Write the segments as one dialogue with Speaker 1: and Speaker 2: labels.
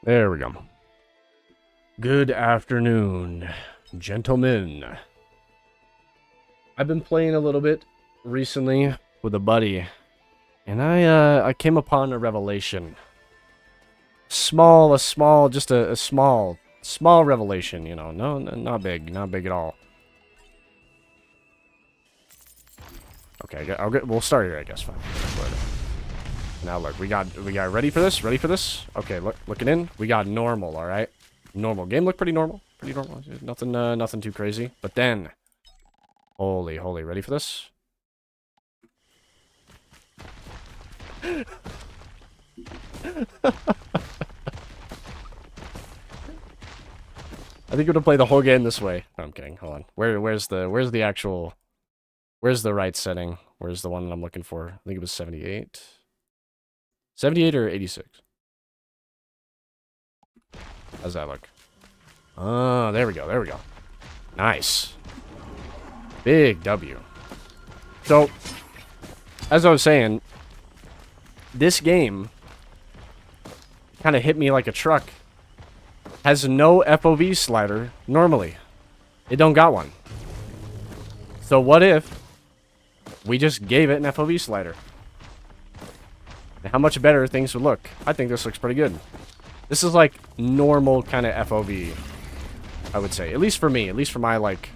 Speaker 1: There we go. Good afternoon, gentlemen. I've been playing a little bit recently with a buddy, and I came upon a revelation. Small revelation, you know. No, not big at all. Okay, we'll start here, I guess. Fine. Now look, we got ready for this? Ready for this? Okay, looking in. We got normal, all right? Normal. Game looked pretty normal. Pretty normal. Nothing too crazy. But then, holy, ready for this? I think we're gonna play the whole game this way. No, I'm kidding. Hold on. Where's the right setting? Where's the one that I'm looking for? I think it was 78. 78 or 86? How's that look? Oh, there we go. Nice. Big W. So, as I was saying, this game kind of hit me like a truck. Has no FOV slider normally. It don't got one. So what if we just gave it an FOV slider? And how much better things would look. I think this looks pretty good. This is like normal kind of FOV, I would say. At least for me. At least for my like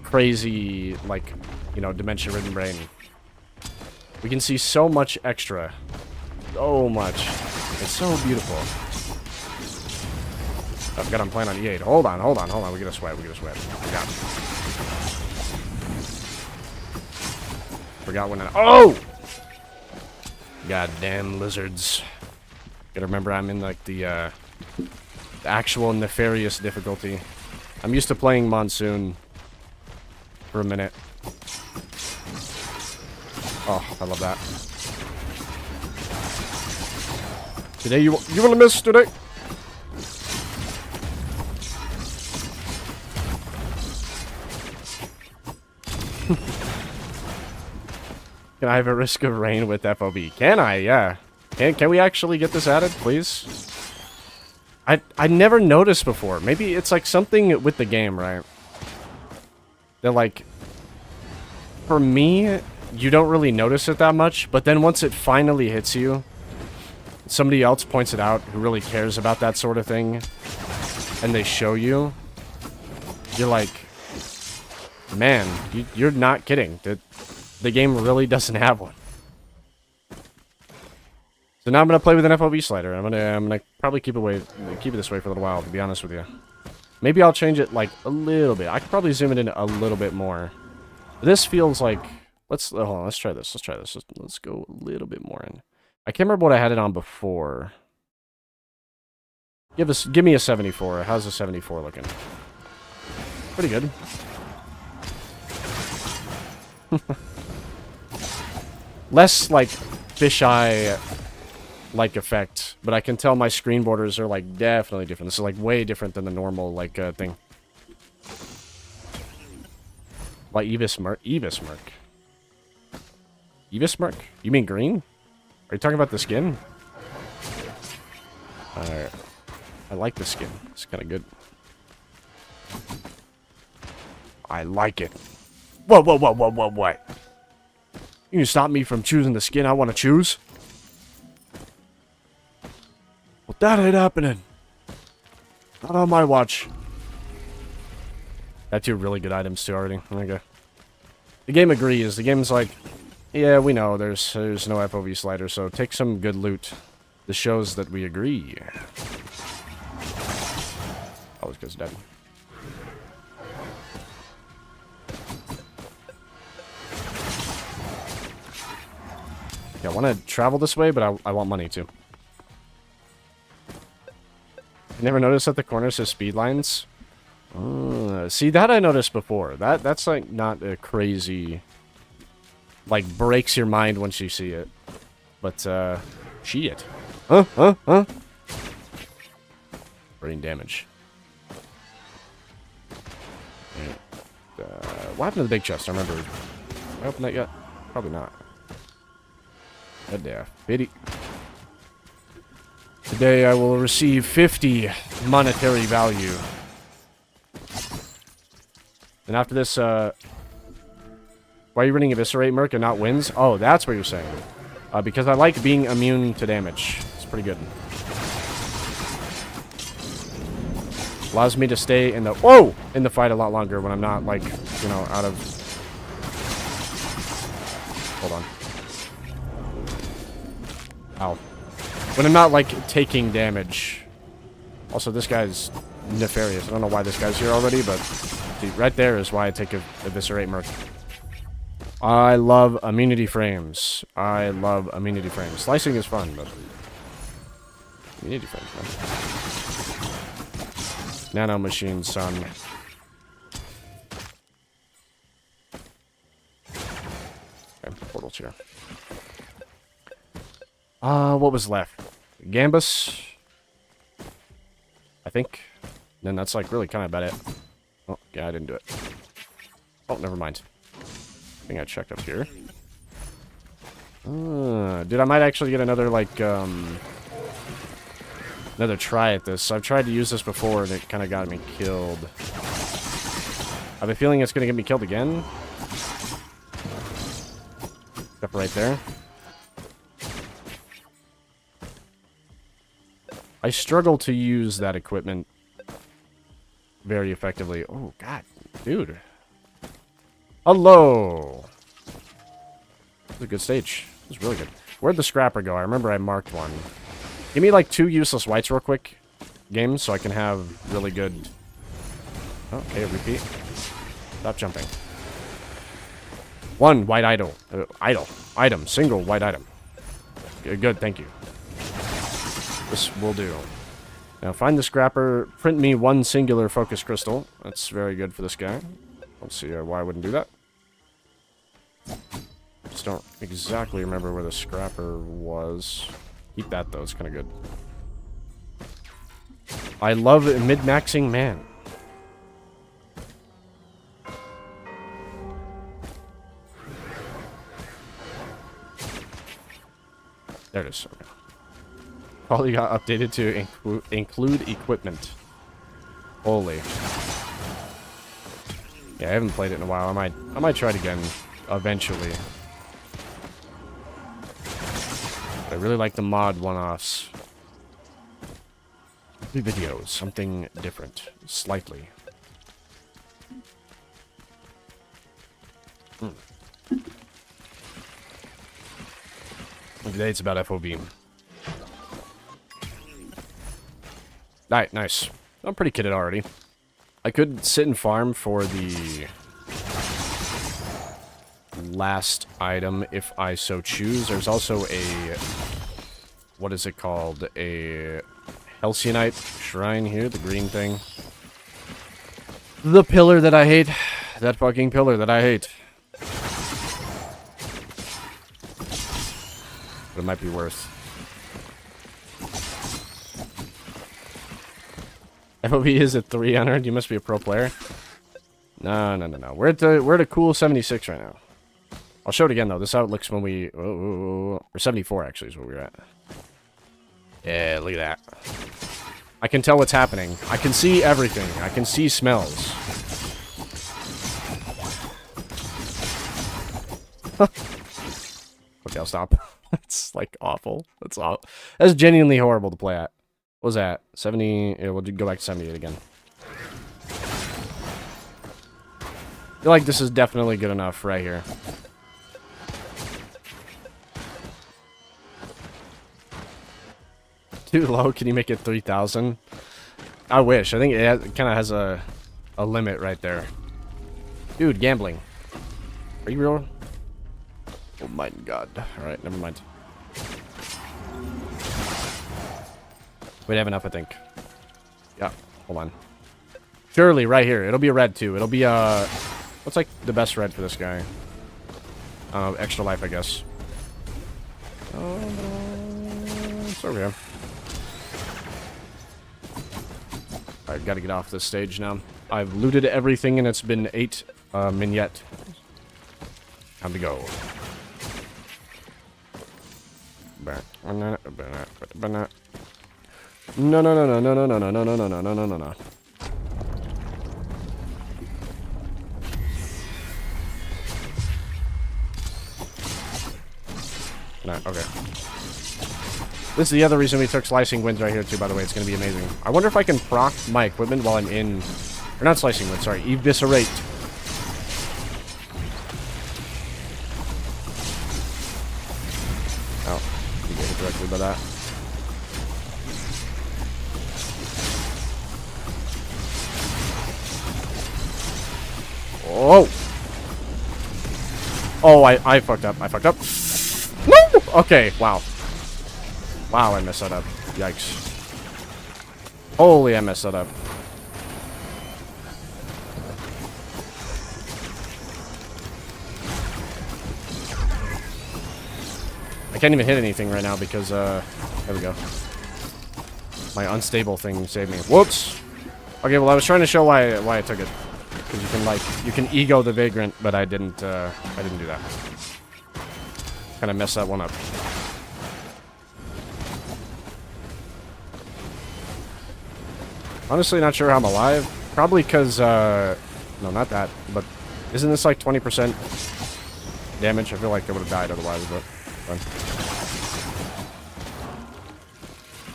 Speaker 1: crazy, like, you know, dementia-ridden brain. We can see so much extra. So much. It's so beautiful. I forgot I'm playing on E8. Hold on. We get a sweat. We forgot when I... Oh! Goddamn lizards. Gotta remember I'm in like the actual nefarious difficulty. I'm used to playing Monsoon for a minute. Oh, I love that. Today you wanna miss today? Can I have a Risk of Rain with FOV? Can I? Yeah. Can we actually get this added, please? I never noticed before. Maybe it's like something with the game, right? That like, for me, you don't really notice it that much, but then once it finally hits you, somebody else points it out who really cares about that sort of thing, and they show you, you're like, man, you're not kidding. The game really doesn't have one. So now I'm gonna play with an FOV slider. I'm gonna probably keep it this way for a little while, to be honest with you. Maybe I'll change it like a little bit. I could probably zoom it in a little bit more. This feels like hold on, let's try this. Let's go a little bit more in. I can't remember what I had it on before. Give me a 74. How's a 74 looking? Pretty good. Less, like, fisheye-like effect, but I can tell my screen borders are, like, definitely different. This is, like, way different than the normal, like, thing. Like, Evismerk? Evismerk? You mean green? Are you talking about the skin? Alright. I like the skin. It's kind of good. I like it. Whoa, whoa, whoa, whoa, whoa, what? You can stop me from choosing the skin I want to choose? Well, that ain't happening. Not on my watch. Got two really good items too already. Okay. The game agrees. The game's like, yeah, we know there's no FOV slider, so take some good loot. This shows that we agree. Oh, this guy's dead. Yeah, I want to travel this way, but I want money too. You never noticed that the corners have speed lines? See, that I noticed before. That's like not a crazy, like, breaks your mind once you see it. But shit. Huh? Brain damage. What happened to the big chest? I remember. Did I open that yet? Probably not. Good there. 50. Today I will receive 50 monetary value. And after this, why are you running Eviscerate, Merc, and not Wins? Oh, that's what you're saying. Because I like being immune to damage. It's pretty good. Allows me to stay in the... Whoa! In the fight a lot longer when I'm not, like, you know, out of... Hold on. Ow. When I'm not, like, taking damage. Also, this guy's nefarious. I don't know why this guy's here already, but... See, right there is why I take Eviscerate Merc. I love immunity frames. I love immunity frames. Slicing is fun, but... Immunity frames, man. Nano machine, son. Okay, portal's here. What was left? Gambus? I think. Then that's, like, really kind of about it. Oh, yeah, I didn't do it. Oh, never mind. I think I checked up here. Dude, I might actually get another, like, another try at this. I've tried to use this before, and it kind of got me killed. I have a feeling it's going to get me killed again. Except right there. I struggle to use that equipment very effectively. Oh, God. Dude. Hello. This is a good stage. This is really good. Where'd the scrapper go? I remember I marked one. Give me, like, 2 useless whites real quick. Games, so I can have really good... Okay, repeat. Stop jumping. 1 white idol. Item. Single white item. Good, thank you. This will do. Now, find the scrapper. Print me 1 singular focus crystal. That's very good for this guy. Let's see why I wouldn't do that. Just don't exactly remember where the scrapper was. Keep that, though. It's kind of good. I love mid-maxing man. There it is. Okay. Probably got updated to include equipment. Holy. Yeah, I haven't played it in a while. I might try it again eventually. I really like the mod one-offs. Every video is something different, slightly. Today it's about FOV. Alright, nice. I'm pretty kitted already. I could sit and farm for the last item if I so choose. There's also a what is it called? A Halcyonite shrine here, the green thing. The pillar that I hate. That fucking pillar that I hate. But it might be worth. FOV is at 300. You must be a pro player. No. We're at a cool 76 right now. I'll show it again though. This is how it looks when we. Or 74 actually is where we're at. Yeah, look at that. I can tell what's happening. I can see everything. I can see smells. Okay, I'll stop. That's like awful. That's genuinely horrible to play at. What was that? 70. Yeah, we'll go back to 78 again. I feel like this is definitely good enough right here. Too low? Can you make it 3,000? I wish. I think it kind of has a limit right there. Dude, gambling. Are you real? Oh my god. Alright, never mind. We'd have enough, I think. Yeah, hold on. Surely, right here. It'll be a red, too. It'll be, what's, like, the best red for this guy? Extra life, I guess. It's over here. Alright, gotta get off this stage now. I've looted everything, and it's been 8 mignette. Time to go. No. No, okay. This is the other reason we took Slicing Winds right here, too, by the way. It's going to be amazing. I wonder if I can proc my equipment while I'm in... Or not Slicing Winds, sorry. Eviscerate. Oh, you get hit directly by that. Oh! Oh, I fucked up. Woo! Okay, wow. Wow, I messed that up. Yikes. Holy, I messed that up. I can't even hit anything right now because, there we go. My unstable thing saved me. Whoops! Okay, well, I was trying to show why I took it. Because you can, like, you can ego the Vagrant, but I didn't do that. Kind of messed that one up. Honestly, not sure how I'm alive. Probably because, no, not that, but isn't this like 20% damage? I feel like I would have died otherwise, but fine.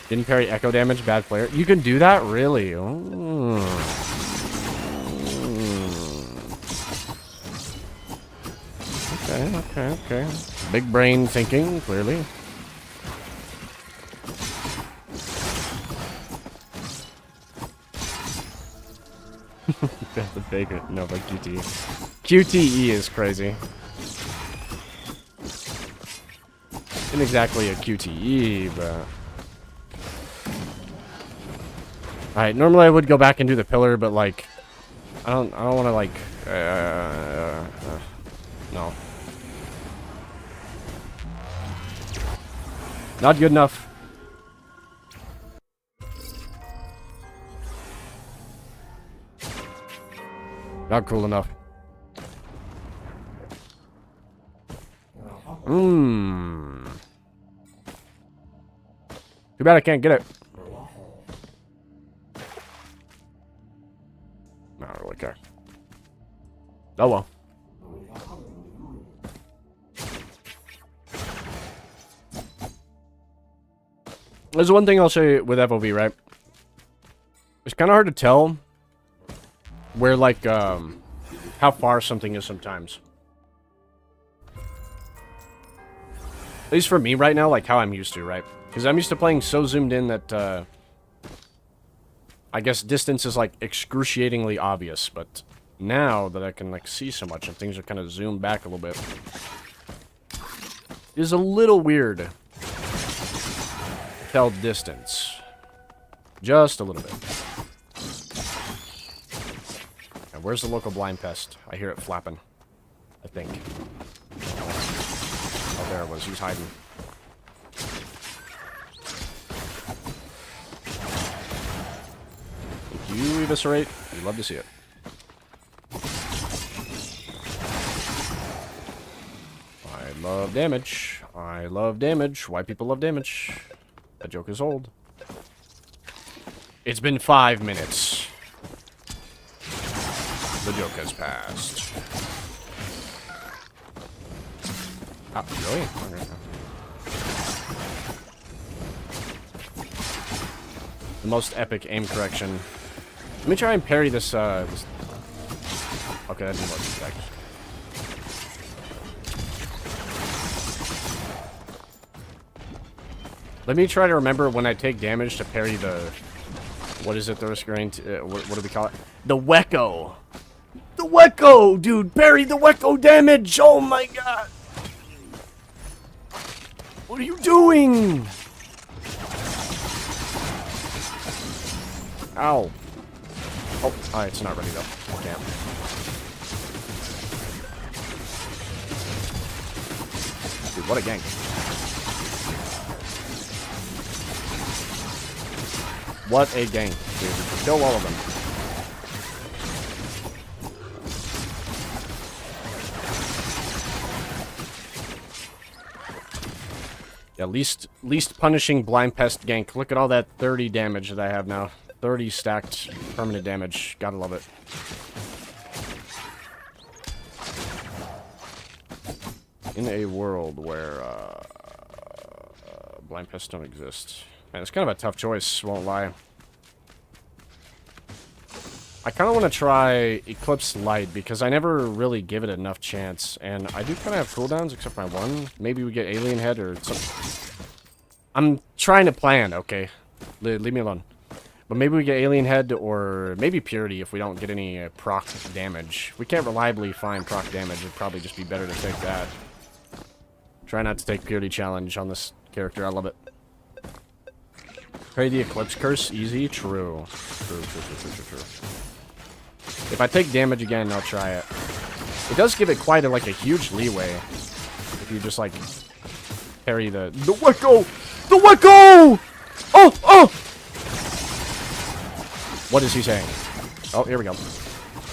Speaker 1: Didn't parry echo damage, bad player. You can do that? Really? Oh. Okay. Big brain thinking, clearly. The Vagrant. No, but QTE. QTE is crazy. Isn't exactly a QTE, but... Alright, normally I would go back and do the pillar, but like... I don't want to like... no. Not good enough. Not cool enough. Too bad I can't get it. I don't really care. Oh well. There's one thing I'll say with FOV, right? It's kind of hard to tell where, like, how far something is sometimes. At least for me right now, like how I'm used to, right? Because I'm used to playing so zoomed in that, I guess distance is, like, excruciatingly obvious. But now that I can, like, see so much and things are kind of zoomed back a little bit, it is a little weird. tell distance. Just a little bit. Now, where's the local blind pest? I hear it flapping. I think. Oh, there it was. He's hiding. Thank you, Eviscerate. We love to see it. I love damage. I love damage. Why people love damage? That joke is old. It's been 5 minutes. The joke has passed. Ah, really? Okay. The most epic aim correction. Let me try and parry this, Okay, that didn't work. Back. Let me try to remember when I take damage to parry the... What is it they're screen? What do we call it? The Wecco! The Wecco! Dude, parry the Wecco damage! Oh my god! What are you doing? Ow. Oh, alright, it's not ready though. Damn. Dude, what a gang. What a gang, dude. Kill all of them. Yeah, least punishing blind pest gank. Look at all that 30 damage that I have now. 30 stacked permanent damage. Gotta love it. In a world where blind pests don't exist. Man, it's kind of a tough choice, won't lie. I kind of want to try Eclipse Light because I never really give it enough chance. And I do kind of have cooldowns except for my one. Maybe we get Alien Head or something. I'm trying to plan, okay? Leave me alone. But maybe we get Alien Head or maybe Purity if we don't get any proc damage. If we can't reliably find proc damage, it'd probably just be better to take that. Try not to take Purity Challenge on this character. I love it. Pray the Eclipse Curse, easy, true. True. If I take damage again, I'll try it. It does give it quite a huge leeway. If you just, like, parry the Wecco! The Wecco! Oh! What is he saying? Oh, here we go.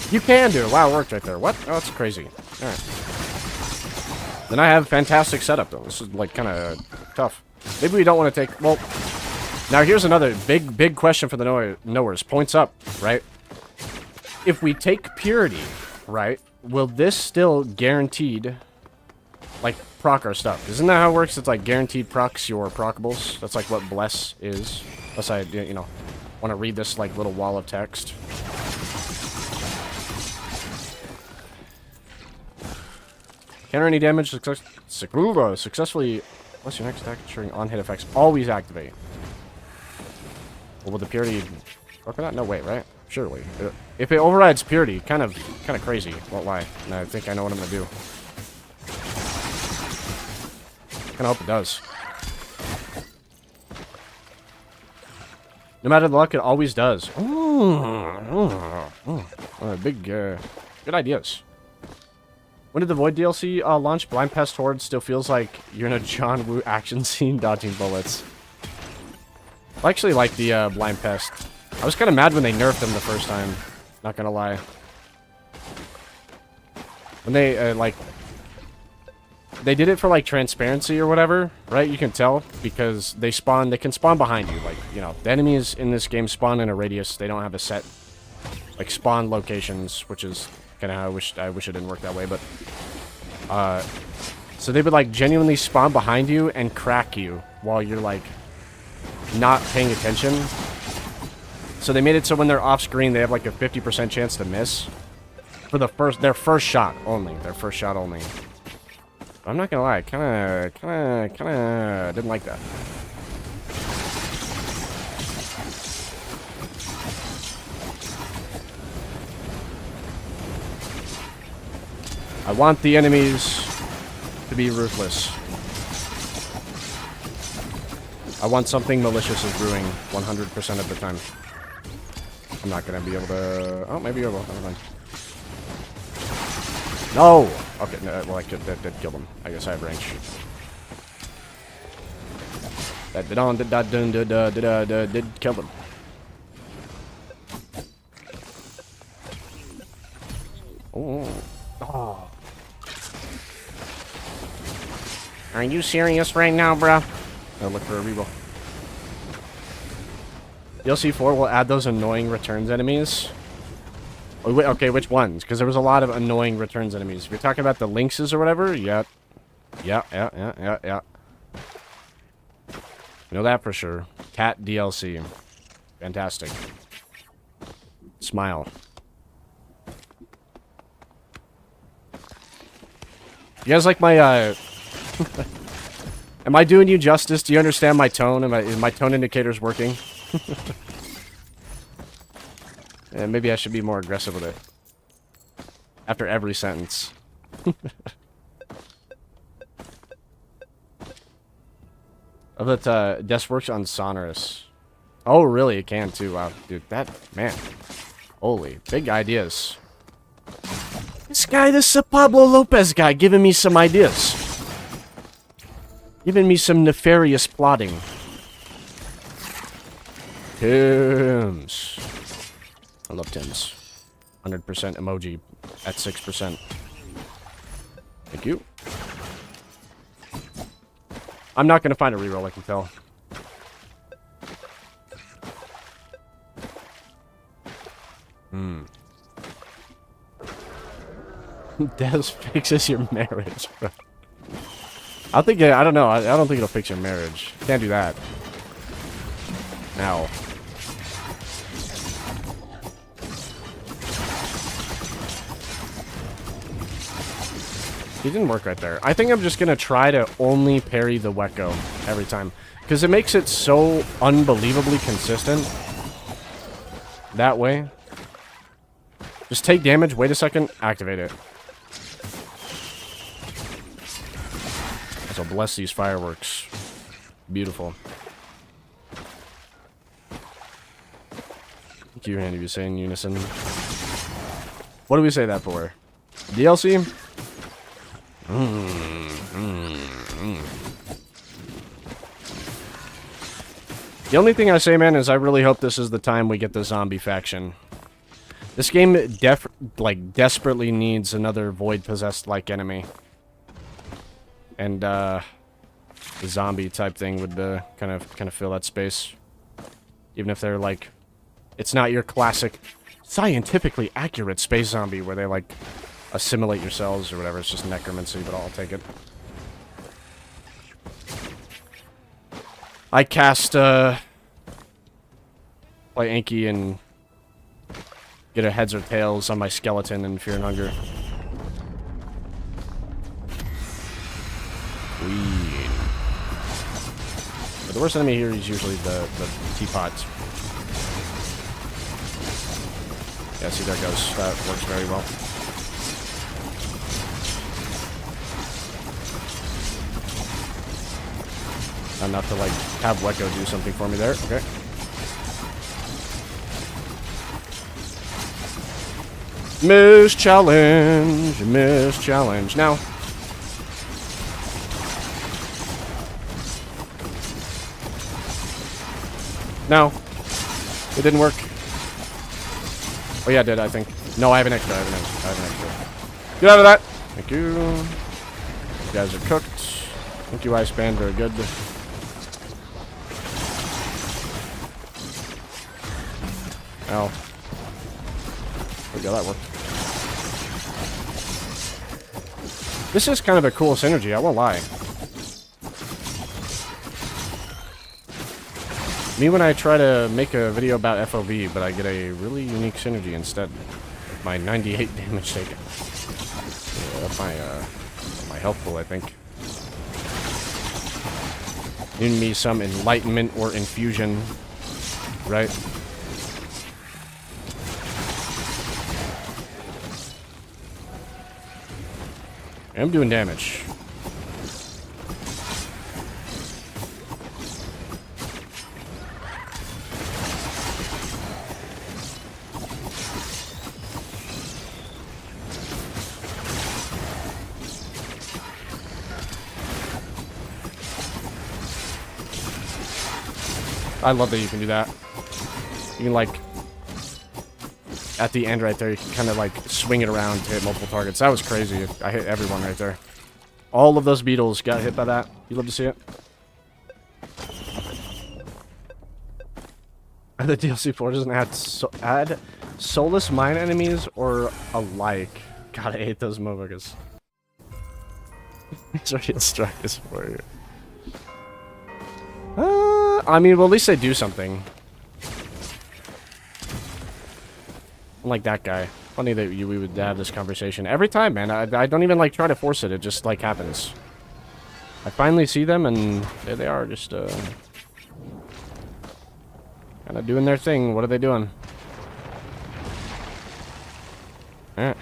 Speaker 1: You can do it. Wow, it worked right there. What? Oh, that's crazy. Alright. Then I have fantastic setup, though. This is, like, kind of tough. Maybe we don't want to take... Well... Now, here's another big question for the knowers. Points up, right? If we take Purity, right, will this still guaranteed, like, proc our stuff? Isn't that how it works? It's like guaranteed procs your procables. That's like what Bless is. Unless I, you know, want to read this, like, little wall of text. Counter any damage successfully... Unless your next attack ensuring on-hit effects always activate. Well, will the Purity work for that? No, wait, right? Surely. If it overrides Purity, kind of crazy. Won't lie. And I think I know what I'm gonna do. Kinda hope it does. No matter the luck, it always does. Big, good ideas. When did the Void DLC launch? Blind Pest Horde still feels like you're in a John Woo action scene dodging bullets. I actually like the Blind Pest. I was kind of mad when they nerfed him the first time. Not gonna lie. When they, they did it for, like, transparency or whatever, right? You can tell, because they can spawn behind you. Like, you know, the enemies in this game spawn in a radius. They don't have a set, like, spawn locations, which is kind of how I wish it didn't work that way, but... So they would, like, genuinely spawn behind you and crack you while you're, like... not paying attention. So they made it so when they're off screen, they have like a 50% chance to miss. For their first shot only. Their first shot only. I'm not gonna lie, kinda didn't like that. I want the enemies to be ruthless. I want something malicious is brewing 100% of the time. I'm not gonna be able to... Oh, maybe I will. Never mind. No! Okay, no, well, that did kill him. I guess I have range. That did kill them. Oh. Are you serious right now, bruh? I'll look for a reroll. DLC 4 will add those annoying returns enemies. Oh, wait, okay, which ones? Because there was a lot of annoying returns enemies. If you're talking about the lynxes or whatever, yeah. Yeah. You know that for sure. Cat DLC. Fantastic. Smile. You guys like my, Am I doing you justice? Do you understand my tone? Is my tone indicators working? And maybe I should be more aggressive with it. After every sentence. Oh, that, Des works on Sonorous. Oh, really? It can, too. Wow, dude, that... Man. Holy. Big ideas. This Pablo Lopez guy, giving me some ideas. Giving me some nefarious plotting. Tims. I love Tims. 100% emoji at 6%. Thank you. I'm not gonna find a reroll, I can tell. Des fixes your marriage, bro. I don't know. I don't think it'll fix your marriage. Can't do that. Now. It didn't work right there. I think I'm just gonna try to only parry the Wecco every time. Because it makes it so unbelievably consistent. That way. Just take damage, wait a second, activate it. So bless these fireworks. Beautiful. Thank you, Randy, you say in unison. What do we say that for? DLC? The only thing I say, man, is I really hope this is the time we get the zombie faction. This game desperately needs another void-possessed-like enemy. And, the zombie type thing would, kind of fill that space. Even if they're, like... It's not your classic, scientifically accurate space zombie where they, like, assimilate your cells or whatever. It's just necromancy, but I'll take it. I cast, play Anki and get a heads or tails on my skeleton in Fear and Hunger. Queen. But the worst enemy here is usually the teapots. Yeah, see, there it goes. That works very well. Enough to, like, have Wecco do something for me there. Okay. Miss challenge. Miss challenge. Now. No. It didn't work. Oh, yeah, it did, I think. No, I have an extra. I have an extra. Get out of that. Thank you. You guys are cooked. Thank you, Ice Band. Very good. Ow. There we go, that worked. This is kind of a cool synergy, I won't lie. Me when I try to make a video about FOV, but I get a really unique synergy instead. My 98 damage taken. Yeah, that's my health pool, I think. Need me some enlightenment or infusion, right? I'm doing damage. I love that you can do that. You can, like, at the end right there, you can kind of, like, swing it around to hit multiple targets. That was crazy. I hit everyone right there. All of those beetles got hit by that. You love to see it? The DLC 4 doesn't add soulless mine enemies or alike. God, I hate those motherfuckers. Sorry, strike is for you. I mean, well, at least they do something. Unlike that guy. Funny that we would have this conversation every time, man. I don't even like try to force it. It just like happens. I finally see them, and there they are, just kind of doing their thing. What are they doing? Alright.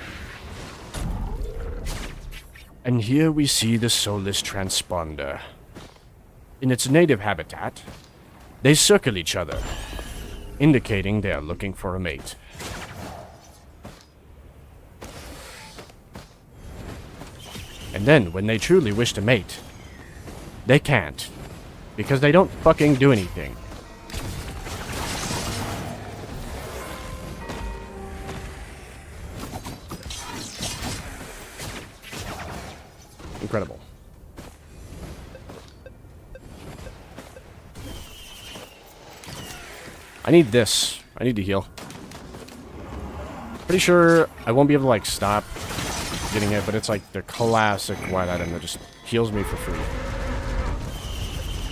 Speaker 1: And here we see the soulless transponder. In its native habitat, they circle each other, indicating they are looking for a mate. And then, when they truly wish to mate, they can't, because they don't fucking do anything. Incredible. I need this. I need to heal. Pretty sure I won't be able to, like, stop getting it, but it's like the classic white item that just heals me for free.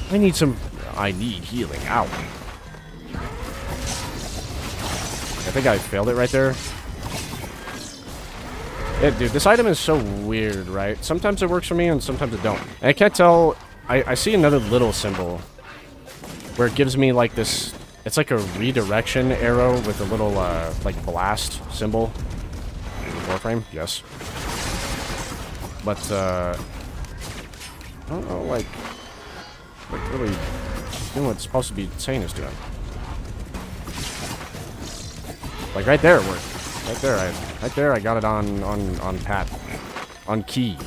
Speaker 1: I need some... I need healing. Ow. I think I failed it right there. Yeah, dude, this item is so weird, right? Sometimes it works for me and sometimes it don't. And I can't tell... I see another little symbol where it gives me, like, this... It's like a redirection arrow with a little, like, blast symbol. Warframe? Yes. But, I don't know, like really doing what it's supposed to be saying it's doing. Like, right there it worked. Right there, I got it on pat. On key.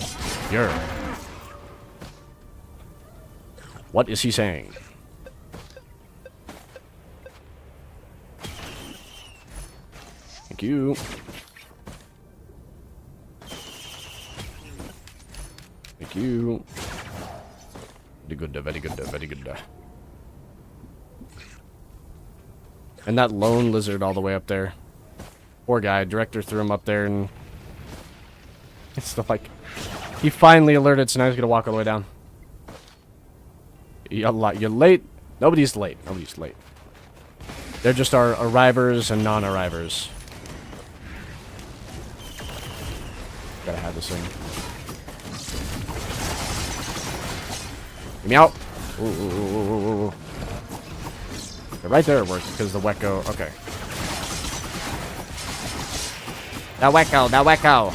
Speaker 1: Here. What is he saying? Thank you. Thank you. Very good, very good, very good. And that lone lizard all the way up there. Poor guy. Director threw him up there and... It's like... He finally alerted, so now he's gonna walk all the way down. You're late. Nobody's late. Nobody's late. They're just our arrivers and non-arrivers. Gotta have this thing. Get me out. Ooh, ooh, ooh, ooh, ooh. Okay, right there it works because the Wecco. Okay. The Wecco, the Wecco.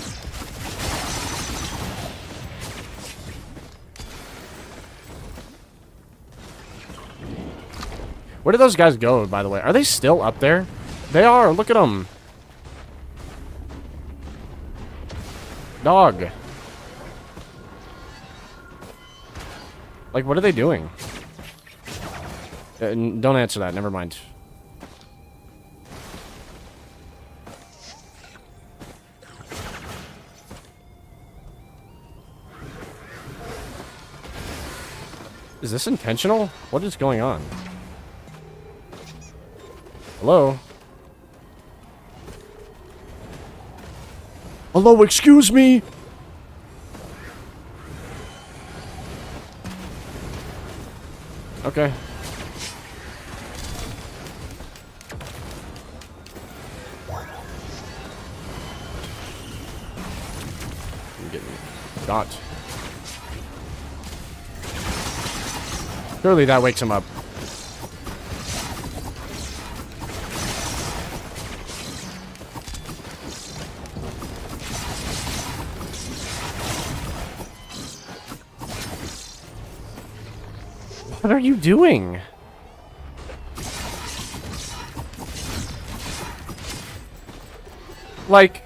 Speaker 1: Where did those guys go, by the way? Are they still up there? They are. Look at them. Dog. Like, what are they doing? Don't answer that. Never mind. Is this intentional? What is going on? Hello? Hello, excuse me? Okay. I'm getting got. Surely that wakes him up. What are you doing? Like...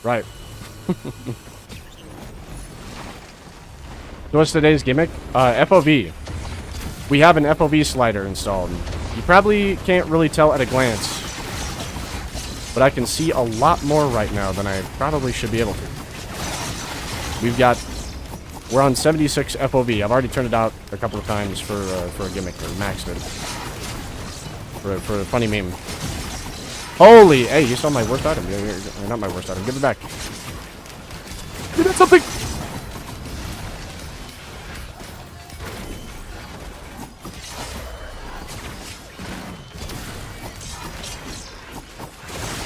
Speaker 1: Right. So what's today's gimmick? FOV. We have an FOV slider installed. You probably can't really tell at a glance, but I can see a lot more right now than I probably should be able to. We're on 76 FOV. I've already turned it out a couple of times for a gimmick, or maxed it. For a funny meme. Holy, hey, you saw my worst item. Not my worst item. Give it back. Give it something.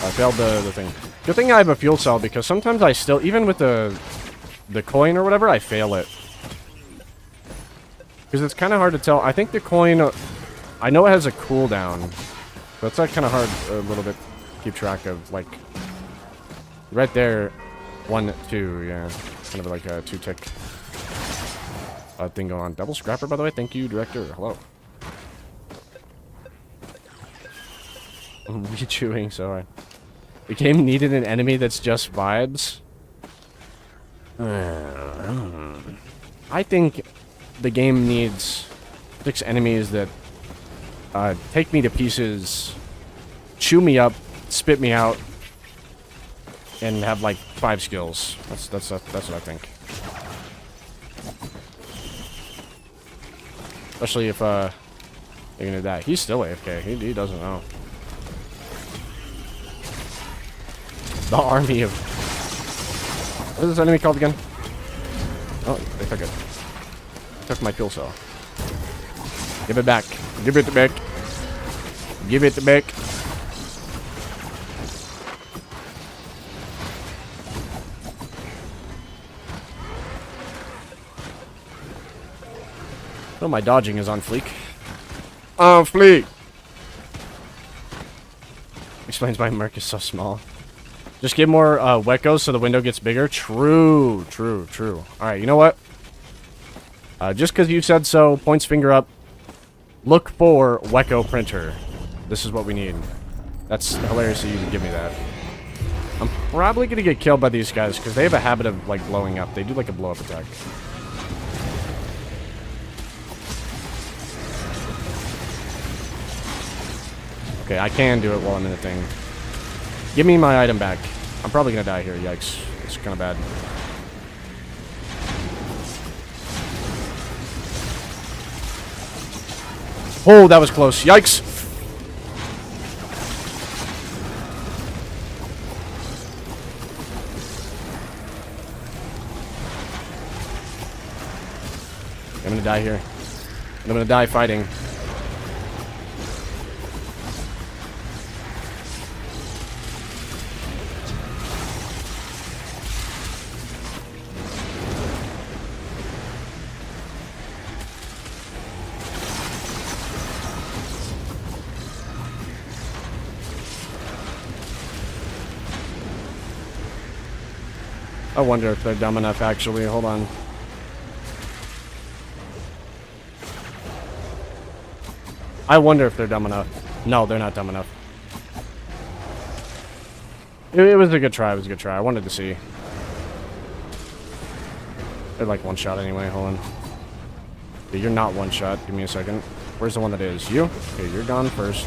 Speaker 1: I failed the thing. Good thing I have a fuel cell, because sometimes I still, even with the coin or whatever, I fail it. Because it's kind of hard to tell. I think the coin, I know it has a cooldown, but it's like kind of hard a little bit to keep track of. Like, right there, 1, 2, yeah. Kind of like a 2-tick thing going on. Double scrapper, by the way. Thank you, director. Hello. I'm re-chewing, so the game needed an enemy that's just vibes. I think the game needs 6 enemies that take me to pieces, chew me up, spit me out, and have like 5 skills. That's what I think. Especially if you're gonna die. He's still AFK. He doesn't know. The army of... What is this enemy called again? Oh, they took it. They took my fuel cell. Give it back. Give it back. Give it back. Oh, my dodging is on fleek. On fleek! Explains why Merc is so small. Just get more Wekos so the window gets bigger. True, true, true. Alright, you know what? Just because you said so, points finger up. Look for Weko printer. This is what we need. That's hilarious that you can give me that. I'm probably going to get killed by these guys because they have a habit of, like, blowing up. They do, like, a blow-up attack. Okay, I can do it while I'm in the thing. Give me my item back. I'm probably gonna die here, yikes. It's kinda bad. Oh, that was close. Yikes! I'm gonna die here. I'm gonna die fighting. I wonder if they're dumb enough, actually. Hold on. I wonder if they're dumb enough. No, they're not dumb enough. It was a good try. It was a good try. I wanted to see. They're like one shot anyway. Hold on. Okay, you're not one shot. Give me a second. Where's the one that is? You? Okay, you're gone first.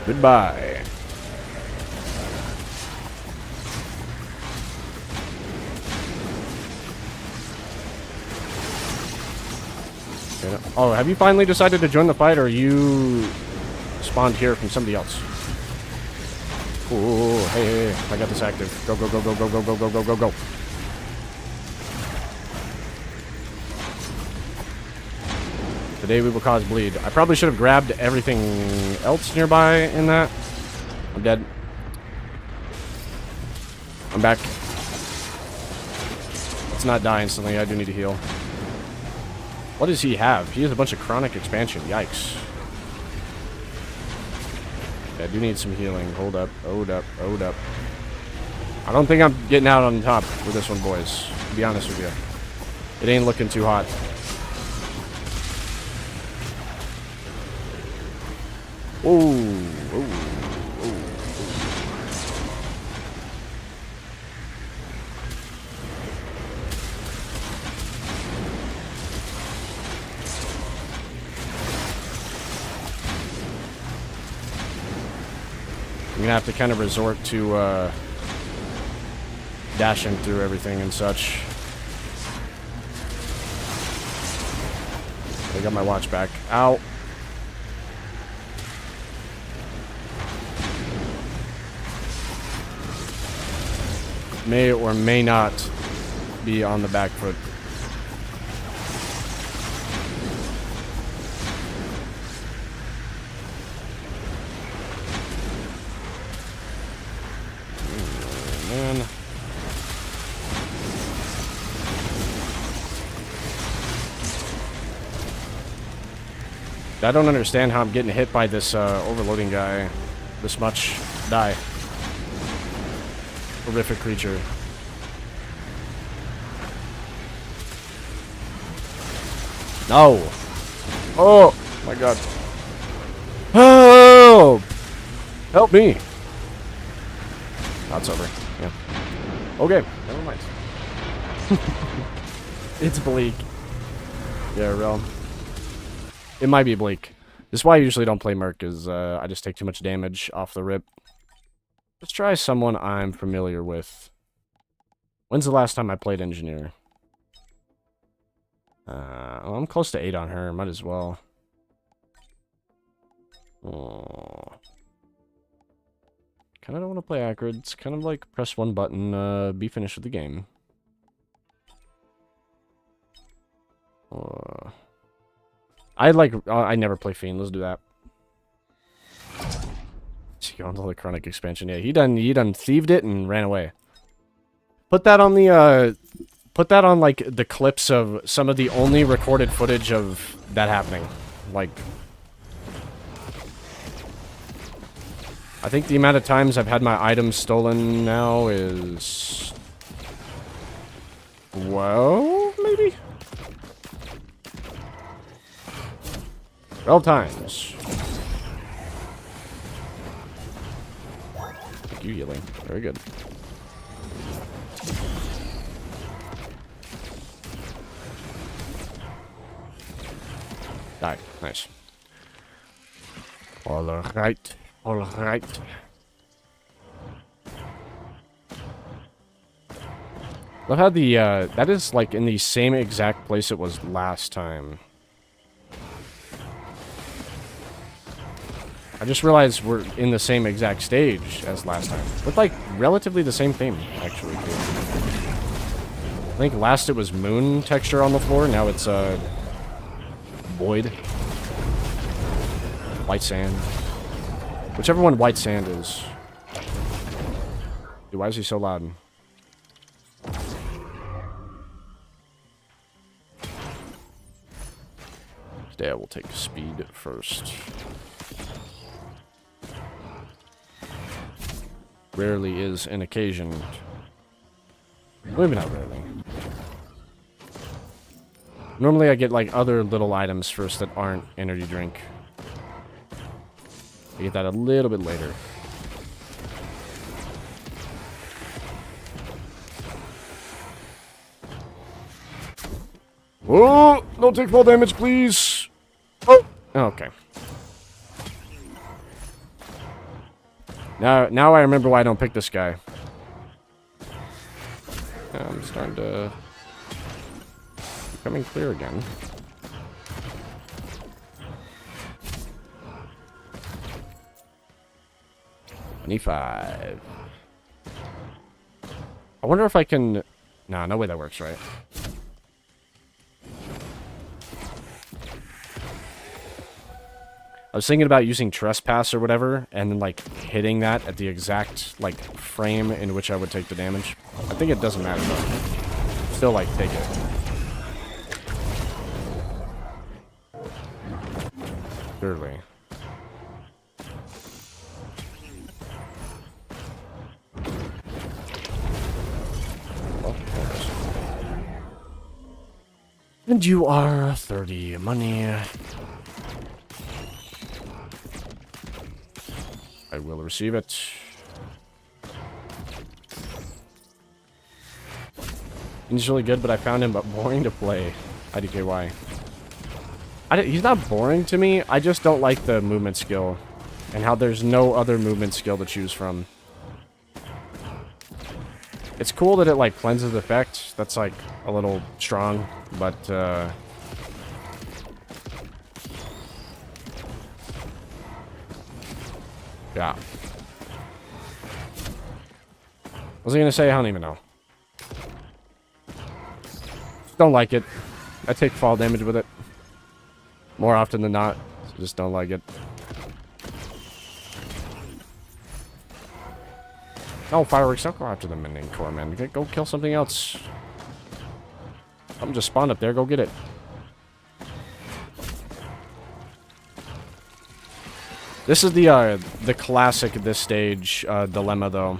Speaker 1: Goodbye. Oh, have you finally decided to join the fight, or you spawned here from somebody else? Ooh, hey, I got this active. Go, go, go, go, go, go, go, go, go, go, go. Today we will cause bleed. I probably should have grabbed everything else nearby in that. I'm dead. I'm back. Let's not die instantly. I do need to heal. What does he have? He has a bunch of chronic expansion. Yikes. Yeah, I do need some healing. Hold up. Hold up. Hold up. I don't think I'm getting out on top with this one, boys. To be honest with you. It ain't looking too hot. Ooh. Ooh. Ooh. gonna have to kind of resort to dashing through everything and such. I got my watch back. Ow. May or may not be on the back foot. Man. I don't understand how I'm getting hit by this overloading guy this much. Die. Horrific creature. No. Oh my god. Help! Help me. That's over. Yeah. Okay. Never mind. It's bleak. Yeah, realm. It might be bleak. This is why I usually don't play Merc, is I just take too much damage off the rip. Let's try someone I'm familiar with. When's the last time I played Engineer? Well, I'm close to 8 on her. Might as well. Oh. Kind of don't want to play Acrid. It's kind of like press one button, be finished with the game. I never play Fiend. Let's do that. Let's go into the Chronic expansion. Yeah, he done thieved it and ran away. Put that on the, put that on, like, the clips of some of the only recorded footage of that happening. Like, I think the amount of times I've had my items stolen now is 12, maybe? 12 times. Thank you, healing. Very good. Die. Nice. Alright. Alright. Love how the, that is, like, in the same exact place it was last time. I just realized we're in the same exact stage as last time. With, like, relatively the same theme, actually, too. I think last it was moon texture on the floor, now it's, void. White sand. Whichever one white sand is. Dude, why is he so loud? Today I will take speed first. Rarely is an occasion. Maybe not rarely. Normally I get like other little items first that aren't energy drink. I get that a little bit later. Oh, don't take fall damage, please. Oh, okay. Now I remember why I don't pick this guy. I'm starting to becoming clear again. $25. I wonder if I can... Nah, no way that works, right? I was thinking about using Trespass or whatever, and then, like, hitting that at the exact, like, frame in which I would take the damage. I think it doesn't matter, though. Still, like, take it. Surely. Oh, there it is. And you are 30 money. I will receive it. He's really good, but I found him boring to play. IDKY. He's not boring to me. I just don't like the movement skill. and how there's no other movement skill to choose from. It's cool that it, like, cleanses effect. That's, like, a little strong, but, yeah. What was I gonna say? I don't even know. Don't like it. I take fall damage with it. More often than not. Just don't like it. Oh, fireworks. Don't go after them in core, man. Go kill something else. Something just spawned up there. Go get it. This is the classic at this stage dilemma, though.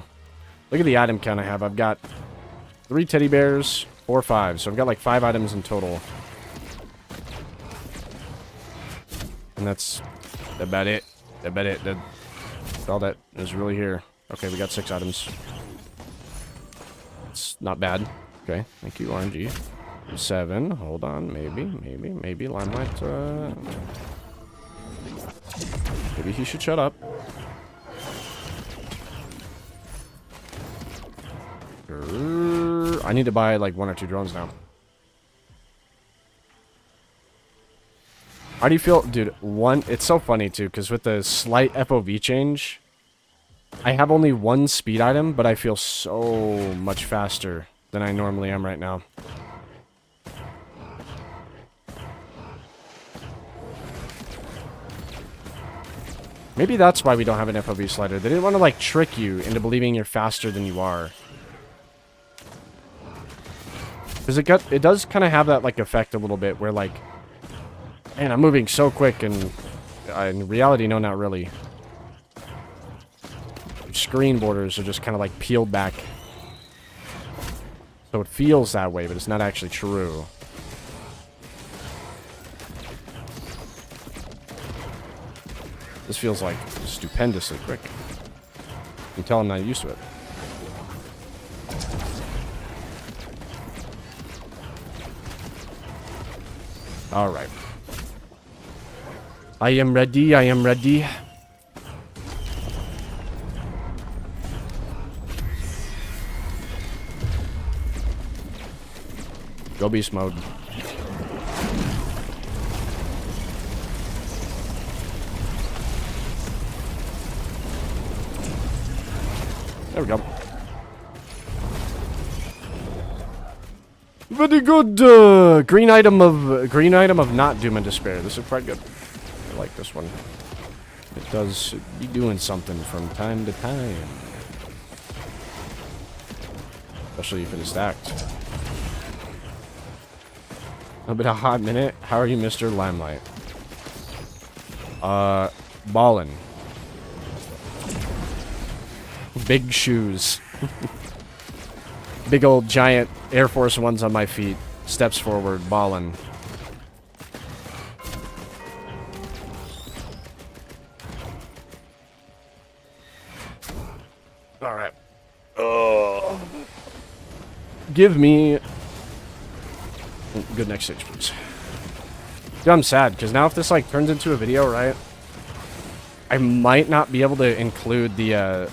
Speaker 1: Look at the item count I have. I've got 3 teddy bears, 4 5. So I've got like 5 items in total. And that's about it. That's all that is really here. Okay, we got 6 items. It's not bad. Okay, thank you, RNG. 7. Hold on. Maybe Limelight. Maybe he should shut up. I need to buy like 1 or 2 drones now. How do you feel, dude? It's so funny too, because with the slight FOV change, I have only 1 speed item, but I feel so much faster than I normally am right now. Maybe that's why we don't have an FOV slider. They didn't want to like trick you into believing you're faster than you are. Because it does kind of have that like effect a little bit where like, man, I'm moving so quick, and in reality, no, not really. Screen borders are just kind of like peeled back. So it feels that way, but it's not actually true. This feels like stupendously quick. You can tell I'm not used to it. Alright. I am ready. Go beast mode. There we go. Very good. Green item of not Doom and Despair. This is quite good. I like this one. It does be doing something from time to time, especially if it is stacked. A bit of a hot minute. How are you, Mr. Limelight? Ballin'. Big shoes. Big old giant Air Force Ones on my feet. Steps forward, ballin'. Alright. Give me... good next stage, please. Dude, I'm sad, because now if this, like, turns into a video, right? I might not be able to include the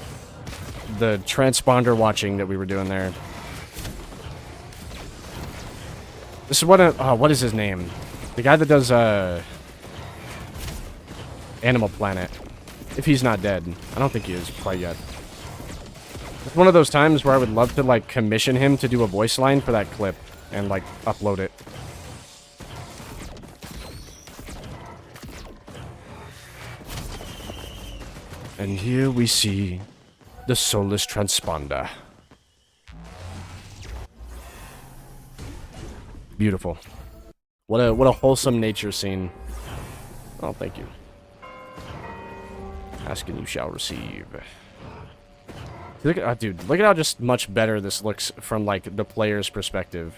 Speaker 1: transponder watching that we were doing there. This is what is his name? The guy that does, Animal Planet. If he's not dead. I don't think he is quite yet. It's one of those times where I would love to, like, commission him to do a voice line for that clip and, like, upload it. And here we see the Soulless Transponder. Beautiful. What a wholesome nature scene. Oh, thank you. Ask and you shall receive. Look at, dude, look at how just much better this looks from, like, the player's perspective.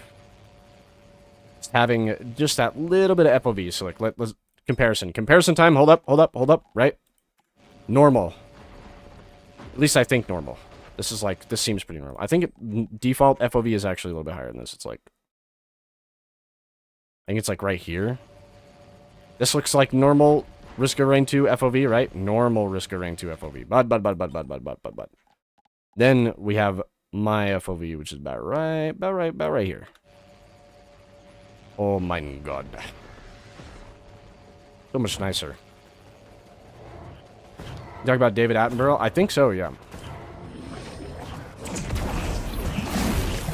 Speaker 1: It's having just that little bit of FOV. So, like, let's comparison time. Hold up, right? Normal. At least I think normal. This is like, this seems pretty normal. I think default FOV is actually a little bit higher than this. It's like, I think it's like right here. This looks like normal. Risk of Rain 2 FOV, right? Normal Risk of Rain 2 FOV. But. Then we have my FOV, which is about right here. Oh my god. So much nicer. You talk about David Attenborough? I think so, yeah.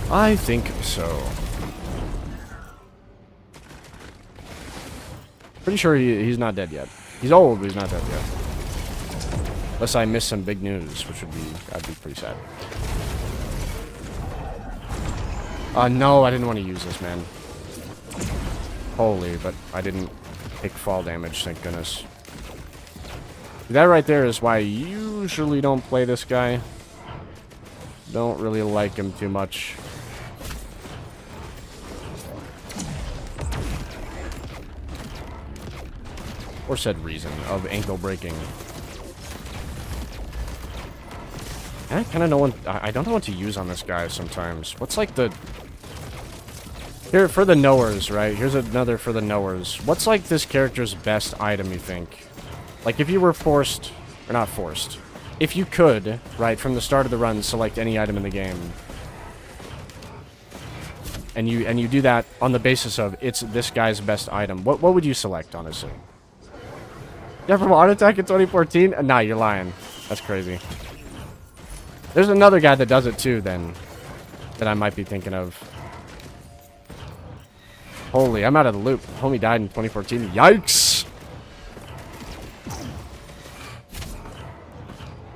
Speaker 1: I think so. Pretty sure he's not dead yet. He's old, but he's not dead yet. Unless I miss some big news, which would be, that'd be pretty sad. No, I didn't want to use this, man. Holy, but I didn't take fall damage, thank goodness. That right there is why I usually don't play this guy. Don't really like him too much. Or said reason of ankle breaking. I kind of know what I don't know what to use on this guy sometimes. What's like the here for the knowers, right? Here's another for the knowers. What's like this character's best item, you think? Like if you were forced, or not forced, if you could, right, from the start of the run, select any item in the game, and you do that on the basis of it's this guy's best item, what would you select, honestly? Yeah, from Art Attack in 2014? Nah, you're lying. That's crazy. There's another guy that does it too, then, that I might be thinking of. Holy, I'm out of the loop. Homie died in 2014. Yikes!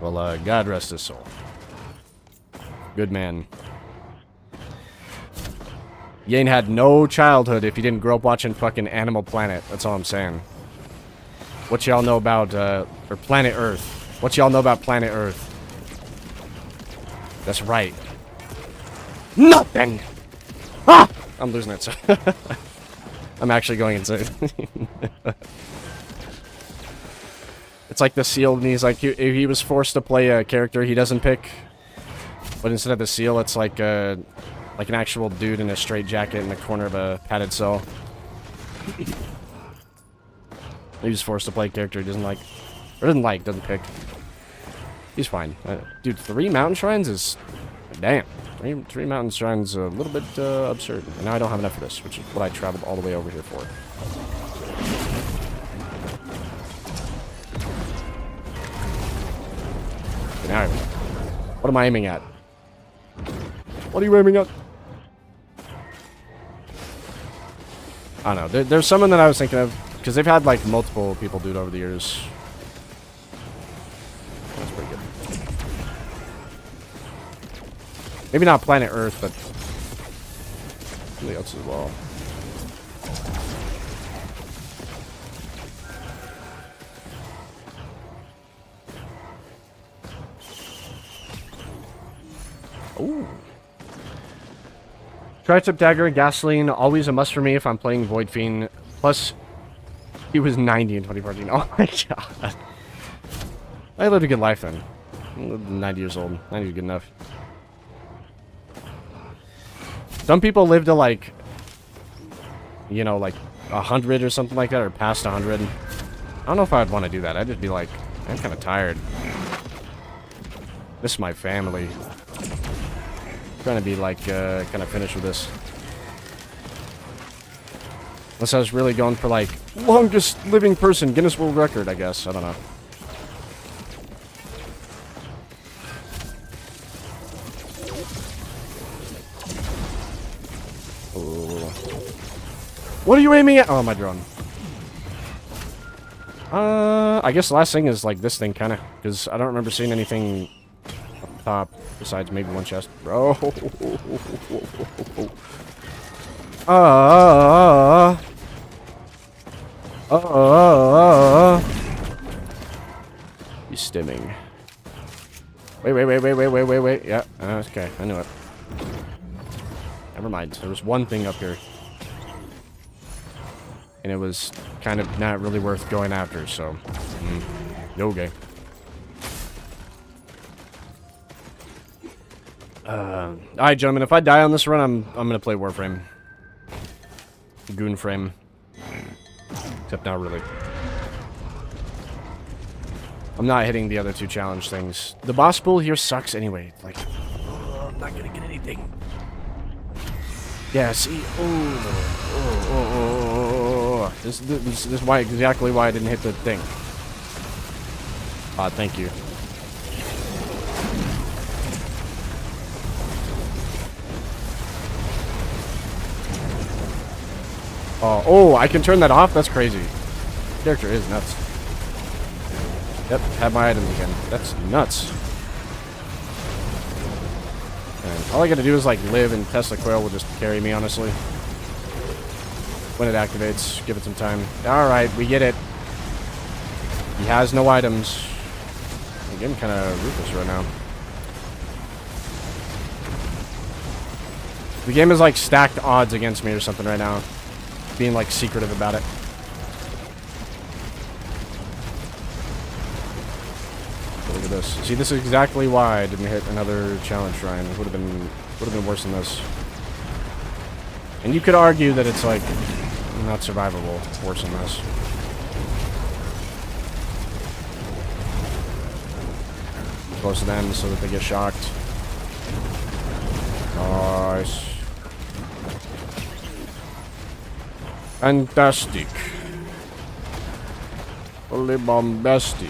Speaker 1: Well, God rest his soul. Good man. Yane had no childhood if he didn't grow up watching fucking Animal Planet. That's all I'm saying. What y'all know about, or Planet Earth? What y'all know about Planet Earth? That's right. Nothing! Ah! I'm losing it, so I'm actually going insane. It's like the seal, and he's like, he was forced to play a character he doesn't pick. But instead of the seal, it's like an actual dude in a straitjacket in the corner of a padded cell. He was forced to play a character he doesn't like. Or doesn't pick. He's fine. Dude, 3 mountain shrines is... Damn. Three mountain shrines a little bit absurd. And now I don't have enough of this, which is what I traveled all the way over here for. Okay, now what am I aiming at? What are you aiming at? I don't know. There's someone that I was thinking of. Because they've had, like, multiple people do it over the years. That's pretty good. Maybe not Planet Earth, but something else as well. Ooh. Tri-tip dagger, gasoline, always a must for me if I'm playing Void Fiend. Plus... He was 90 in 2014. Oh my god. I lived a good life then. I lived 90 years old. 90 is good enough. Some people live to like, you know, like 100 or something like that, or past 100. I don't know if I'd want to do that. I'd just be like, I'm kind of tired. This is my family. I'm trying to be like, kind of finished with this. Unless I was really going for, like, longest living person, Guinness World Record, I guess. I don't know. Ooh. What are you aiming at? Oh, my drone. I guess the last thing is, like, this thing, kind of. Because I don't remember seeing anything up top besides maybe one chest. Bro. He's stimming. Wait. Yeah, okay, I knew it. Never mind. There was one thing up here. And it was kind of not really worth going after, so... okay. Alright, gentlemen, if I die on this run, I'm gonna play Warframe. Goon Frame. Except not really. I'm not hitting the other two challenge things. The boss pool here sucks anyway. Like, I'm not gonna get anything. Yeah, see? This is why exactly why I didn't hit the thing. Thank you. Oh, I can turn that off? That's crazy. The character is nuts. Yep, have my items again. That's nuts. And all I gotta do is like live, and Tesla Coil will just carry me, honestly. When it activates, give it some time. Alright, we get it. He has no items. I'm getting kind of ruthless right now. The game is like stacked odds against me or something right now. Being like secretive about it. Look at this. See, this is exactly why I didn't hit another challenge shrine. It would have been worse than this. And you could argue that it's like not survivable, worse than this. Close to them so that they get shocked. Nice. Fantastic. Fully bombastic.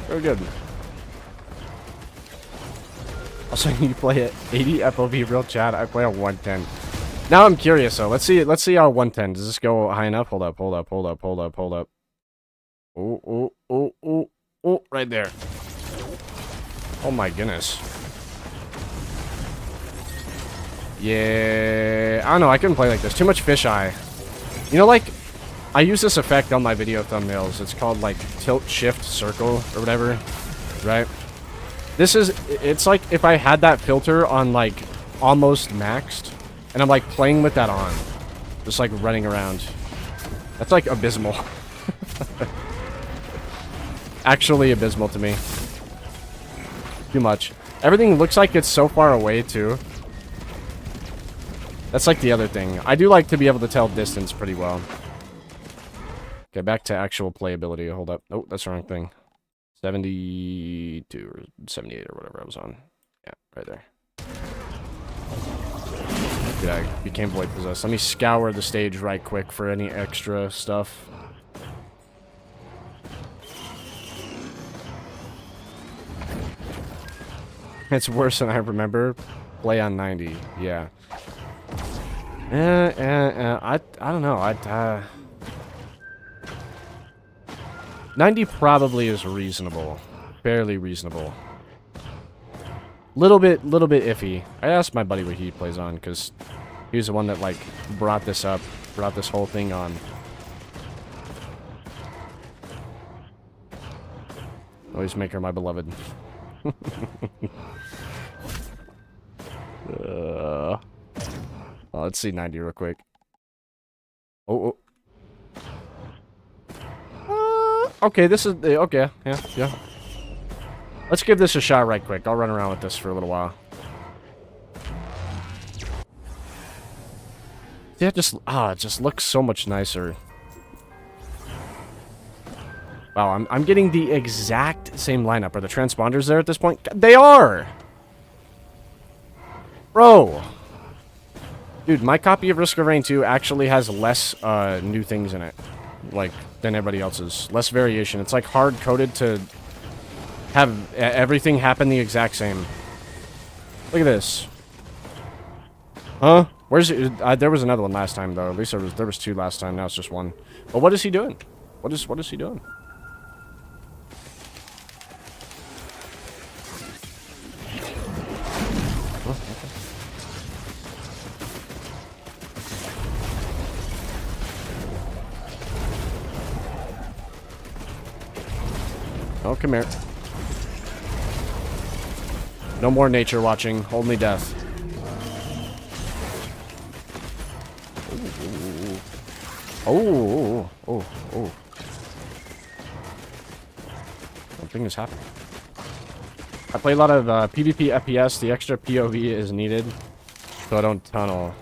Speaker 1: Very good. Also, you play at 80 FOV real chat. I play at 110. Now I'm curious though. Let's see how 110. Does this go high enough? Hold up. Oh, right there. Oh my goodness. Yeah, I don't know, I couldn't play like this. Too much fisheye. You know, like, I use this effect on my video thumbnails. It's called, like, tilt, shift, circle, or whatever, right? It's like if I had that filter on, like, almost maxed, and I'm, like, playing with that on. Just, like, running around. That's, like, abysmal. Actually abysmal to me. Too much. Everything looks like it's so far away, too. That's like the other thing. I do like to be able to tell distance pretty well. Okay, back to actual playability. Hold up. Oh, that's the wrong thing. 72 or 78 or whatever I was on. Yeah, right there. Dude, I became void possessed. Let me scour the stage right quick for any extra stuff. It's worse than I remember. Play on 90. Yeah. I don't know. 90 probably is reasonable. Fairly reasonable. Little bit iffy. I asked my buddy what he plays on, because he was the one that, like, brought this whole thing on. Always make her my beloved. Let's see 90 real quick. Okay, this is... okay, yeah. Let's give this a shot right quick. I'll run around with this for a little while. Yeah, it just looks so much nicer. Wow, I'm getting the exact same lineup. Are the transponders there at this point? They are! Bro! Dude, my copy of Risk of Rain 2 actually has less new things in it. Like, than everybody else's. Less variation. It's like hard-coded to have everything happen the exact same. Look at this. Huh? Where's it? There was another one last time, though. At least there was two last time. Now it's just one. But what is he doing? What is he doing? Oh, come here. No more nature watching, only death. Oh. Something is happening. I play a lot of PvP FPS. The extra POV is needed, so I don't tunnel.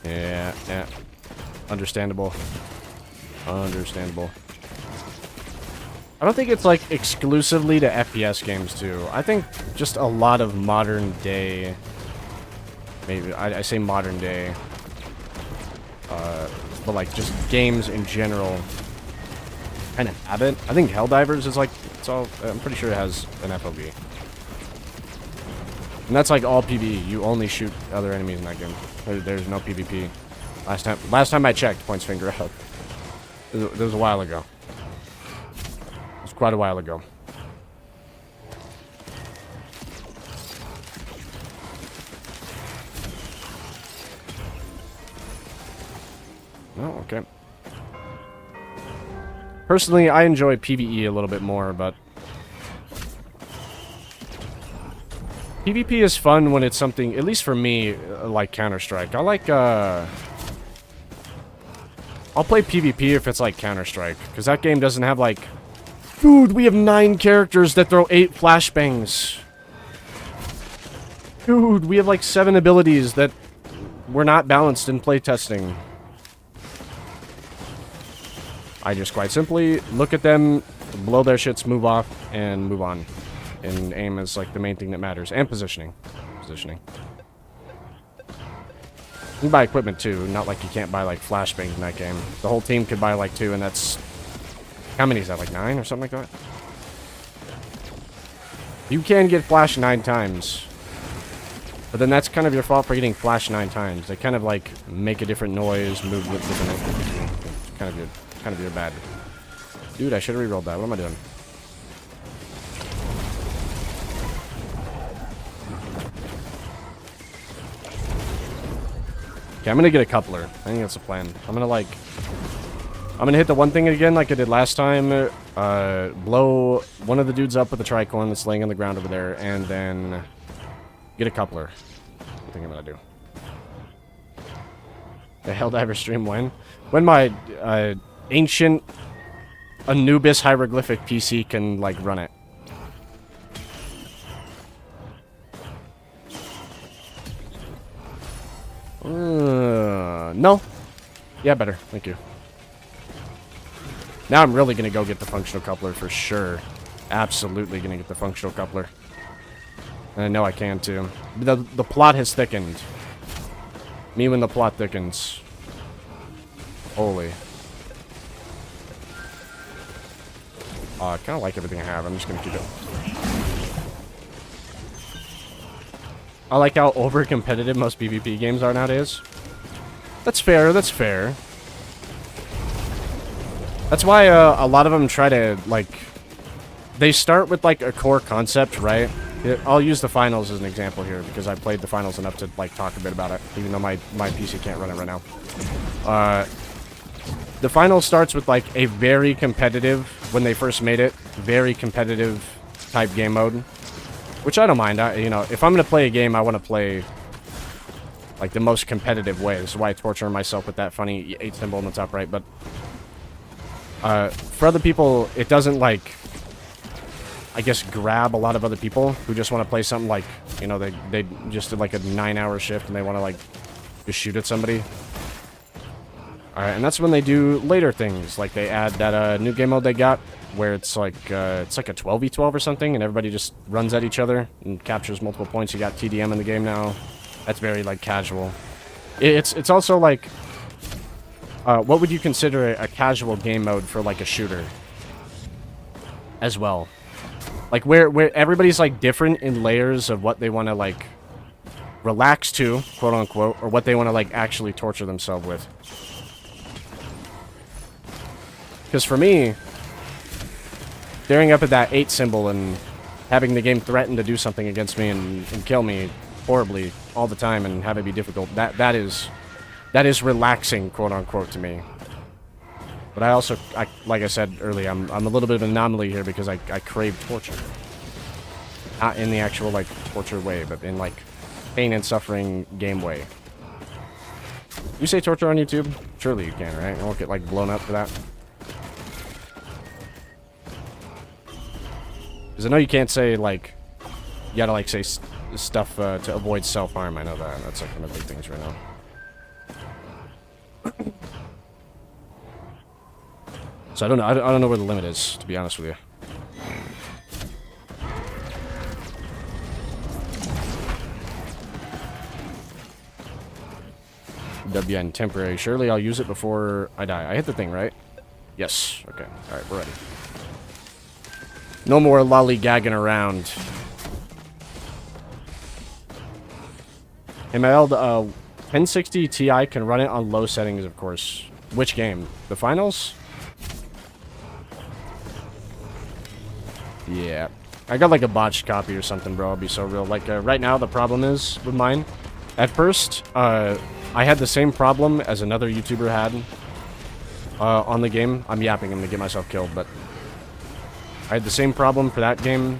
Speaker 1: Yeah. Understandable. Understandable. I don't think it's, like, exclusively to FPS games, too. I think just a lot of modern day... Maybe, I say modern day. But, like, just games in general kind of have it. I think Helldivers is, like, it's all... I'm pretty sure it has an FOV. And that's, like, all PvE. You only shoot other enemies in that game. There's no PvP. Last time I checked, points finger up. It was a while ago. It was quite a while ago. Oh, okay. Personally, I enjoy PvE a little bit more, but... PvP is fun when it's something, at least for me, like Counter-Strike. I like, I'll play PvP if it's like Counter-Strike, because that game doesn't have, like... Dude, we have 9 characters that throw 8 flashbangs. Dude, we have, like, 7 abilities that were not balanced in playtesting. I just quite simply look at them, blow their shits, move off, and move on. And aim is, like, the main thing that matters. And positioning. Positioning. You can buy equipment, too. Not like you can't buy, like, flashbangs in that game. The whole team could buy, like, 2, and that's... How many is that? Like, 9 or something like that? You can get flashed 9 times. But then that's kind of your fault for getting flashed 9 times. They kind of, like, make a different noise, move with different... Kind of your bad. Dude, I should have rerolled that. What am I doing? Okay, I'm gonna get a coupler. I think that's the plan. I'm gonna hit the one thing again like I did last time. Blow one of the dudes up with the tricorn that's laying on the ground over there, and then get a coupler. I think I'm gonna do. The Helldiver stream when? When my ancient Anubis hieroglyphic PC can, like, run it. No. Yeah, better. Thank you. Now I'm really gonna go get the functional coupler for sure. Absolutely gonna get the functional coupler. And I know I can too. The plot has thickened. Me when the plot thickens. Holy. I kind of like everything I have. I'm just gonna keep it. I like how over-competitive most PvP games are nowadays. That's fair, that's fair. That's why a lot of them try to, like... They start with, like, a core concept, right? I'll use the finals as an example here, because I played the finals enough to, like, talk a bit about it, even though my PC can't run it right now. The final starts with, like, a very competitive, when they first made it, very competitive type game mode. Which I don't mind. You know, if I'm going to play a game, I want to play, like, the most competitive way. This is why I torture myself with that funny 8 symbol in the top right. But for other people, it doesn't, like, I guess, grab a lot of other people who just want to play something like, you know, they just did, like, a 9-hour shift and they want to, like, just shoot at somebody. Alright, and that's when they do later things. Like, they add that new game mode they got, where it's like a 12v12 or something, and everybody just runs at each other and captures multiple points. You got TDM in the game now. That's very, like, casual. It's also, like, what would you consider a casual game mode for, like, a shooter? As well. Like, where everybody's, like, different in layers of what they want to, like, relax to, quote-unquote, or what they want to, like, actually torture themselves with. Because for me, staring up at that 8 symbol and having the game threaten to do something against me and kill me horribly all the time and have it be difficult, that is relaxing, quote-unquote, to me. But I also, like I said earlier, I'm a little bit of an anomaly here because I crave torture. Not in the actual, like, torture way, but in, like, pain and suffering game way. You say torture on YouTube? Surely you can, right? I won't get, like, blown up for that. Because I know you can't say, like, you gotta, like, say stuff to avoid self-harm. I know that. That's, like, one of the big things right now. So I don't know. I don't know where the limit is, to be honest with you. WN temporary. Surely I'll use it before I die. I hit the thing, right? Yes. Okay. Alright, we're ready. No more lollygagging around. Hey, Meld, 1060 Ti can run it on low settings, of course. Which game? The finals? Yeah. I got like a botched copy or something, bro. I'll be so real. Like, right now, the problem is with mine. At first, I had the same problem as another YouTuber had on the game. I'm yapping him to get myself killed, but I had the same problem for that game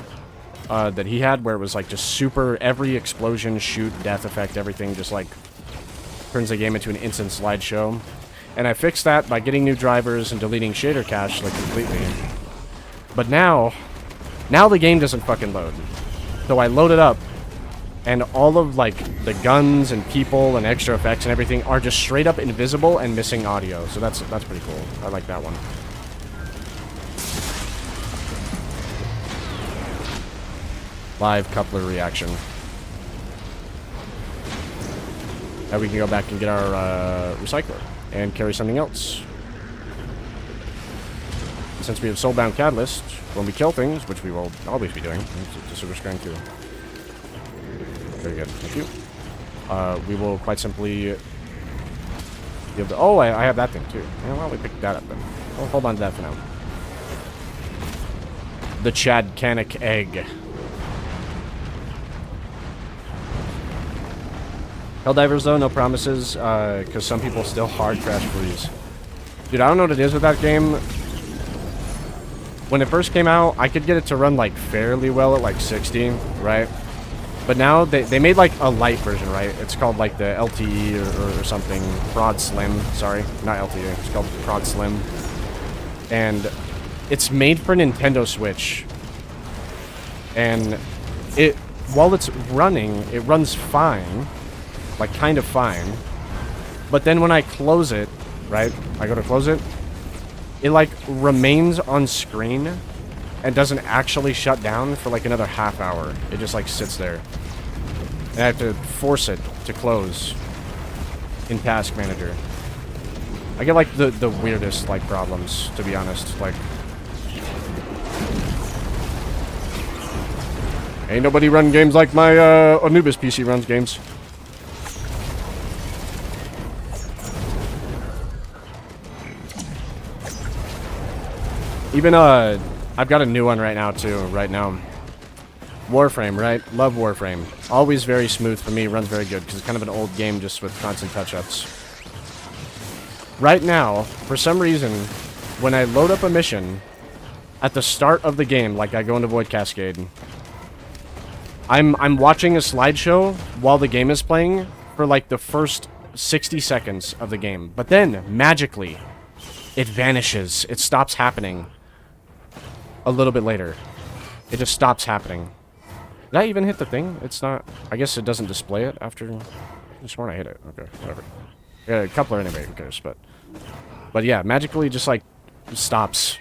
Speaker 1: that he had, where it was like just super, every explosion, shoot, death effect, everything just like turns the game into an instant slideshow. And I fixed that by getting new drivers and deleting shader cache like completely. But now the game doesn't fucking load. So I load it up, and all of like the guns and people and extra effects and everything are just straight up invisible and missing audio. So that's pretty cool. I like that one. Live coupler reaction. Now we can go back and get our recycler and carry something else. Since we have Soulbound Catalyst, when we kill things, which we will always be doing, it's a Super Screen 2. Very good, thank you. We will quite simply be able to... Oh, I have that thing too. Yeah, why don't we pick that up then? We'll hold on to that for now. The Chadcanic egg. Helldivers, though, no promises, because some people still hard crash freeze. Dude, I don't know what it is with that game. When it first came out, I could get it to run, like, fairly well at, like, 60, right? But now, they made, like, a light version, right? It's called, like, the LTE or something. Prod Slim. Sorry, not LTE. It's called Prod Slim. And it's made for Nintendo Switch. And while it's running, it runs fine. Like, kind of fine. But then when I close it, right? I go to close it. It, like, remains on screen and doesn't actually shut down for, like, another half hour. It just, like, sits there. And I have to force it to close in Task Manager. I get, like, the weirdest, like, problems, to be honest. Like, ain't nobody run games like my Anubis PC runs games. Even, I've got a new one right now, too, right now. Warframe, right? Love Warframe. Always very smooth for me, runs very good, because it's kind of an old game just with constant touch-ups. Right now, for some reason, when I load up a mission, at the start of the game, like I go into Void Cascade, I'm watching a slideshow while the game is playing for, like, the first 60 seconds of the game. But then, magically, it vanishes. It stops happening. A little bit later. It just stops happening. Did I even hit the thing? It's not... I guess it doesn't display it after... I sworn I hit it. Okay, whatever. Yeah, a coupler anyway, who cares, but... But yeah, magically just, like, stops.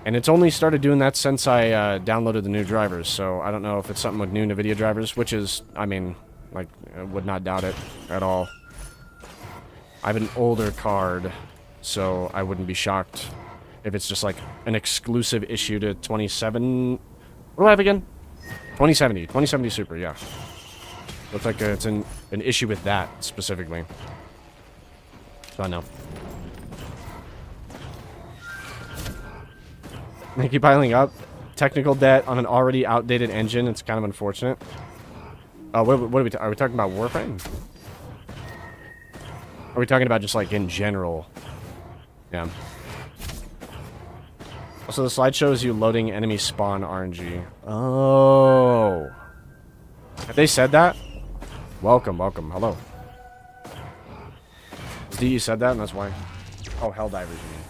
Speaker 1: And it's only started doing that since I downloaded the new drivers, so I don't know if it's something with new NVIDIA drivers, which is, I mean, like, I would not doubt it at all. I have an older card, so I wouldn't be shocked if it's just like an exclusive issue to 27... What do I have again? 2070. 2070 Super, yeah. Looks like it's an issue with that, specifically. So I know. They keep piling up. Technical debt on an already outdated engine. It's kind of unfortunate. What are we talking about? Warframe? Are we talking about just like in general? Yeah. So the slide shows you loading enemy spawn RNG. Oh. Have they said that? Welcome, welcome. Hello. You said that and that's why. Oh, Helldivers, you mean.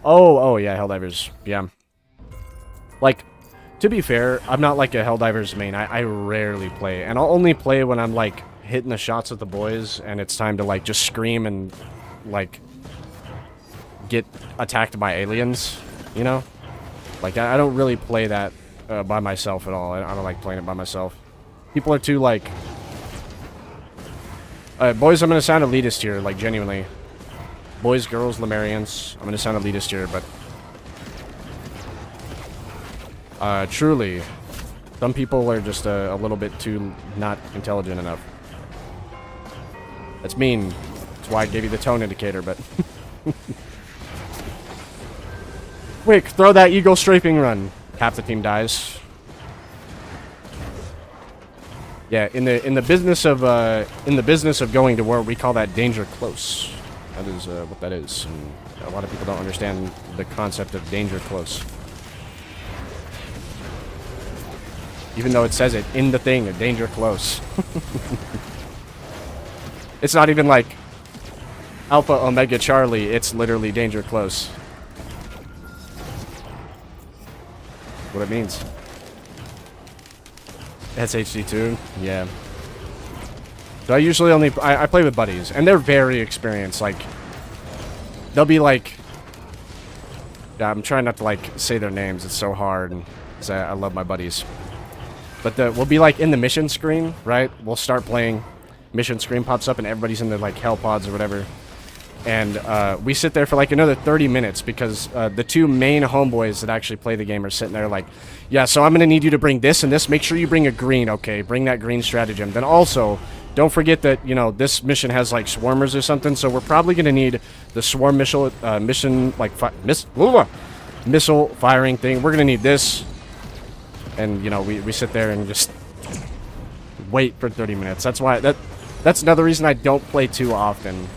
Speaker 1: Oh, yeah, Helldivers. Yeah. Like, to be fair, I'm not like a Helldivers main. I rarely play. And I'll only play when I'm like hitting the shots with the boys and it's time to like just scream and like get attacked by aliens, you know? Like, I don't really play that by myself at all. I don't like playing it by myself. People are too, like... boys, I'm gonna sound elitist here, like, genuinely. Boys, girls, Lemurians. I'm gonna sound elitist here, but... truly, some people are just a little bit too not intelligent enough. That's mean. That's why I gave you the tone indicator, but... Quick, throw that eagle strafing run. Half the team dies. Yeah, in the business of going to war, we call that danger close. That is what that is. And a lot of people don't understand the concept of danger close. Even though it says it in the thing, danger close. It's not even like Alpha Omega Charlie, it's literally danger close. What it means. SHD2, yeah. So I usually only I play with buddies, and they're very experienced. Like, they'll be like, yeah, I'm trying not to like say their names. It's so hard, because I love my buddies. But we'll be like in the mission screen, right? We'll start playing. Mission screen pops up, and everybody's in their like hell pods or whatever. And we sit there for like another 30 minutes because the two main homeboys that actually play the game are sitting there like, yeah, so I'm going to need you to bring this and this. Make sure you bring a green. Okay, bring that green stratagem. Then also, don't forget that, you know, this mission has like swarmers or something. So we're probably going to need the swarm missile firing thing. We're going to need this. And, you know, we sit there and just wait for 30 minutes. That's why, that's another reason I don't play too often.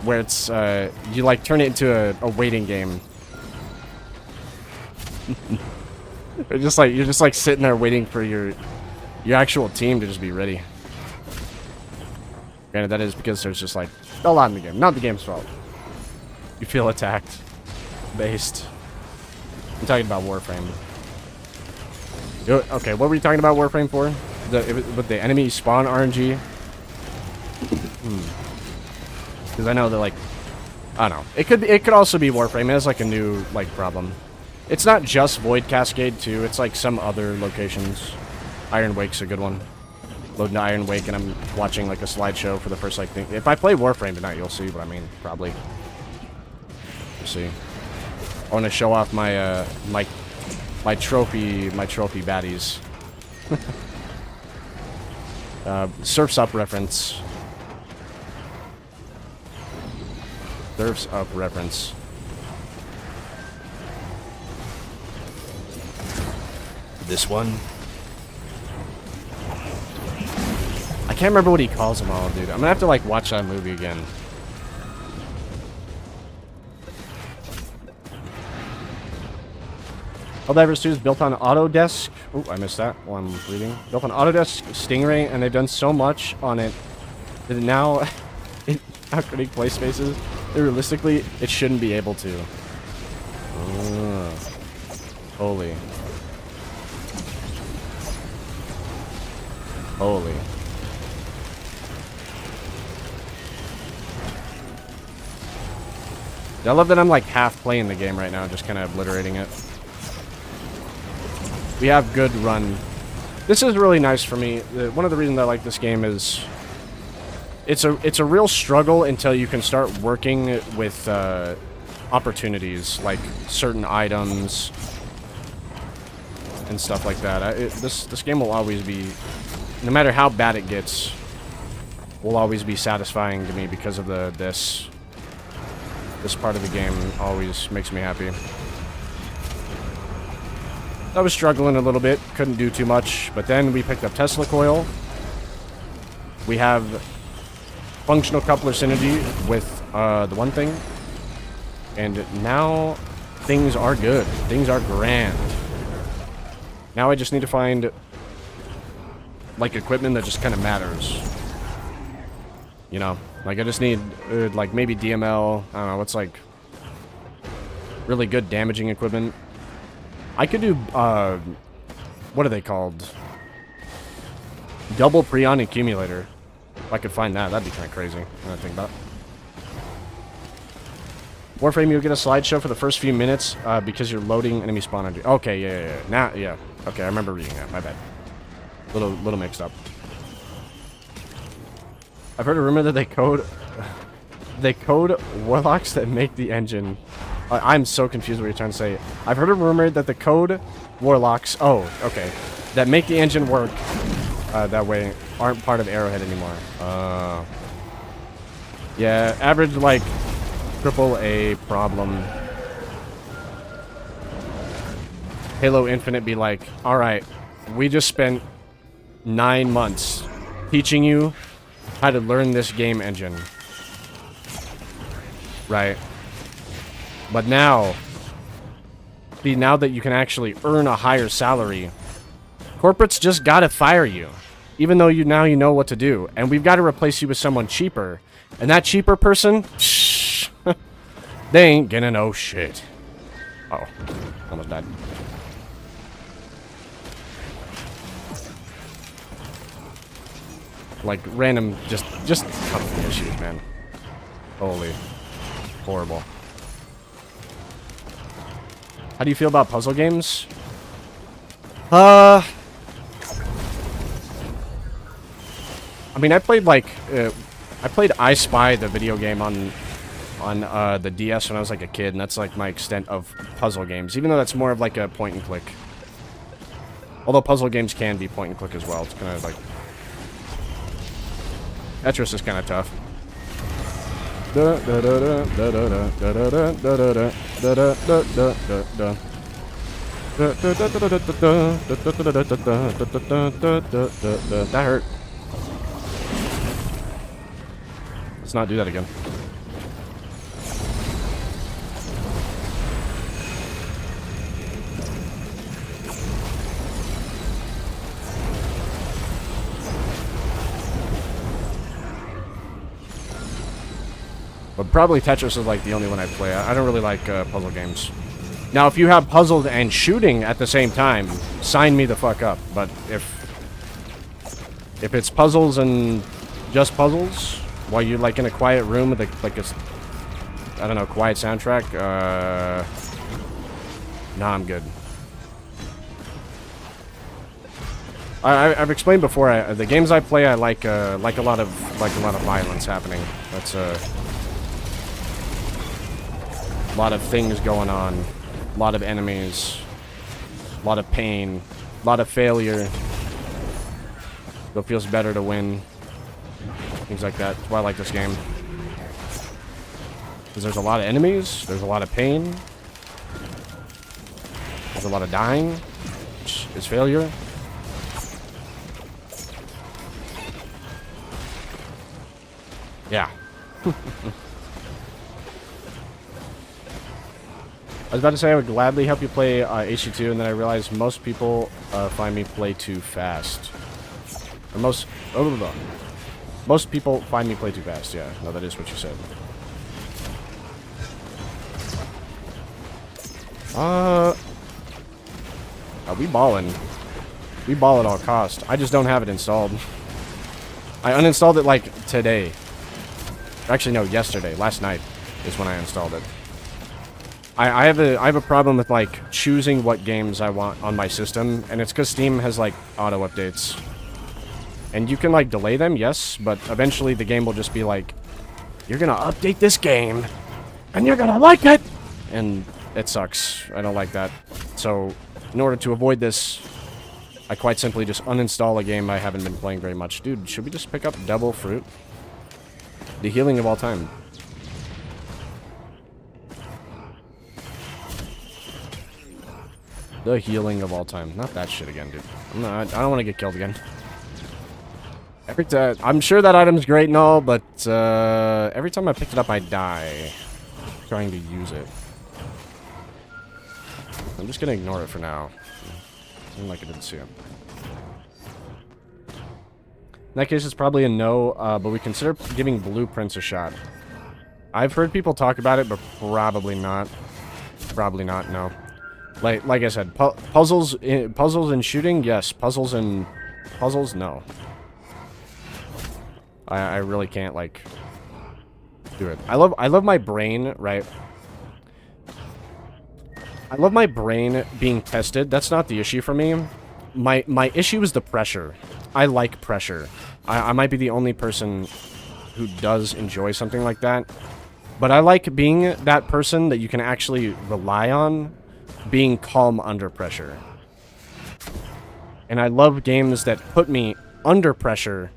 Speaker 1: Where it's, you like turn it into a waiting game. you're just like sitting there waiting for your actual team to just be ready. Granted, that is because there's just like a lot in the game. Not the game's fault. You feel attacked. Based. I'm talking about Warframe. Okay, what were you talking about Warframe for? With the enemy spawn RNG? Because I know that, like, I don't know. It could also be Warframe. It has like a new like problem. It's not just Void Cascade too. It's like some other locations. Iron Wake's a good one. Loading to Iron Wake, and I'm watching like a slideshow for the first like thing. If I play Warframe tonight, you'll see what I mean. Probably. You'll see. I want to show off my my trophy baddies. Surf's Up reference. Surf's Up reference. This one. I can't remember what he calls them all, dude. I'm gonna have to like watch that movie again. Helldivers 2 is built on Autodesk. Oh, I missed that while I'm reading. Built on Autodesk Stingray, and they've done so much on it that now, outcritiquing play spaces, realistically, it shouldn't be able to. Holy. Holy. I love that I'm like half playing the game right now, just kind of obliterating it. We have good run. This is really nice for me. One of the reasons I like this game is it's a real struggle until you can start working with opportunities like certain items and stuff like that. This game will always be, no matter how bad it gets, will always be satisfying to me because of this part of the game always makes me happy. I was struggling a little bit, couldn't do too much, but then we picked up Tesla Coil. We have functional coupler synergy with the one thing, and now things are good. Things are grand. Now I just need to find like equipment that just kind of matters. You know, like I just need like maybe DML. I don't know what's like really good damaging equipment. I could do, what are they called? Double Prion Accumulator. If I could find that, that'd be kind of crazy when I think about Warframe, you'll get a slideshow for the first few minutes because you're loading enemy spawn on you. Okay, yeah. Now, yeah. Okay, I remember reading that. My bad. Little mixed up. I've heard a rumor that they code warlocks that make the engine. I'm so confused what you're trying to say. I've heard a rumor that the code warlocks. Oh, okay. That make the engine work that way aren't part of Arrowhead anymore. Yeah, average like AAA problem. Halo Infinite be like, all right, we just spent 9 months teaching you how to learn this game engine. Right. But now, see, now that you can actually earn a higher salary, corporates just gotta fire you. Even though you know what to do. And we've got to replace you with someone cheaper. And that cheaper person, they ain't gonna know shit. Uh oh, almost died. Like random, just company issues, man. Holy, horrible. How do you feel about puzzle games? I mean, I played like I played I Spy, the video game on the DS when I was like a kid, and that's like my extent of puzzle games. Even though that's more of like a point and click. Although puzzle games can be point and click as well. It's kind of like Tetris is kind of tough. That hurt. Let's not do that again. But probably Tetris is like the only one I play. I don't really like puzzle games. Now, if you have puzzle and shooting at the same time, sign me the fuck up. But if it's puzzles and just puzzles, while you're like in a quiet room with like a, I don't know, quiet soundtrack, nah, I'm good. I've explained before. The games I play, I like a lot of violence happening. That's a lot of things going on, a lot of enemies, a lot of pain, a lot of failure. So it feels better to win. Things like that. That's why I like this game. Because there's a lot of enemies, there's a lot of pain, there's a lot of dying, which is failure. Yeah. I was about to say I would gladly help you play HC2, and then I realized most people find me play too fast. Or most people find me play too fast. Yeah, no, that is what you said. We ballin'. We ball at all costs. I just don't have it installed. I uninstalled it like today. Actually, no, yesterday. Last night is when I installed it. I have a problem with like choosing what games I want on my system, and it's because Steam has like auto updates. And you can like delay them, yes, but eventually the game will just be like, you're gonna update this game, and you're gonna like it! And it sucks. I don't like that. So, in order to avoid this, I quite simply just uninstall a game I haven't been playing very much. Dude, should we just pick up Devil Fruit? The healing of all time. The healing of all time. Not that shit again, dude. I don't want to get killed again. Every time, I'm sure that item's great and all, but every time I pick it up, I die trying to use it. I'm just gonna ignore it for now. Seemed like I didn't see him. In that case, it's probably a no, but we consider giving Blueprints a shot. I've heard people talk about it, but probably not. Probably not, no. Like I said, puzzles and shooting, yes. Puzzles, no. I really can't, like, do it. I love my brain, right? I love my brain being tested. That's not the issue for me. My issue is the pressure. I like pressure. I might be the only person who does enjoy something like that. But I like being that person that you can actually rely on being calm under pressure. And I love games that put me under pressure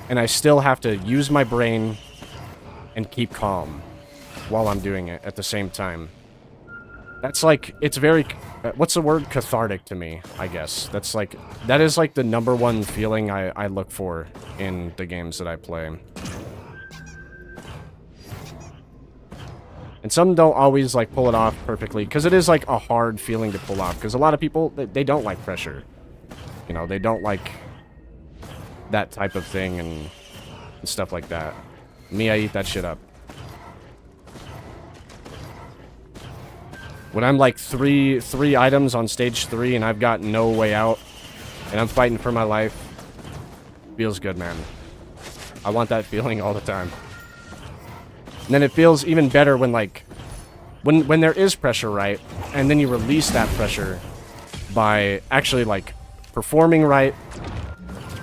Speaker 1: and I still have to use my brain and keep calm while I'm doing it at the same time. That's like, it's very, what's the word? Cathartic to me, I guess. That's like, that is like the #1 feeling I look for in the games that I play. And some don't always like pull it off perfectly, because it is like a hard feeling to pull off, because a lot of people, they don't like pressure. You know, they don't like that type of thing and stuff like that. Me, I eat that shit up. When I'm like three items on stage 3 and I've got no way out and I'm fighting for my life, feels good, man. I want that feeling all the time. And then it feels even better when like when there is pressure, right? And then you release that pressure by actually like performing right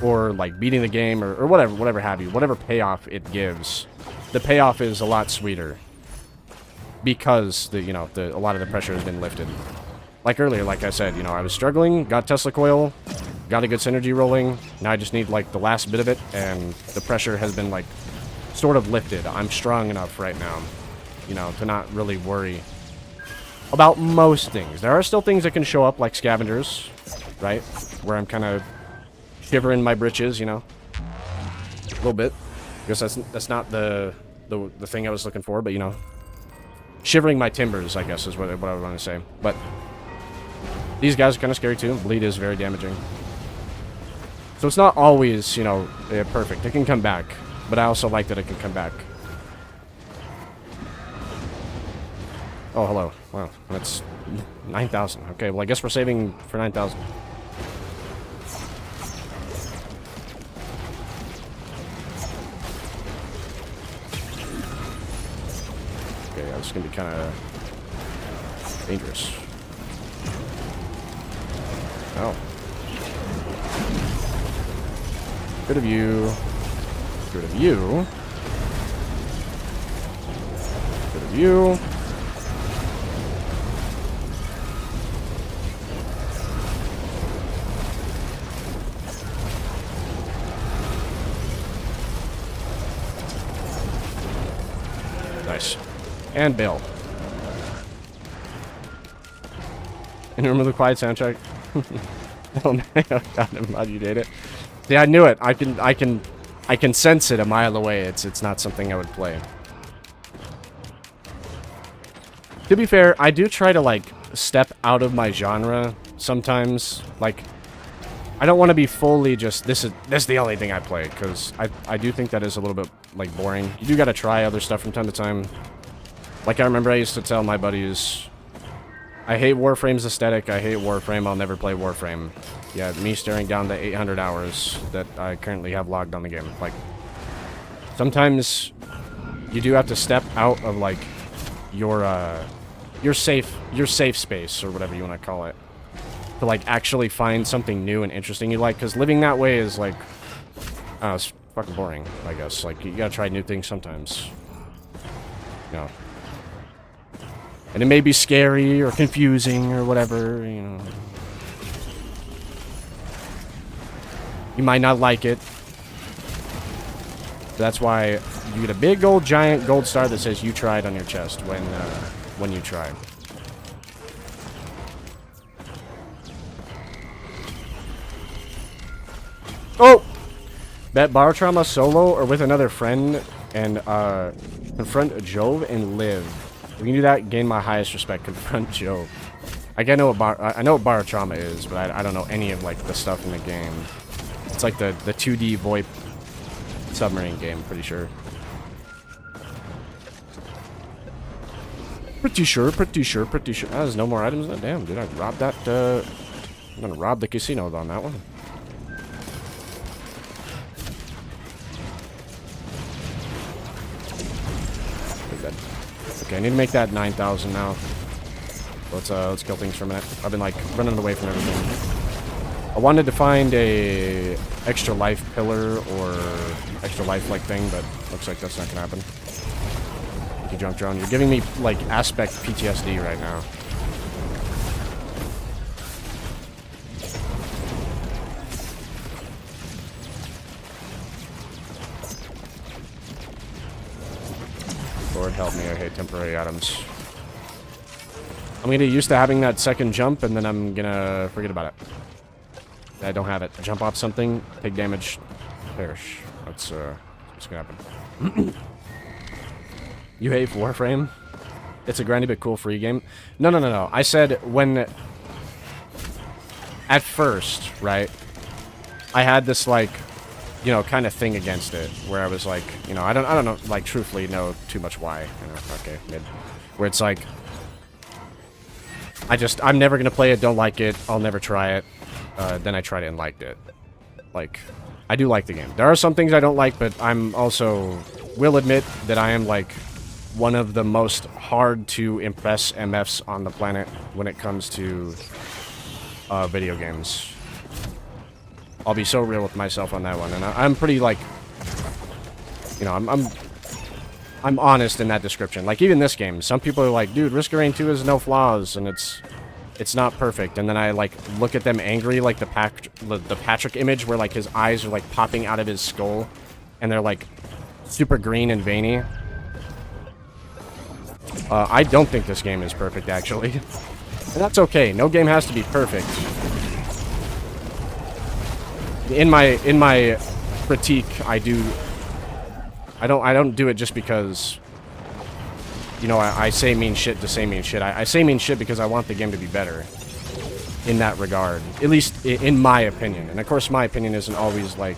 Speaker 1: or like beating the game or whatever have you. Whatever payoff it gives. The payoff is a lot sweeter. Because a lot of the pressure has been lifted. Like earlier, like I said, I was struggling, got Tesla coil, got a good synergy rolling. Now I just need like the last bit of it, and the pressure has been like sort of lifted. I'm strong enough right now, to not really worry about most things. There are still things that can show up, like scavengers, right? Where I'm kind of shivering my britches, a little bit. I guess that's not the thing I was looking for, but shivering my timbers, I guess, is what I want to say. But these guys are kind of scary too. Bleed is very damaging. So it's not always, perfect. It can come back. But I also like that it can come back. Oh, hello. Wow, that's 9,000. Okay, well, I guess we're saving for 9,000. It's gonna be kind of dangerous. Oh. Good of you. Good of you. Good of you. Nice. And Bill. And remember the quiet soundtrack? Oh man, God, I'm glad you did it. See, I knew it. I can sense it a mile away. It's not something I would play. To be fair, I do try to like step out of my genre sometimes. Like, I don't want to be fully just this is the only thing I play, because I do think that is a little bit like boring. You do got to try other stuff from time to time. Like, I remember I used to tell my buddies, I hate Warframe's aesthetic, I hate Warframe, I'll never play Warframe. Yeah, me staring down the 800 hours that I currently have logged on the game. Like, sometimes you do have to step out of, like, your safe space, or whatever you want to call it, to, like, actually find something new and interesting you like, because living that way is, like, it's fucking boring, I guess. Like, you gotta try new things sometimes. And it may be scary or confusing or whatever, You might not like it. That's why you get a big old giant gold star that says you tried on your chest when you try. Oh! Bet Barotrauma solo or with another friend and confront Jove and live. We can do that, gain my highest respect, confront Jove. Like, I know what Barotrauma is, but I don't know any of, like, the stuff in the game. It's like the 2D VoIP submarine game, pretty sure. Pretty sure. Ah, there's no more items? Damn, dude, I robbed that, I'm gonna rob the casino on that one. Okay, I need to make that 9,000 now. Let's kill things for a minute. I've been like running away from everything. I wanted to find a extra life pillar or extra life like thing, but looks like that's not gonna happen. Thank you, Junk Drone. You're giving me like aspect PTSD right now. Lord help me, I hate temporary items. I'm gonna get used to having that second jump, and then I'm gonna forget about it. I don't have it. I jump off something, take damage, perish. That's what's gonna happen. You hate Warframe? It's a grindy but cool free game. No. I said when... At first, right? I had this, like, you know, kind of thing against it, where I was like, you know, I don't know, like, truthfully know too much why. You know, okay, mid. Where it's like... I'm never gonna play it, don't like it, I'll never try it. Then I tried it and liked it. Like, I do like the game. There are some things I don't like, but I'm also... will admit that I am, like... one of the most hard to impress MFs on the planet when it comes to video games. I'll be so real with myself on that one, and I'm pretty like, you know, I'm honest in that description. Like even this game, some people are like, dude, Risk of Rain 2 has no flaws, and it's not perfect. And then I like look at them angry, like the Patrick image where like his eyes are like popping out of his skull, and they're like super green and veiny. I don't think this game is perfect, actually. And that's okay. No game has to be perfect. In my critique, I don't do it just because, you know, I say mean shit to say mean shit. I say mean shit because I want the game to be better in that regard. At least in my opinion. And of course, my opinion isn't always like,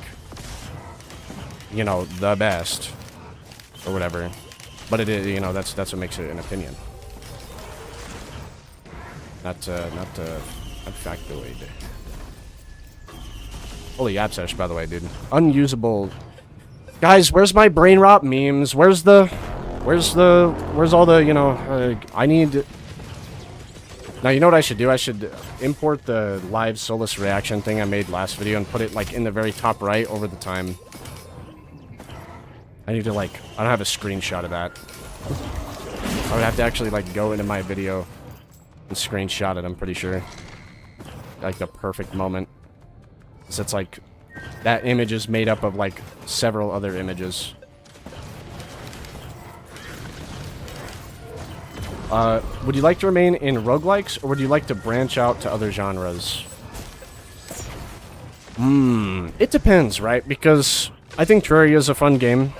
Speaker 1: you know, the best or whatever. But it is, you know, that's what makes it an opinion. Not factoid. Holy Yapsesh, by the way, dude. Unusable. Guys, where's my brain rot memes? Where's all the, you know, I need... Now, you know what I should do? I should import the live Solus reaction thing I made last video and put it, like, in the very top right over the time. I need to, like, I don't have a screenshot of that. I would have to actually, like, go into my video and screenshot it, I'm pretty sure. Like, the perfect moment. So it's like, that image is made up of, like, several other images. Would you like to remain in roguelikes, or would you like to branch out to other genres? It depends, right? Because I think Terraria is a fun game.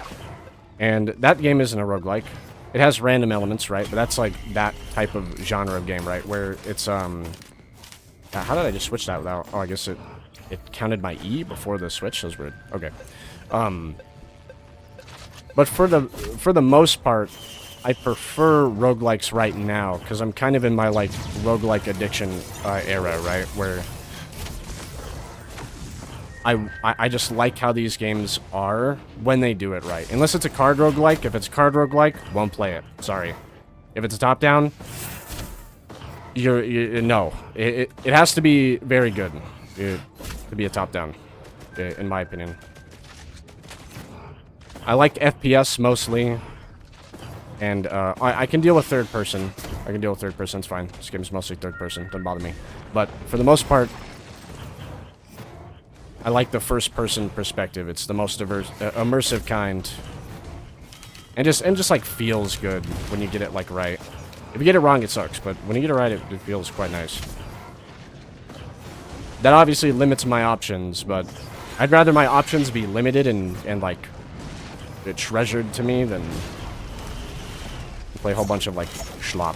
Speaker 1: And that game isn't a roguelike. It has random elements, right? But that's like that type of genre of game, right? Where it's, how did I just switch that without... Oh, I guess it counted my E before the switch? That was weird. Okay. But for the most part, I prefer roguelikes right now, because I'm kind of in my, like, roguelike addiction era, right? Where... I just like how these games are when they do it right. Unless it's a card roguelike. If it's a card roguelike, won't play it. Sorry. If it's a top-down, no. It has to be very good to be a top-down, in my opinion. I like FPS mostly, and I can deal with third person. I can deal with third person, it's fine. This game is mostly third person, doesn't bother me. But for the most part, I like the first-person perspective. It's the most immersive kind, and just like feels good when you get it like right. If you get it wrong, it sucks. But when you get it right, it feels quite nice. That obviously limits my options, but I'd rather my options be limited and like treasured to me than play a whole bunch of like schlop.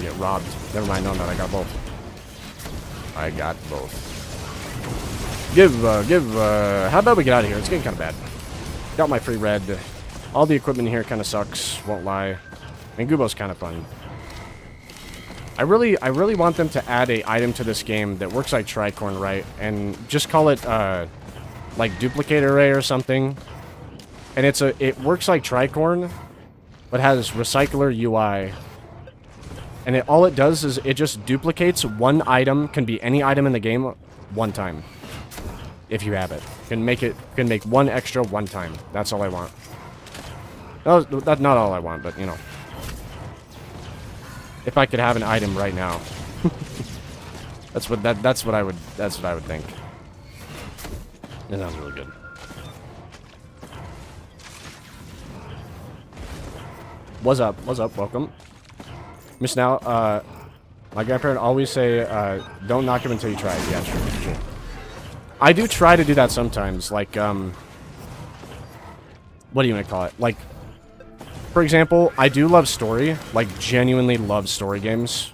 Speaker 1: Get robbed. Never mind, no, I got both. I got both. How about we get out of here? It's getting kind of bad. Got my free red. All the equipment here kind of sucks, won't lie. And Gubo's kind of fun. I really want them to add a item to this game that works like Tricorn, right? And just call it, like duplicate array or something. And it works like Tricorn, but has recycler UI. And all it does is it just duplicates one item, can be any item in the game, one time. If you have it. Can make one extra one time. That's all I want. That's not all I want, but you know. If I could have an item right now. that's what I would think. That sounds really good. What's up? What's up? Welcome. Miss Now, my grandparent always say, don't knock him until you try it. Yeah, true. I do try to do that sometimes, like, what do you want to call it? Like, for example, I do love story, like, genuinely love story games.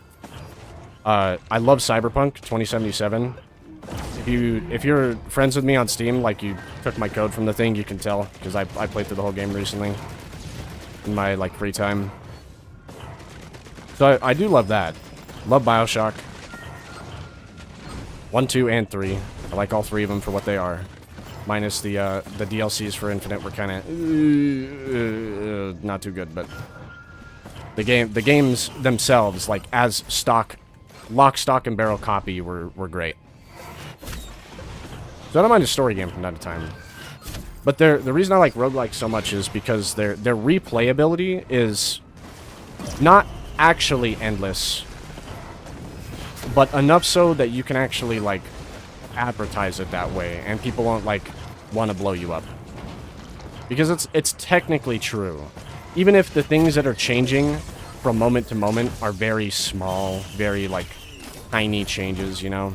Speaker 1: I love Cyberpunk 2077. If you're friends with me on Steam, like, you took my code from the thing, you can tell, because I played through the whole game recently. In my, like, free time. So I do love that. Love BioShock. 1, 2, and 3. I like all three of them for what they are. Minus the DLCs for Infinite were kind of not too good, but the games themselves, like as lock, stock, and barrel copy, were great. So I don't mind a story game from time to time. But the reason I like roguelikes so much is because their replayability is not actually endless, but enough so that you can actually, like, advertise it that way, and people won't, like, want to blow you up. Because it's technically true. Even if the things that are changing from moment to moment are very small, very, like, tiny changes, you know?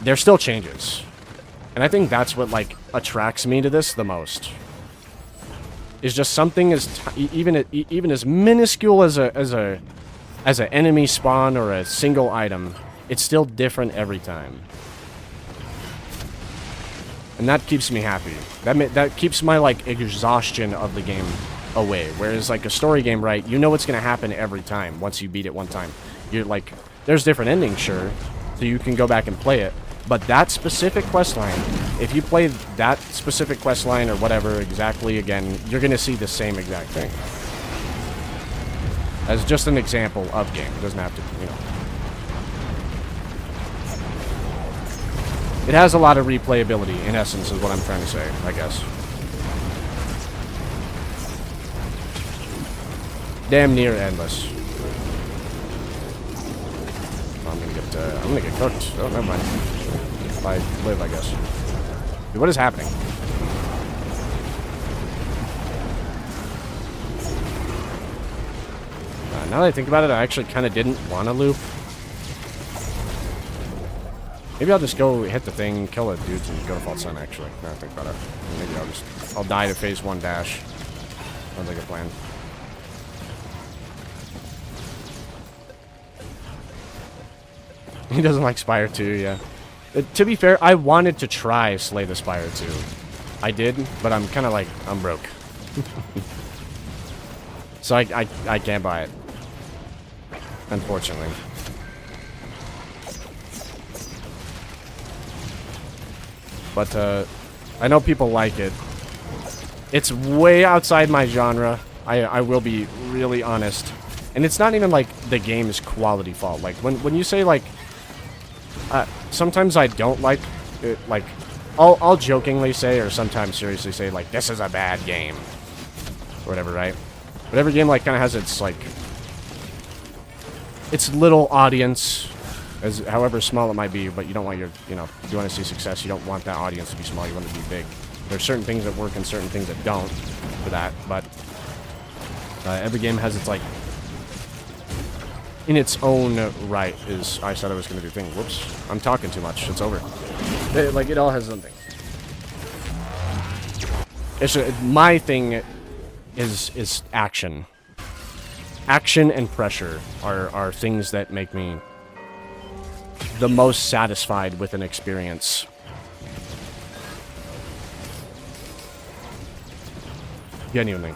Speaker 1: They're still changes. And I think that's what, like, attracts me to this the most. Is just something as even as minuscule as an enemy spawn or a single item, it's still different every time. And that keeps me happy. That keeps my, like, exhaustion of the game away. Whereas, like, a story game, right, you know what's going to happen every time once you beat it one time. You're, like, there's different endings, sure, so you can go back and play it. But that specific questline, if you play that specific questline or whatever exactly again, you're going to see the same exact thing. As just an example of game. It doesn't have to, you know. It has a lot of replayability, in essence, is what I'm trying to say, I guess. Damn near endless. I'm gonna get cooked. Oh, never mind. If I live, I guess. Dude, what is happening? Now that I think about it, I actually kind of didn't want to loop. Maybe I'll just go hit the thing, kill the dudes, and go to Fault Sun, actually. Now that I think about it. Maybe I'll die to phase 1 dash. Sounds like a plan. He doesn't like Spire 2, yeah. To be fair, I wanted to try Slay the Spire 2. I did, but I'm kind of like, I'm broke. So I can't buy it. Unfortunately. But, I know people like it. It's way outside my genre. I will be really honest. And it's not even, like, the game's quality fault. Like, when you say, like... sometimes I don't like it, like, I'll jokingly say, or sometimes seriously say, like, this is a bad game. Or whatever, right? But every game, like, kind of has its, like... its little audience, as however small it might be, but you don't want your, you know, if you want to see success, you don't want that audience to be small, you want it to be big. There's certain things that work and certain things that don't for that, but every game has its, like, in its own right, is I said I was going to do thing. Whoops. I'm talking too much. It's over. Like, it all has something. It's my thing is action. Action and pressure are things that make me the most satisfied with an experience. Genuinely.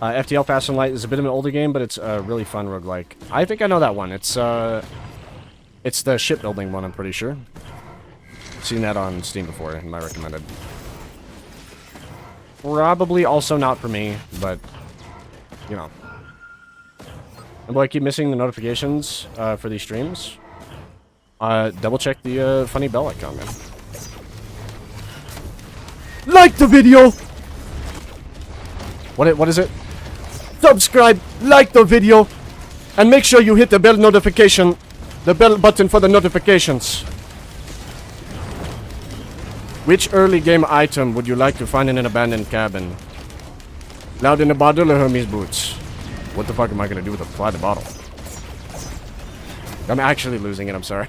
Speaker 1: FTL Fast and Light is a bit of an older game, but it's a really fun roguelike. I think I know that one. It's It's the shipbuilding one, I'm pretty sure. Seen that on Steam before, in my recommended. Probably also not for me, but, you know. And boy, I keep missing the notifications for these streams. Double check the funny bell icon, man. Like the video! What is it? Subscribe, like the video, and make sure you hit the bell notification, the bell button for the notifications. Which early game item would you like to find in an abandoned cabin? Loud in a bottle or Hermes boots? What the fuck am I gonna do with a fly the bottle? I'm actually losing it, I'm sorry.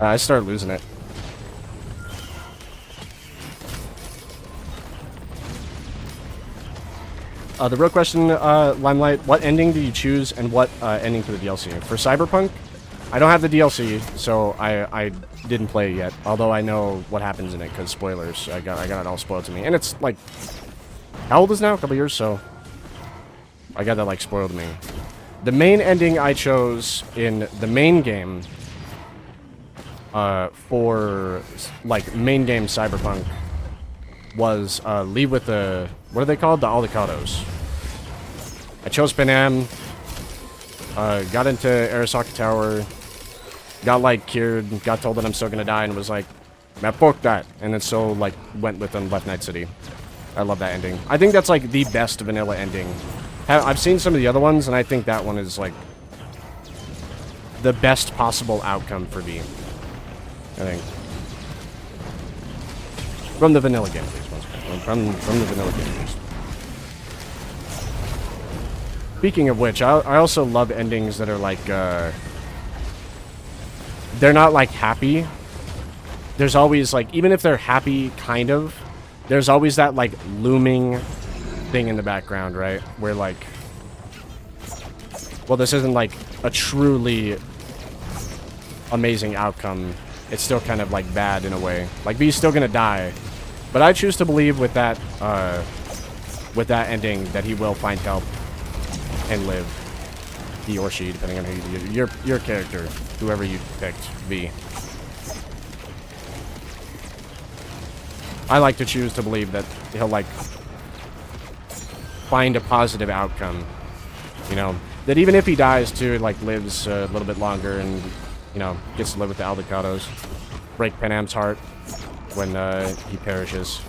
Speaker 1: I started losing it. The real question, Limelight, what ending do you choose and what ending for the DLC? For Cyberpunk, I don't have the DLC, so I didn't play it yet. Although I know what happens in it, because spoilers. I got it all spoiled to me. And it's like, how old is it now? A couple years, so I got that like spoiled to me. The main ending I chose in the main game for like main game Cyberpunk was leave with the, what are they called? The Aldecados. I chose Panam, got into Arasaka Tower, got like cured, got told that I'm still gonna die, and was like, man, fuck that. And then so like went with them, left Night City. I love that ending. I think that's like the best vanilla ending. I've seen some of the other ones, and I think that one is like the best possible outcome for V. I think. From the vanilla game, please. From the vanilla game, please. Speaking of which, I also love endings that are like, they're not like happy. There's always like, even if they're happy, kind of, there's always that like looming thing in the background, right? Where like, well, this isn't like a truly amazing outcome. It's still kind of like bad in a way. Like V's still gonna die. But I choose to believe with that ending that he will find help and live. He or she, depending on who your character, whoever you picked, V. I like to choose to believe that he'll like find a positive outcome. You know, that even if he dies too, like lives a little bit longer and, you know, gets to live with the Aldecados. Break Panam's heart when he perishes.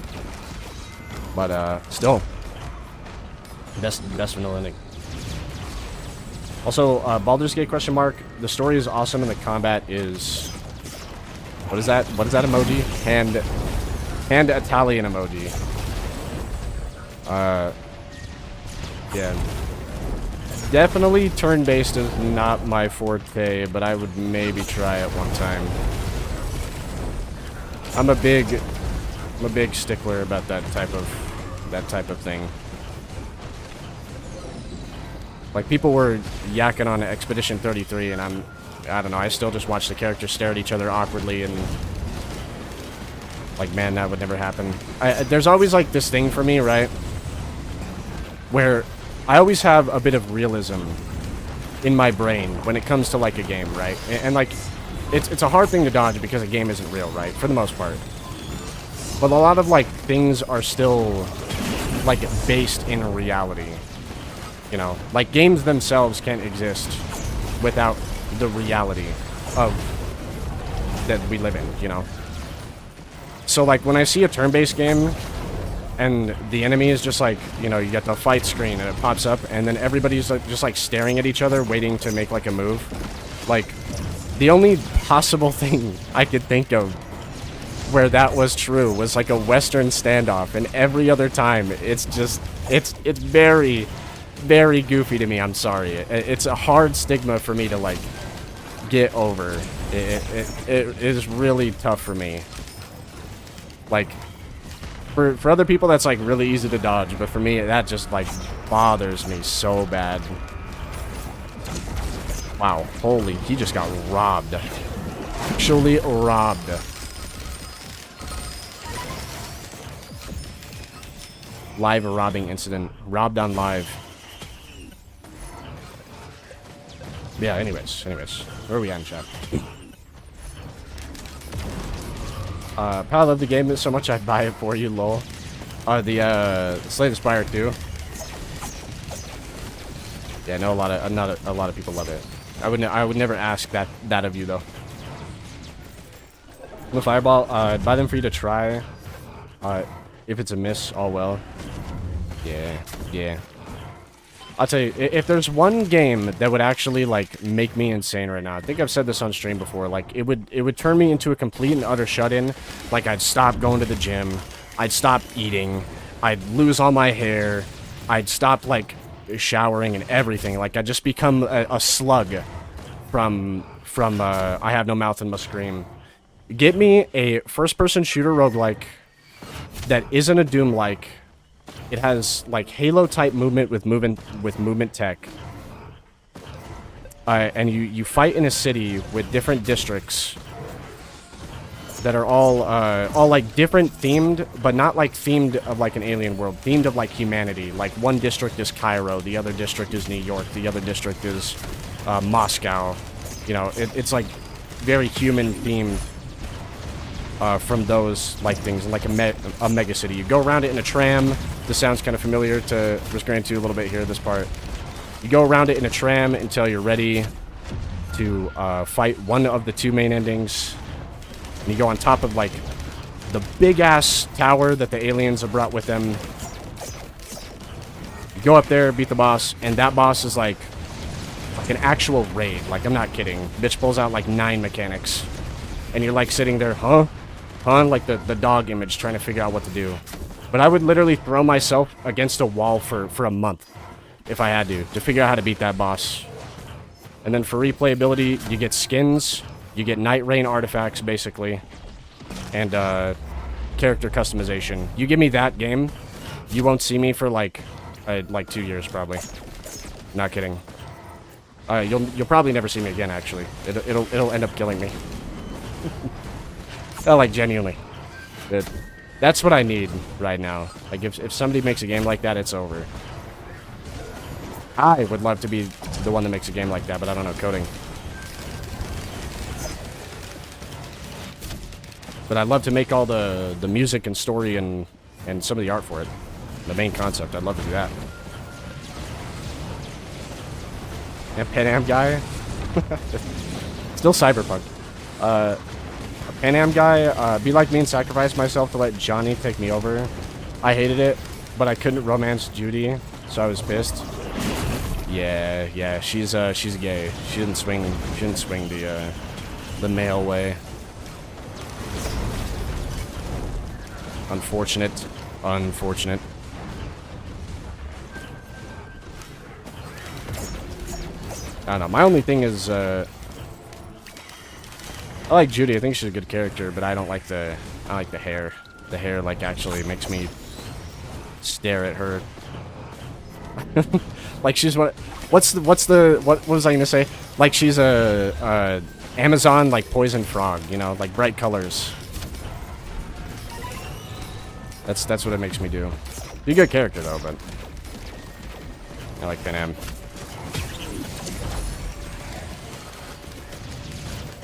Speaker 1: But still, best vanilla ending. Also, Baldur's Gate question mark. The story is awesome and the combat is, what is that? What is that emoji? Hand Italian emoji. Yeah. Definitely turn-based is not my forte, but I would maybe try it one time. I'm a big stickler about that type of thing. Like, people were yakking on Expedition 33, and I don't know, I still just watch the characters stare at each other awkwardly, and like, man, that would never happen. There's always like this thing for me, right, where I always have a bit of realism in my brain when it comes to like a game, right? And like, it's a hard thing to dodge because a game isn't real, right? For the most part. But a lot of like things are still like based in reality. You know, like games themselves can't exist without the reality of that we live in, you know? So like when I see a turn-based game and the enemy is just like, you know, you get the fight screen and it pops up and then everybody's like, just like staring at each other waiting to make like a move. Like, the only possible thing I could think of where that was true was like a Western standoff, and every other time it's just, it's very, very goofy to me. I'm sorry. It's a hard stigma for me to like get over. It is really tough for me. Like, for other people that's like really easy to dodge, but for me that just like bothers me so bad. Wow, holy, he just got robbed. Actually robbed. Live robbing incident. Robbed on live. Yeah, anyways. Where are we at in chat? Pal, I love the game so much I'd buy it for you, lol. The Slay the Spire 2. Yeah, no, not a lot of people love it. I would never ask that of you though. The Fireball, I'd buy them for you to try. If it's a miss, all well. Yeah. I'll tell you, if there's one game that would actually, like, make me insane right now, I think I've said this on stream before, like, it would turn me into a complete and utter shut-in. Like, I'd stop going to the gym, I'd stop eating, I'd lose all my hair, I'd stop, like, showering and everything. Like, I'd just become a slug from I have no mouth and must scream. Get me a first-person shooter roguelike that isn't a Doom-like. It has, like, Halo-type movement with movement tech. And you fight in a city with different districts that are all like, different themed, but not, like, themed of, like, an alien world. Themed of, like, humanity. Like, one district is Cairo, the other district is New York, the other district is Moscow. You know, it's, like, very human-themed. From those, like, things in, like, a mega city. You go around it in a tram. This sounds kind of familiar to Risk Grand 2 a little bit here, this part. You go around it in a tram until you're ready to fight one of the two main endings. And you go on top of, like, the big-ass tower that the aliens have brought with them. You go up there, beat the boss, and that boss is, like an actual raid. Like, I'm not kidding. Bitch pulls out, like, 9 mechanics. And you're, like, sitting there, huh? Like the dog image, trying to figure out what to do. But I would literally throw myself against a wall for a month, if I had to figure out how to beat that boss. And then for replayability, you get skins, you get Night Rain artifacts, basically, and character customization. You give me that game, you won't see me for like 2 years, probably. Not kidding. You'll probably never see me again, actually. It'll end up killing me. Oh, like, genuinely. That's what I need right now. Like, if somebody makes a game like that, it's over. I would love to be the one that makes a game like that, but I don't know coding. But I'd love to make all the music and story and some of the art for it. The main concept. I'd love to do that. Yeah, Pan Am guy. Still Cyberpunk. A Pan Am guy, be like me and sacrifice myself to let Johnny take me over. I hated it, but I couldn't romance Judy, so I was pissed. Yeah, she's gay. She didn't swing the male way. Unfortunate. I don't know. My only thing is, I like Judy. I think she's a good character, but I don't like the hair. The hair, like, actually makes me stare at her. Like, she's what was I gonna say? Like, she's a Amazon, like, poison frog, you know, like bright colors. That's what it makes me do. Be a good character though, but I like Pan Am.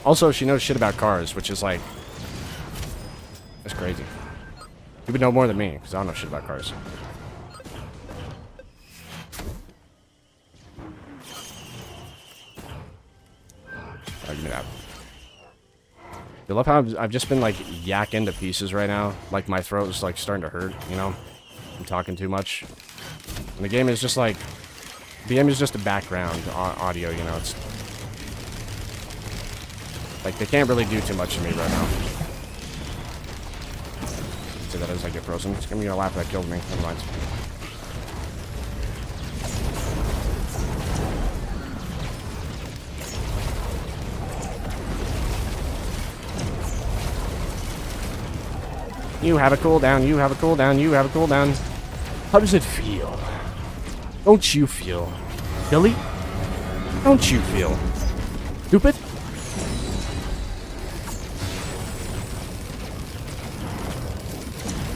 Speaker 1: Also, she knows shit about cars, which is like, that's crazy. You would know more than me, because I don't know shit about cars. Oh, give me that. I love how I've just been, like, yakking to pieces right now. Like, my throat is, like, starting to hurt, you know? I'm talking too much. And the game is just, like, the game is just a background audio, you know? It's like, they can't really do too much to me right now. Say that as I get frozen. It's gonna be a laugh that killed me. Never mind. You have a cooldown, you have a cooldown, you have a cooldown. How does it feel? Don't you feel? Billy? Don't you feel? Stupid?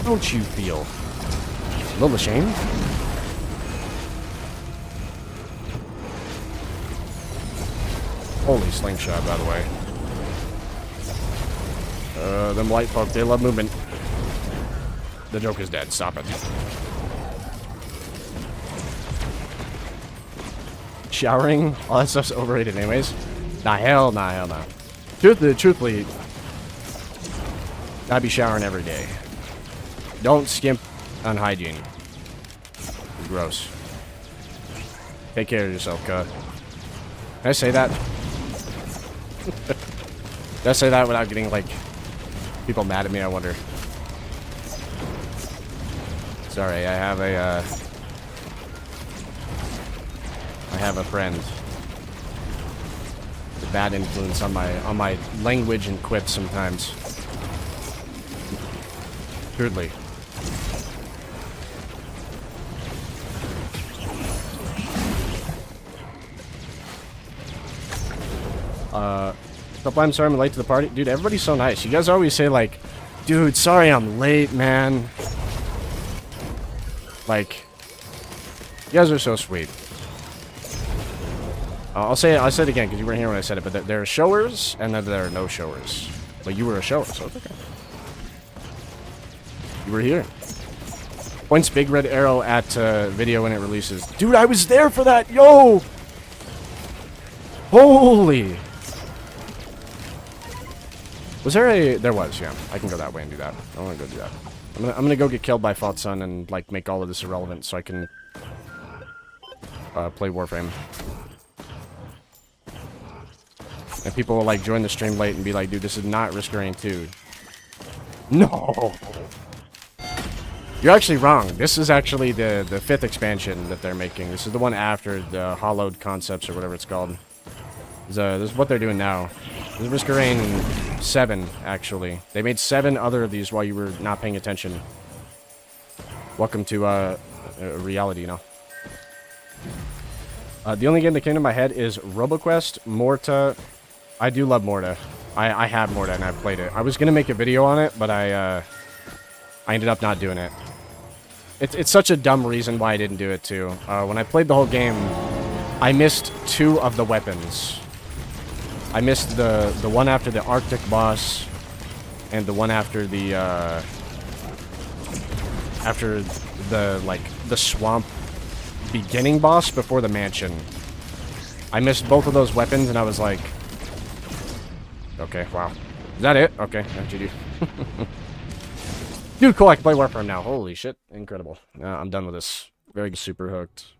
Speaker 1: Don't you feel a little ashamed? Holy slingshot, by the way. Them white folk, they love movement. The joke is dead. Stop it. Showering? All that stuff's overrated anyways. Nah, hell nah. Truthfully, I'd be showering every day. Don't skimp on hygiene. Gross. Take care of yourself, cuh. Can I say that? Did I say that without getting, like, people mad at me, I wonder? Sorry, I have a friend. It's a bad influence on my language and quips sometimes. Thirdly. I'm sorry I'm late to the party. Dude, everybody's so nice. You guys always say, like, dude, sorry I'm late, man. Like, you guys are so sweet. I'll say it again, because you weren't here when I said it, but there are showers, and then there are no showers. But you were a shower, so it's okay. You were here. Points big red arrow at video when it releases. Dude, I was there for that! Yo! Holy! Was there a... There was, yeah. I can go that way and do that. I want to go do that. I'm gonna go get killed by Fatsun and, like, make all of this irrelevant so I can... play Warframe. And people will, like, join the stream late and be like, dude, this is not Risk of Rain 2. No! You're actually wrong. This is actually the 5th expansion that they're making. This is the one after the Hollowed Concepts or whatever it's called. This is what they're doing now. This is Risk of Rain 7, actually. They made 7 other of these while you were not paying attention. Welcome to reality, you know. The only game that came to my head is RoboQuest, Morta. I do love Morta. I have Morta and I've played it. I was gonna make a video on it, but I ended up not doing it. It's such a dumb reason why I didn't do it too. When I played the whole game, I missed 2 of the weapons. I missed the one after the Arctic boss, and the one after the the swamp beginning boss before the mansion. I missed both of those weapons, and I was like, okay, wow. Is that it? Okay, GG. Dude, cool, I can play Warframe now. Holy shit, incredible. I'm done with this. Very super hooked.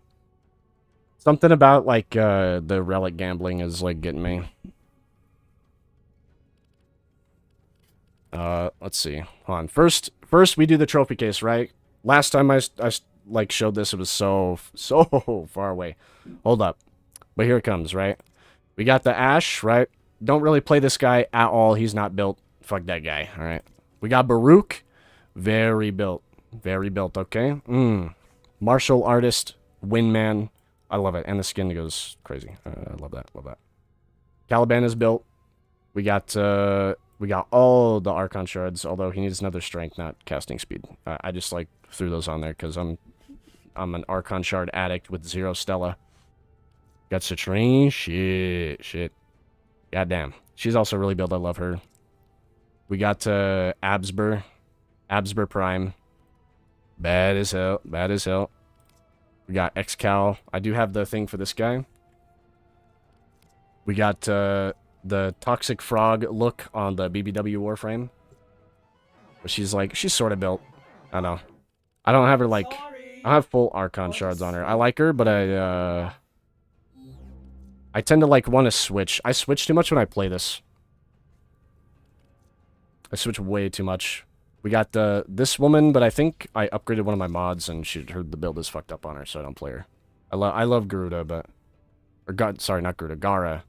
Speaker 1: Something about, like, the relic gambling is, like, getting me. Let's see. Hold on. First we do the trophy case, right? Last time I like, showed this, it was so far away. Hold up. But here it comes, right? We got the Ash, right? Don't really play this guy at all. He's not built. Fuck that guy, alright? We got Baruch. Very built. Very built, okay? Martial artist. Windman. I love it. And the skin goes crazy. I love that. Love that. Caliban is built. We got all the Archon shards, although he needs another strength, not casting speed. I just, like, threw those on there because I'm an Archon shard addict with 0 Stella. Got Citrine. Shit. Goddamn. She's also really built. I love her. We got Absber. Absber Prime. Bad as hell. Bad as hell. We got Excal. I do have the thing for this guy. We got the Toxic Frog look on the BBW Warframe. But she's sort of built. I don't know. I don't have her, like... I don't have full Archon shards on her. I like her, but I tend to, like, want to switch. I switch too much when I play this. I switch way too much. We got this woman, but I think I upgraded one of my mods, and the build is fucked up on her, so I don't play her. I love Garuda, but... sorry, not Garuda. Gara.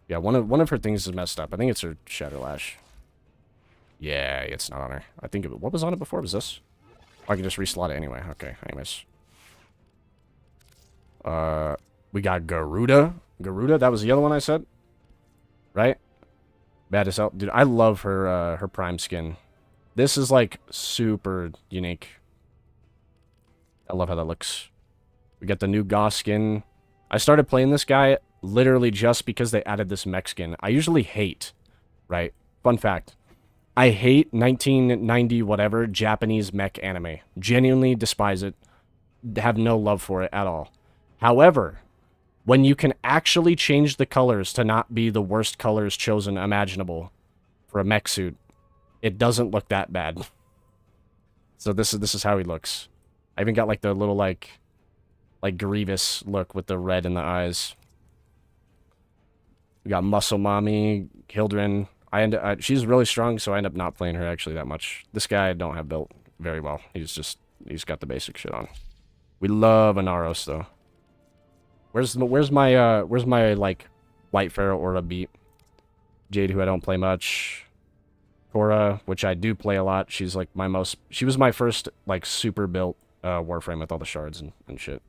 Speaker 1: Yeah, one of her things is messed up. I think it's her Shatterlash. Yeah, it's not on her. I think what was on it before? Was this? Oh, I can just reslot it anyway. Okay, anyways. We got Garuda. Garuda, that was the other one I said? Right? Bad as hell. Dude, I love her, her Prime skin. This is, like, super unique. I love how that looks. We got the new Goss skin. I started playing this guy literally just because they added this mech skin. I usually hate, right? Fun fact. I hate 1990 whatever Japanese mech anime. Genuinely despise it. Have no love for it at all. However, when you can actually change the colors to not be the worst colors chosen imaginable for a mech suit, it doesn't look that bad. So this is how he looks. I even got like the little like Grievous look with the red in the eyes. We got Muscle Mommy, Hildren. She's really strong, so I end up not playing her actually that much. This guy I don't have built very well. He's got the basic shit on. We love Anaros though. Where's my like White Pharaoh Aura beat? Jade, who I don't play much. Cora, which I do play a lot. She's like she was my first like super built Warframe with all the shards and shit.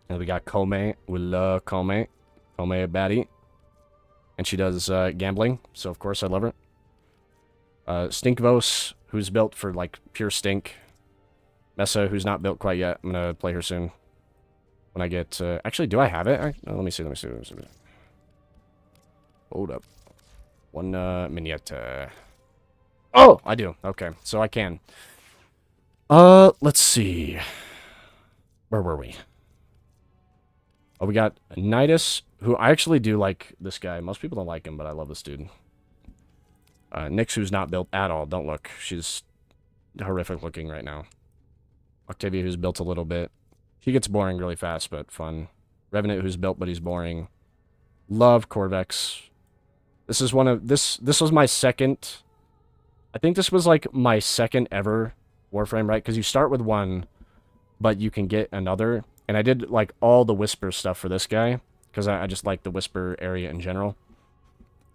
Speaker 1: And we got Kome. We love Kome. Kome a baddie. And she does gambling, so of course I love her. Stinkvos, who's built for like pure stink. Mesa, who's not built quite yet. I'm gonna play her soon. When I get actually, do I have it? Let me see. Hold up. One Mignetta. Oh, I do. Okay, so I can. Let's see. Where were we? Oh, we got Nidus, who I actually do like this guy. Most people don't like him, but I love this dude. Nyx, who's not built at all. Don't look. She's horrific looking right now. Octavia, who's built a little bit. He gets boring really fast, but fun. Revenant, who's built, but he's boring. Love Corvex. This is this was my second... I think this was like my second ever Warframe, right? Because you start with one, but you can get another. And I did like all the Whisper stuff for this guy, because I just like the Whisper area in general.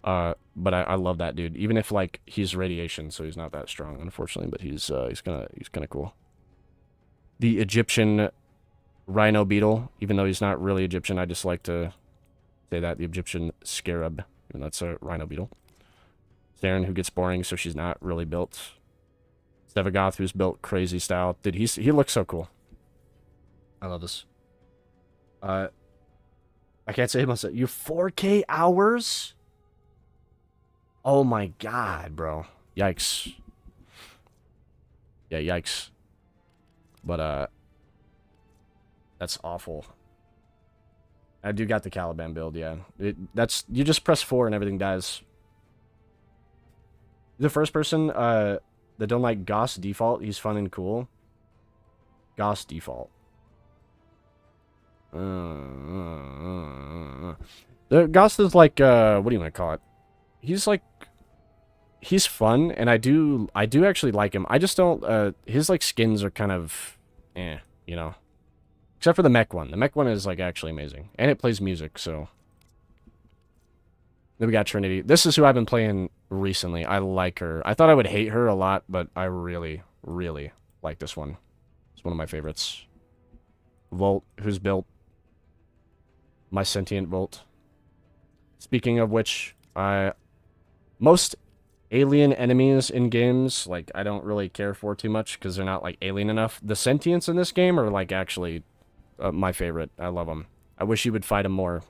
Speaker 1: But I love that dude. Even if like he's radiation, so he's not that strong, unfortunately. But he's kind of cool. The Egyptian Rhino Beetle, even though he's not really Egyptian, I just like to say that. The Egyptian Scarab, even though that's a Rhino Beetle. Saren, who gets boring, so she's not really built. Stevagoth, who's built crazy style. Dude, he looks so cool. I love this. I can't say much. You 4K hours? Oh my god, bro. Yikes. Yeah, yikes. But, that's awful. I do got the Caliban build, yeah. You just press 4 and everything dies. The first person, that don't like Goss default, he's fun and cool. Goss default. The Goss is like, what do you want to call it? He's like, he's fun, and I do actually like him. I just don't, his like skins are kind of, you know. Except for the mech one. The mech one is like actually amazing. And it plays music, so. Then we got Trinity. This is who I've been playing recently. I like her. I thought I would hate her a lot, but I really, really like this one. It's one of my favorites. Volt, who's built my sentient Volt. Speaking of which, most alien enemies in games, like, I don't really care for too much because they're not, like, alien enough. The sentients in this game are, like, actually my favorite. I love them. I wish you would fight them more.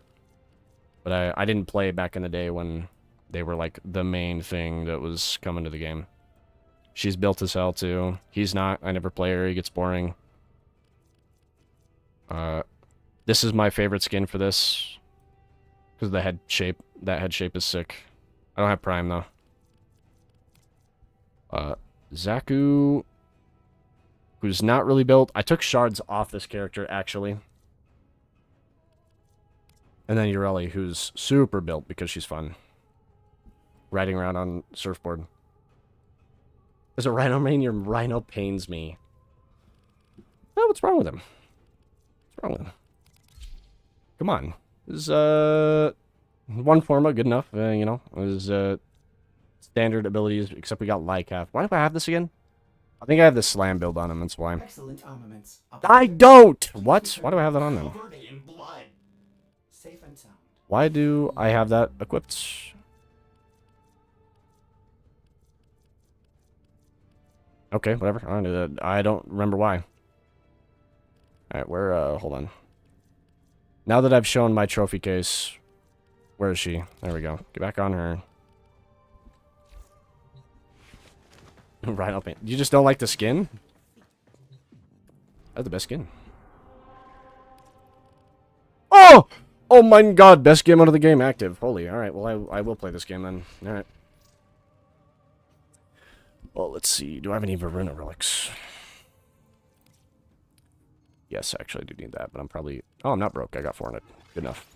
Speaker 1: But I didn't play back in the day when they were, like, the main thing that was coming to the game. She's built as hell, too. He's not. I never play her. He gets boring. This is my favorite skin for this. Because the head shape. That head shape is sick. I don't have Prime, though. Zaku, who's not really built. I took shards off this character, actually. And then Ureli, who's super built because she's fun. Riding around on surfboard. There's a rhino main. Your rhino pains me. Oh, what's wrong with him? What's wrong with him? Come on. Is one forma good enough? You know, is standard abilities. Except we got Lycath. Why do I have this again? I think I have the slam build on him. That's why.
Speaker 2: Excellent armaments.
Speaker 1: I don't. What? Why do I have that on him?
Speaker 2: In blood. Safe and sound.
Speaker 1: Why do I have that equipped? Okay, whatever. I don't remember why. Alright, where, hold on. Now that I've shown my trophy case, where is she? There we go. Get back on her. Rhino paint. You just don't like the skin? That's the best skin. Oh! Oh my god, best game out of the game active. Holy, alright, well I will play this game then. Alright. Well, let's see. Do I have any Varuna relics? Yes, actually I do need that, but I'm probably... Oh, I'm not broke. I got 400. Good enough.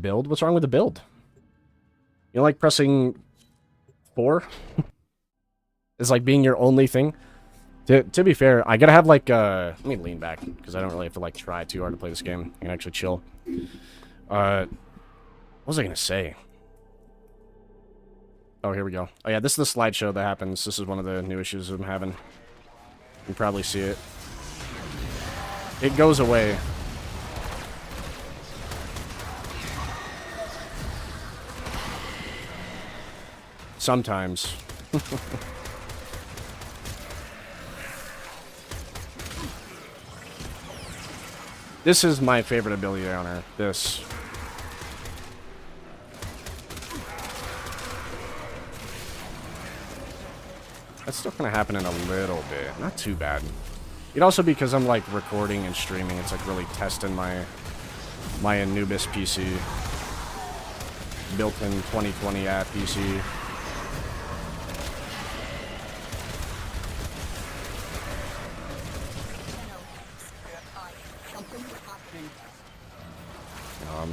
Speaker 1: Build? What's wrong with the build? You know, like pressing 4? It's like being your only thing. To be fair, I gotta have like, let me lean back, because I don't really have to like try too hard to play this game. I can actually chill. What was I gonna say? Oh, here we go. Oh yeah, this is the slideshow that happens. This is one of the new issues I'm having. You can probably see it. It goes away. Sometimes. This is my favorite ability on her. This. That's still gonna happen in a little bit. Not too bad. It also because I'm like recording and streaming, it's like really testing my Anubis PC. Built-in 2020 app PC.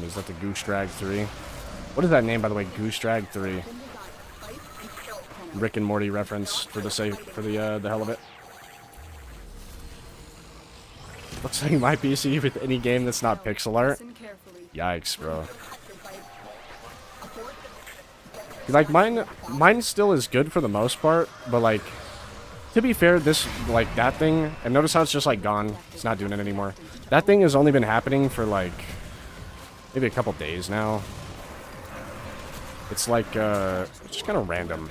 Speaker 1: Is that the Goose Drag 3? What is that name, by the way? Goose Drag 3. Rick and Morty reference for the hell of it. Looks like my PC with any game that's not pixel art. Yikes, bro. Like mine still is good for the most part, but like to be fair, this like that thing, and notice how it's just like gone. It's not doing it anymore. That thing has only been happening for like maybe a couple days now. It's like just kind of random.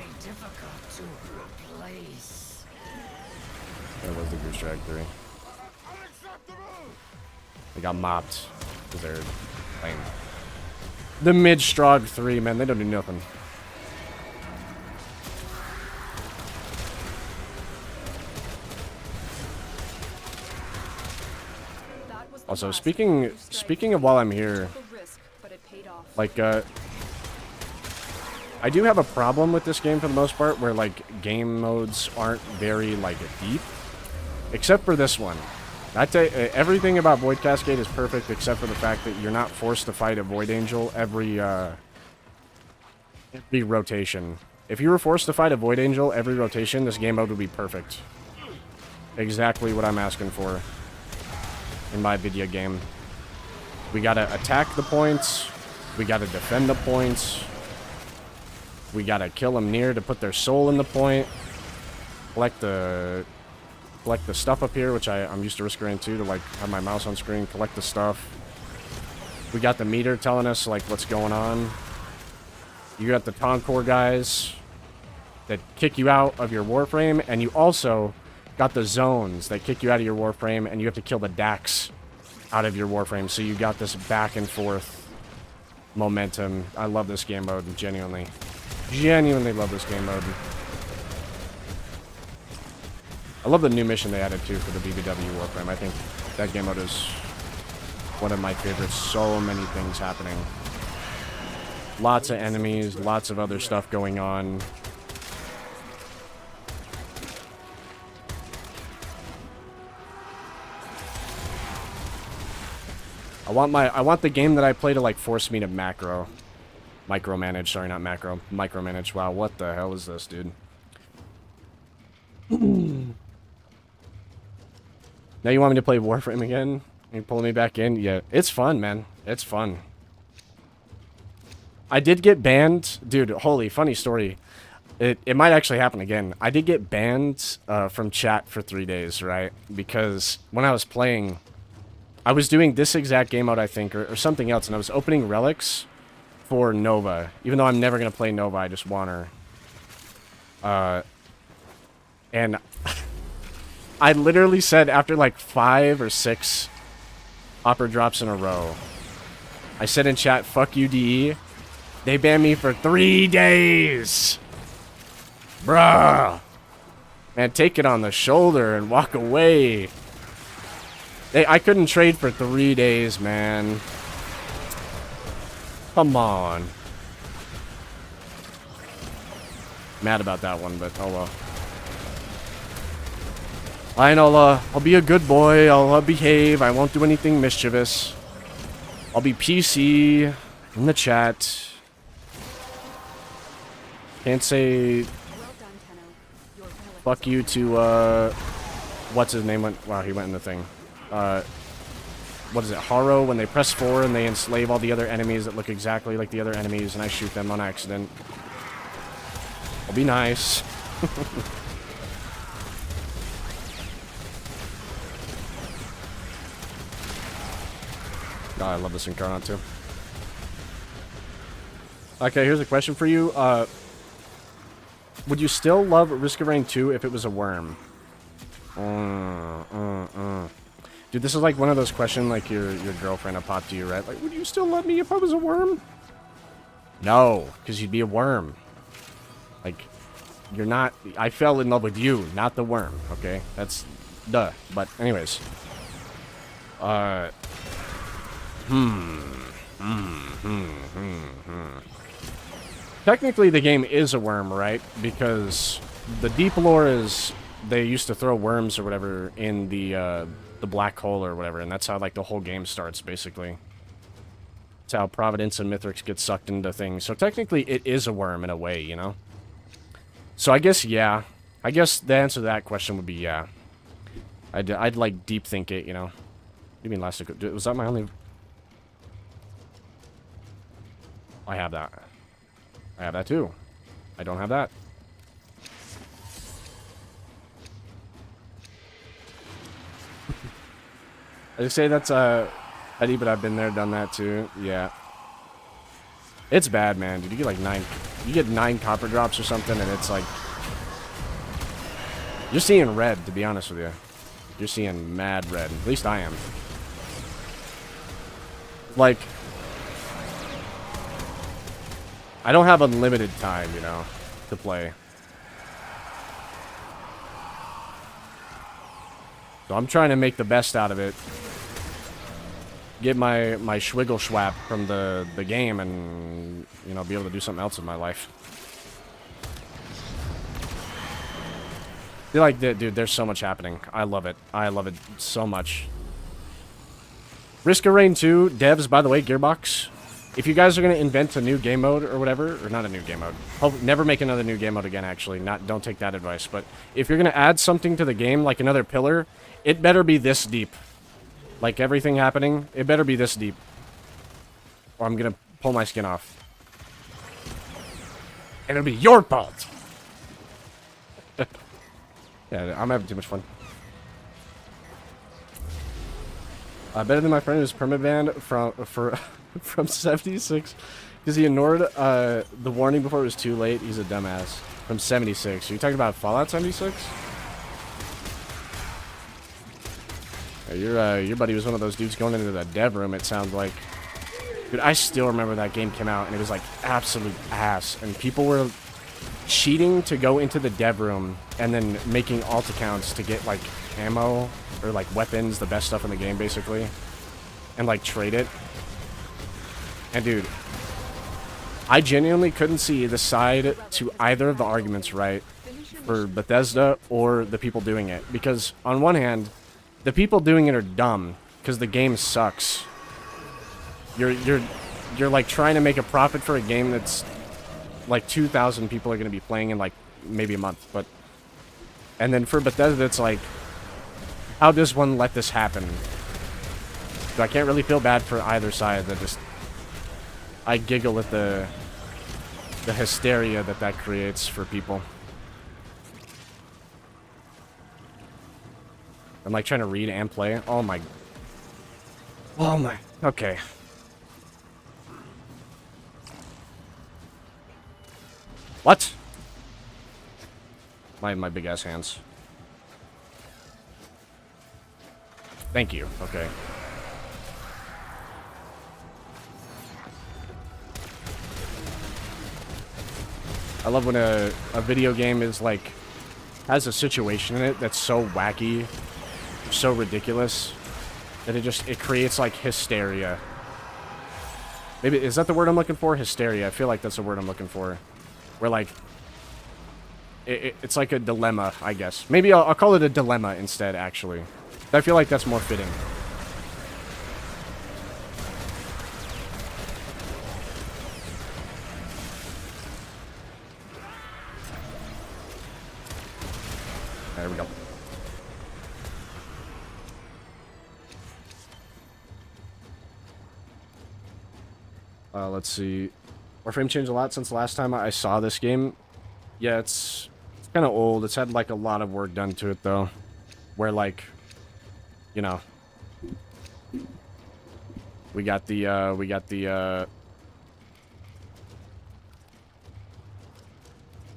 Speaker 1: There was the Goose Drag 3. They got mopped because they're lame. The Mid-Strog 3, man, they don't do nothing. Also, speaking of while I'm here, like, I do have a problem with this game for the most part, where, like, game modes aren't very, like, deep. Except for this one. Everything about Void Cascade is perfect, except for the fact that you're not forced to fight a Void Angel every rotation. If you were forced to fight a Void Angel every rotation, this game mode would be perfect. Exactly what I'm asking for in my video game. We gotta attack the points. We gotta defend the points. We gotta kill them near to put their soul in the point. Collect the stuff up here, which I'm used to risk rain too, to like have my mouse on screen, collect the stuff. We got the meter telling us like what's going on. You got the Tonkor guys that kick you out of your Warframe, and you also got the zones that kick you out of your Warframe, and you have to kill the Dax out of your Warframe. So you got this back and forth momentum. I love this game mode, genuinely. Genuinely love this game mode. I love the new mission they added too for the BBW Warframe. I think that game mode is one of my favorites. So many things happening. Lots of enemies, lots of other stuff going on. I want the game that I play to like force me to micromanage. Sorry, not macro. Micromanage. Wow, what the hell is this, dude? Now you want me to play Warframe again? You pulling me back in? Yeah, it's fun, man. It's fun. I did get banned. Dude, holy, funny story. It might actually happen again. I did get banned from chat for 3 days, right? Because when I was playing, I was doing this exact game mode, I think, or something else, and I was opening relics for Nova. Even though I'm never going to play Nova, I just want her. And I literally said after like 5 or 6 Hopper drops in a row, I said in chat, fuck you, DE. They banned me for 3 days. Bruh. Man, take it on the shoulder and walk away. I couldn't trade for 3 days, man. Come on. Mad about that one, but oh well. Fine, I'll be a good boy. I'll behave. I won't do anything mischievous. I'll be PC in the chat. Can't say fuck you to what's his name went. Wow, he went in the thing. What is it? Haro, when they press 4 and they enslave all the other enemies that look exactly like the other enemies, and I shoot them on accident. I'll be nice. God, I love this Incarnate too. Okay, here's a question for you. Would you still love Risk of Rain 2 if it was a worm? Dude, this is like one of those questions like your girlfriend would pop to you, right? Like, would you still love me if I was a worm? No, because you'd be a worm. Like, you're not... I fell in love with you, not the worm, okay? That's... duh. But, anyways. Technically, the game is a worm, right? Because the deep lore is they used to throw worms or whatever in the black hole or whatever, and that's how like the whole game starts, basically. It's how Providence and Mithrix get sucked into things. So technically, it is a worm in a way, you know? So I guess, yeah. I guess the answer to that question would be yeah. I'd like deep think it, you know? What do you mean last... Was that my only... I have that. I have that too. I don't have that. I just say that's Eddie, but I've been there, done that too. Yeah. It's bad, man. Dude, you get like 9. You get 9 copper drops or something, and it's like you're seeing red. To be honest with you, you're seeing mad red. At least I am. Like, I don't have unlimited time, you know, to play. So I'm trying to make the best out of it. Get my schwiggle schwap from the game and, you know, be able to do something else in my life. I feel like, dude, there's so much happening. I love it. I love it so much. Risk of Rain 2, devs, by the way, Gearbox. If you guys are going to invent a new game mode or whatever, or not a new game mode, never make another new game mode again, actually. Don't take that advice. But if you're going to add something to the game, like another pillar, it better be this deep. Like everything happening, it better be this deep. Or I'm going to pull my skin off. And it'll be your fault. Yeah, I'm having too much fun. Better than my friend who's permabanned from 76 because he ignored the warning before it was too late. He's a dumbass. From 76. Are you talking about Fallout 76? Your buddy was one of those dudes going into the dev room, it sounds like. Dude, I still remember that game came out and it was like absolute ass. And people were cheating to go into the dev room and then making alt accounts to get like ammo or like weapons, the best stuff in the game basically, and like trade it. And dude, I genuinely couldn't see the side to either of the arguments right for Bethesda or the people doing it, because on one hand, the people doing it are dumb because the game sucks. You're like trying to make a profit for a game that's like 2,000 people are going to be playing in like maybe a month, but and then for Bethesda it's like, how does one let this happen? So I can't really feel bad for either side. That just, I giggle at the hysteria that creates for people. I'm like trying to read and play. Oh my. Okay. What? My big ass hands. Thank you. Okay. I love when a video game is like has a situation in it that's so wacky, so ridiculous that it creates like hysteria. Maybe is that the word I'm looking for? Hysteria. I feel like that's the word I'm looking for. Where like it's like a dilemma, I guess. Maybe I'll call it a dilemma instead. Actually, I feel like that's more fitting. There we go. Let's see. Warframe changed a lot since the last time I saw this game. Yeah, it's kind of old. It's had like a lot of work done to it though. Where like, you know, we got the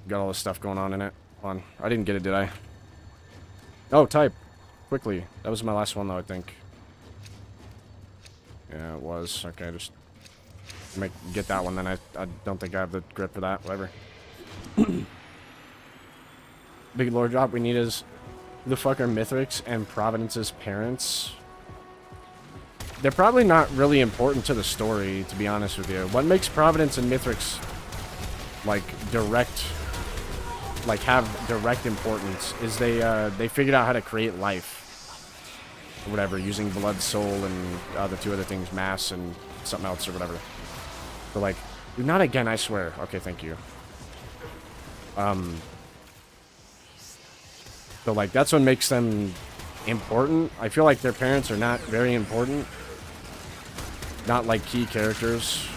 Speaker 1: got all this stuff going on in it. Hold on. I didn't get it, did I? Oh, type. Quickly. That was my last one, though, I think. Yeah, it was. Okay, just get that one, then I don't think I have the grip for that. Whatever. Big lore drop we need is... Who the fuck are Mithrix and Providence's parents? They're probably not really important to the story, to be honest with you. What makes Providence and Mithrix, like, have direct importance is they figured out how to create life or whatever using blood, soul, and the two other things, mass and something else or whatever. So like, dude, not again, I swear. Okay, thank you. So like that's what makes them important. I feel like their parents are not very important, not like key characters.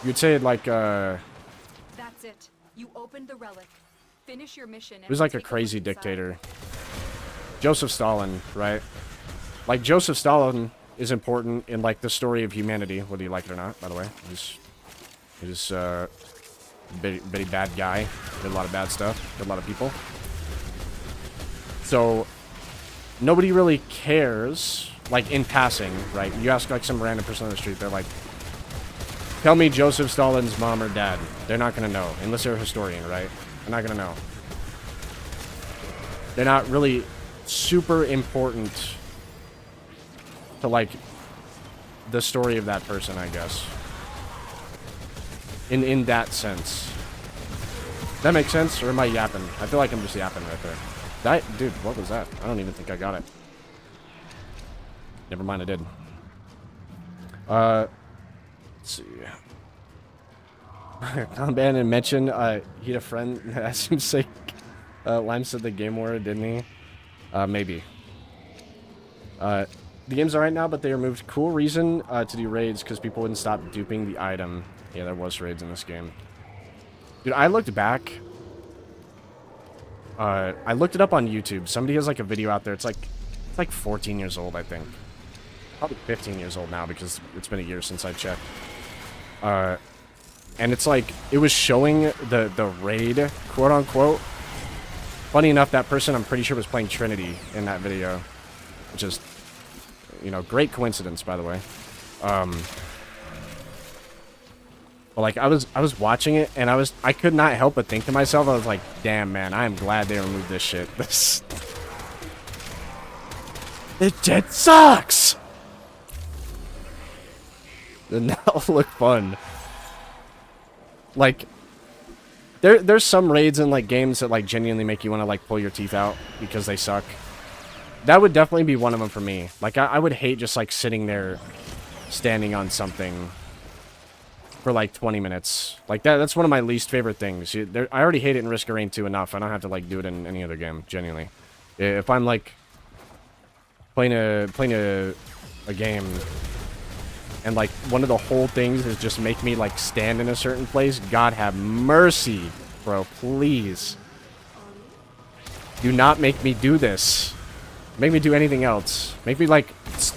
Speaker 1: You'd say it like,
Speaker 3: That's it. You opened the relic. Finish your mission.
Speaker 1: He was like a crazy dictator. Joseph Stalin, right? Like, Joseph Stalin is important in, like, the story of humanity, whether you like it or not, by the way. He's a bitty bad guy. Did a lot of bad stuff. Did a lot of people. So, nobody really cares, like, in passing, right? You ask, like, some random person on the street, they're like, tell me Joseph Stalin's mom or dad. They're not going to know, unless they're a historian, right? They're not going to know. They're not really super important to, like, the story of that person, I guess. In that sense. That makes sense? Or am I yapping? I feel like I'm just yapping right there. Dude, what was that? I don't even think I got it. Never mind, I did. Let's see. Abandoned mention, he had a friend that asked him to say, Lime said the game war, didn't he? Maybe. The game's alright now, but they removed cool reason to do raids because people wouldn't stop duping the item. Yeah, there was raids in this game. Dude, I looked back. I looked it up on YouTube. Somebody has like a video out there. It's like 14 years old, I think. Probably 15 years old now because it's been a year since I checked. And it's like, it was showing the raid, quote unquote. Funny enough, that person I'm pretty sure was playing Trinity in that video. Which is, you know, great coincidence, by the way. But like, I was watching it, and I could not help but think to myself, I was like, damn, man, I am glad they removed this shit. It sucks! And that'll look fun. Like, there's some raids in, like, games that, like, genuinely make you want to, like, pull your teeth out because they suck. That would definitely be one of them for me. Like, I would hate just, like, sitting there standing on something for, like, 20 minutes. Like, that's one of my least favorite things. I already hate it in Risk of Rain 2 enough. I don't have to, like, do it in any other game, genuinely. If I'm, like, playing a game... and, like, one of the whole things is just make me, like, stand in a certain place. God have mercy, bro. Please. Do not make me do this. Make me do anything else. Make me, like,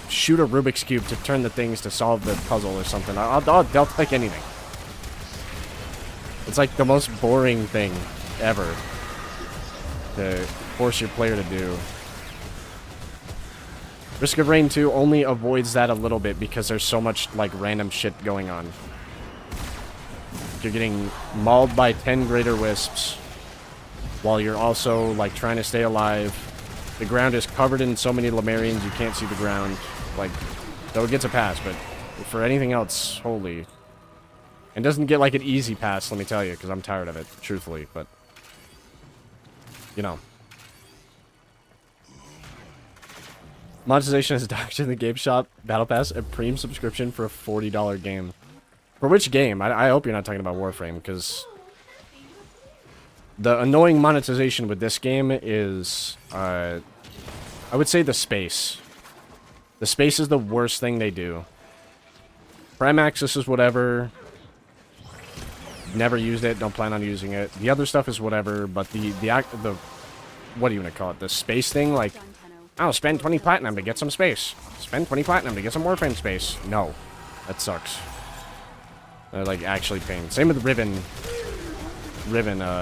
Speaker 1: shoot a Rubik's Cube to turn the things to solve the puzzle or something. I'll take anything. It's like the most boring thing ever to force your player to do. Risk of Rain 2 only avoids that a little bit because there's so much, like, random shit going on. You're getting mauled by 10 greater wisps while you're also, like, trying to stay alive. The ground is covered in so many Lemurians you can't see the ground. Like, so it gets a pass, but for anything else, holy. It doesn't get, like, an easy pass, let me tell you, because I'm tired of it, truthfully, but, you know. Monetization is docked in the Game Shop Battle Pass, a premium subscription for a $40 game. For which game? I hope you're not talking about Warframe, because the annoying monetization with this game is, I would say the space. The space is the worst thing they do. Prime Access is whatever. Never used it, don't plan on using it. The other stuff is whatever, but the what do you want to call it? The space thing, like, oh, spend 20 platinum to get some space. Spend 20 platinum to get some Warframe space. No. That sucks. They're, like, actually pain. Same with Riven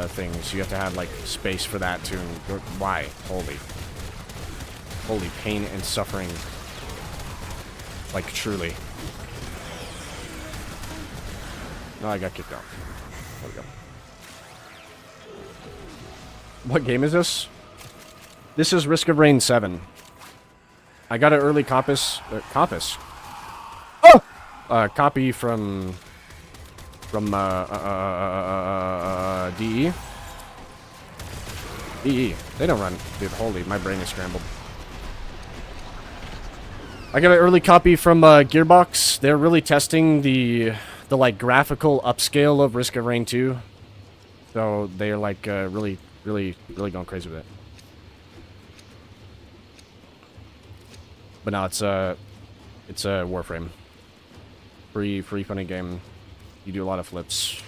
Speaker 1: things. You have to have, like, space for that, too. Why? Holy pain and suffering. Like, truly. No, I got kicked out. There we go. What game is this? This is Risk of Rain 7. I got an early copy from DE. DE. They don't run. Dude, holy, my brain is scrambled. I got an early copy from Gearbox. They're really testing the like graphical upscale of Risk of Rain 2. So they're like really going crazy with it. But no, it's a Warframe. Free funny game. You do a lot of flips.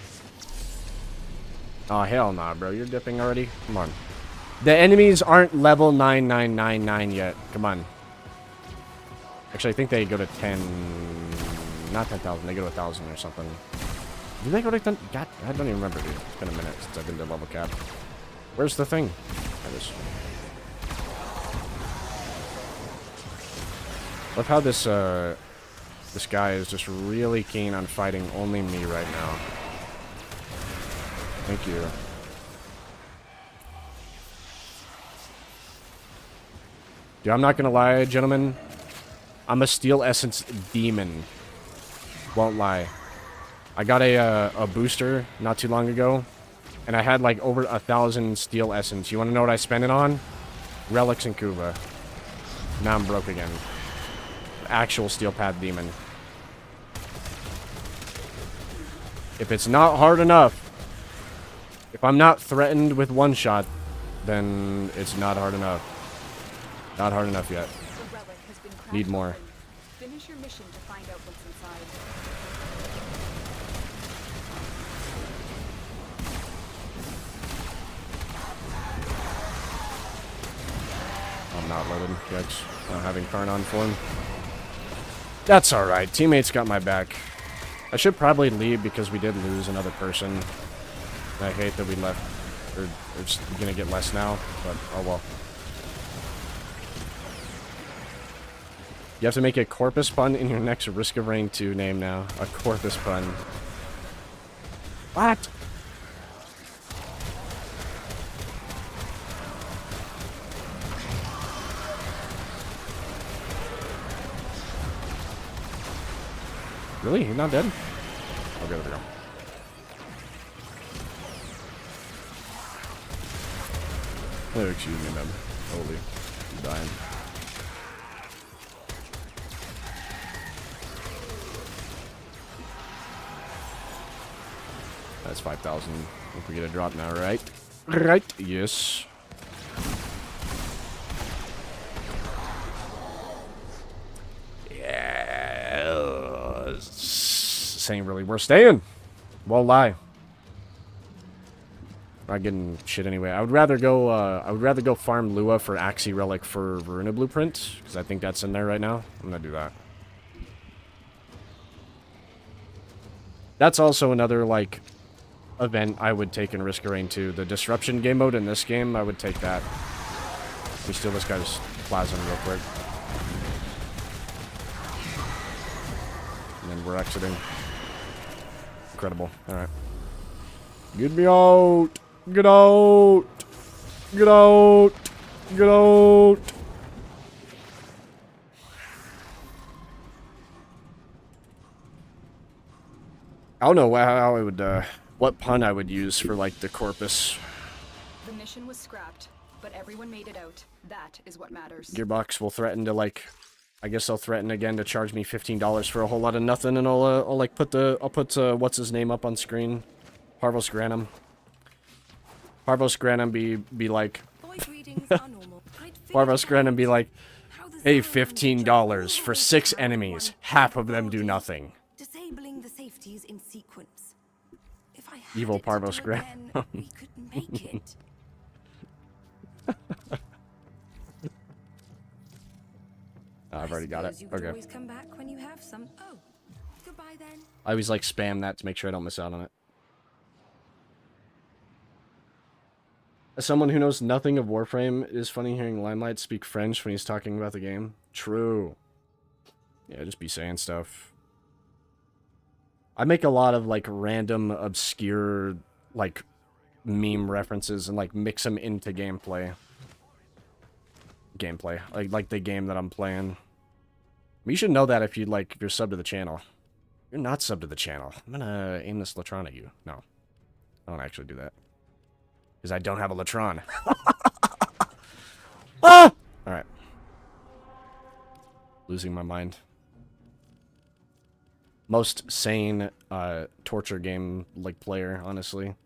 Speaker 1: Oh hell nah, bro. You're dipping already? Come on. The enemies aren't level 9999 yet. Come on. Actually, I think they go to 10. Not 10,000. They go to 1,000 or something. Do they go to 10? God, I don't even remember, dude. It's been a minute since I've been to level cap. Where's the thing? I just love how this this guy is just really keen on fighting only me right now. Thank you. Dude, I'm not gonna lie, gentlemen. I'm a Steel Essence demon. Won't lie. I got a booster not too long ago, and I had like over 1,000 Steel Essence. You want to know what I spent it on? Relics and Kuva. Now I'm broke again. Actual Steel Path demon. If it's not hard enough, if I'm not threatened with one shot, then it's not hard enough. Not hard enough yet.
Speaker 3: The relic has been cracked
Speaker 1: Need more.
Speaker 3: open. Finish your mission to find out what's inside.
Speaker 1: I'm not loaded. Yikes. Not having Karn form. That's alright. Teammates got my back. I should probably leave because we did lose another person. I hate that we left. We're just gonna get less now, but oh well. You have to make a corpus pun in your next Risk of Rain 2 name now. A corpus pun. What? Really? He's not dead? Okay, there we go. Oh, excuse me, man. Holy. I'm dying. That's 5,000. If we get a drop now, right? Right? Yes. Yeah. This ain't really worth staying. Won't lie. Not getting shit anyway. I would rather go farm Lua for Axie Relic for Veruna Blueprint, because I think that's in there right now. I'm gonna do that. That's also another, like, event I would take in Risk of Rain 2. The Disruption game mode in this game, I would take that. We steal this guy's Plasm real quick. And then we're exiting. Incredible. Alright. Get me out! Get out! Get out! Get out! I don't know how I would, what pun I would use for, like, the corpus.
Speaker 3: The mission was scrapped, but everyone made it out. That is what matters.
Speaker 1: Gearbox will threaten to, like, I guess they'll threaten again to charge me $15 for a whole lot of nothing, and I'll like, put what's his name up on screen? Parvos Granum. Parvos Granum be like, Parvos Granum be like, hey, $15 for 6 enemies. Half of them do nothing.
Speaker 4: Disabling the safeties in sequence. If I had
Speaker 1: Evil
Speaker 4: it to
Speaker 1: Parvos
Speaker 4: do again,
Speaker 1: Granum.
Speaker 4: we could make it.
Speaker 1: I've already got it.
Speaker 4: You could
Speaker 1: Okay.
Speaker 4: always come back when you have some. Oh, goodbye then.
Speaker 1: I always like spam that to make sure I don't miss out on it. As someone who knows nothing of Warframe, it is funny hearing Limelight speak French when he's talking about the game. True. Yeah, just be saying stuff. I make a lot of, like, random, obscure, like, meme references and, like, mix them into gameplay. Like the game that I'm playing. You should know that if you're subbed to the channel. You're not subbed to the channel. I'm gonna aim this Latron at you. No. I don't actually do that. Because I don't have a Latron. Ah! Alright. Losing my mind. Most sane torture game like player, honestly.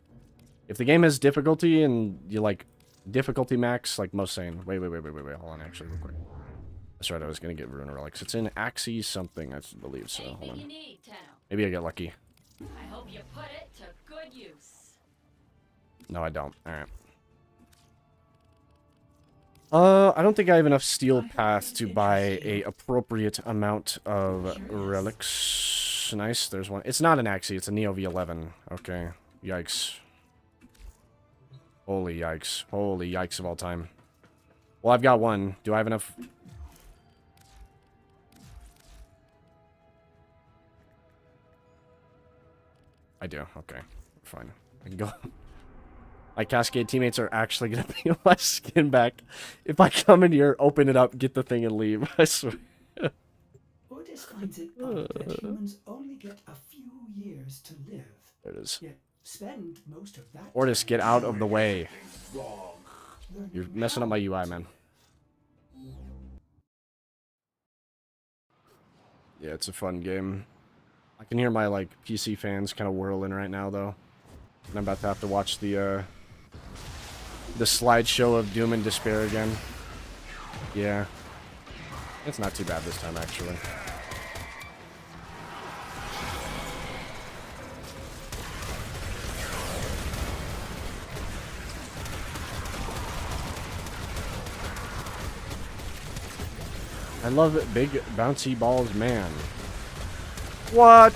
Speaker 1: If the game has difficulty and you like difficulty max, like most sane. Wait, hold on, actually, real quick. That's right, I was gonna get Veruna Relics. It's in Axie something, I believe, so hold on. Maybe I get lucky.
Speaker 5: I hope you put it to good use.
Speaker 1: No, I don't. Alright. I don't think I have enough steel path to buy a appropriate amount of relics. Nice, there's one. It's not an Axie, it's a Neo V11. Okay, yikes. Holy yikes. Holy yikes of all time. Well, I've got one. Do I have enough? I do. Okay. Fine. I can go. My Cascade teammates are actually going to peel my skin back if I come in here, open it up, get the thing, and leave. I swear.
Speaker 2: Otis finds it odd that humans only get a few years to live.
Speaker 1: There it is.
Speaker 2: Yet spend most of that
Speaker 1: Ortis,
Speaker 2: time
Speaker 1: get out of the way.
Speaker 2: learning
Speaker 1: You're messing up my UI, man. Yeah, it's a fun game. I can hear my, like, PC fans kind of whirling right now, though. And I'm about to have to watch the slideshow of Doom and Despair again. Yeah. It's not too bad this time, actually. I love it. Big bouncy balls, man. What?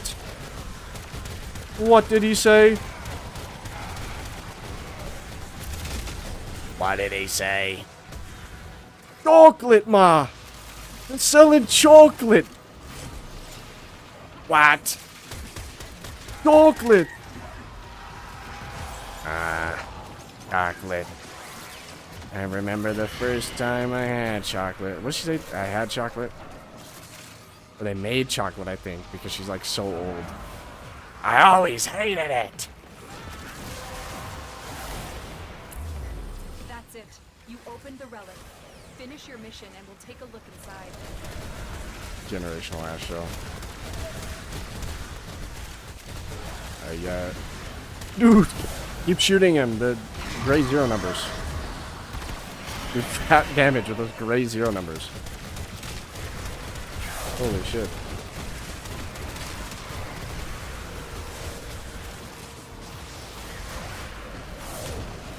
Speaker 1: What did he say? What did he say? Chocolate, ma! They're selling chocolate! What? Chocolate! Chocolate. I remember the first time I had chocolate. What did she say? I had chocolate? Or they made chocolate, I think, because she's like so old. I always hated it!
Speaker 3: That's it. You opened the relic. Finish your mission and we'll take a look inside.
Speaker 1: Generational ass show. Yeah. Dude! Keep shooting him. The gray zero numbers. Do fat damage with those gray zero numbers. Holy shit.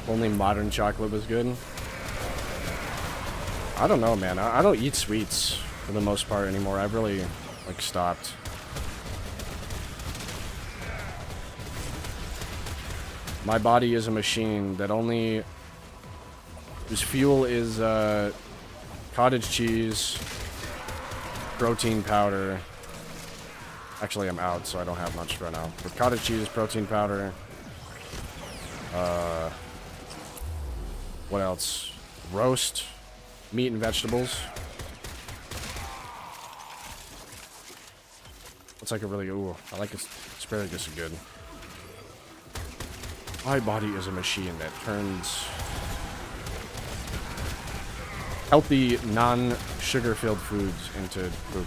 Speaker 1: Only modern chocolate was good. I don't know, man. I don't eat sweets for the most part anymore. I've really, like, stopped. My body is a machine that only... whose fuel is, cottage cheese, protein powder. Actually, I'm out, so I don't have much right now. But cottage cheese, protein powder. What else? Roast, meat and vegetables. It's like a really, ooh, I like asparagus good. My body is a machine that turns healthy, non-sugar-filled foods into food.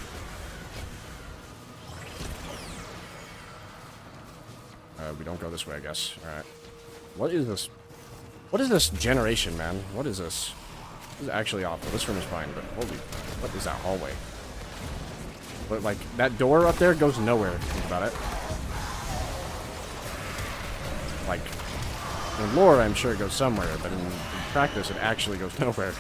Speaker 1: We don't go this way, I guess. Alright. What is this? What is this generation, man? What is this? This is actually awful. This room is fine, but holy... what is that hallway? But, like, that door up there goes nowhere. Think about it. Like, in lore, I'm sure it goes somewhere, but in practice, it actually goes nowhere.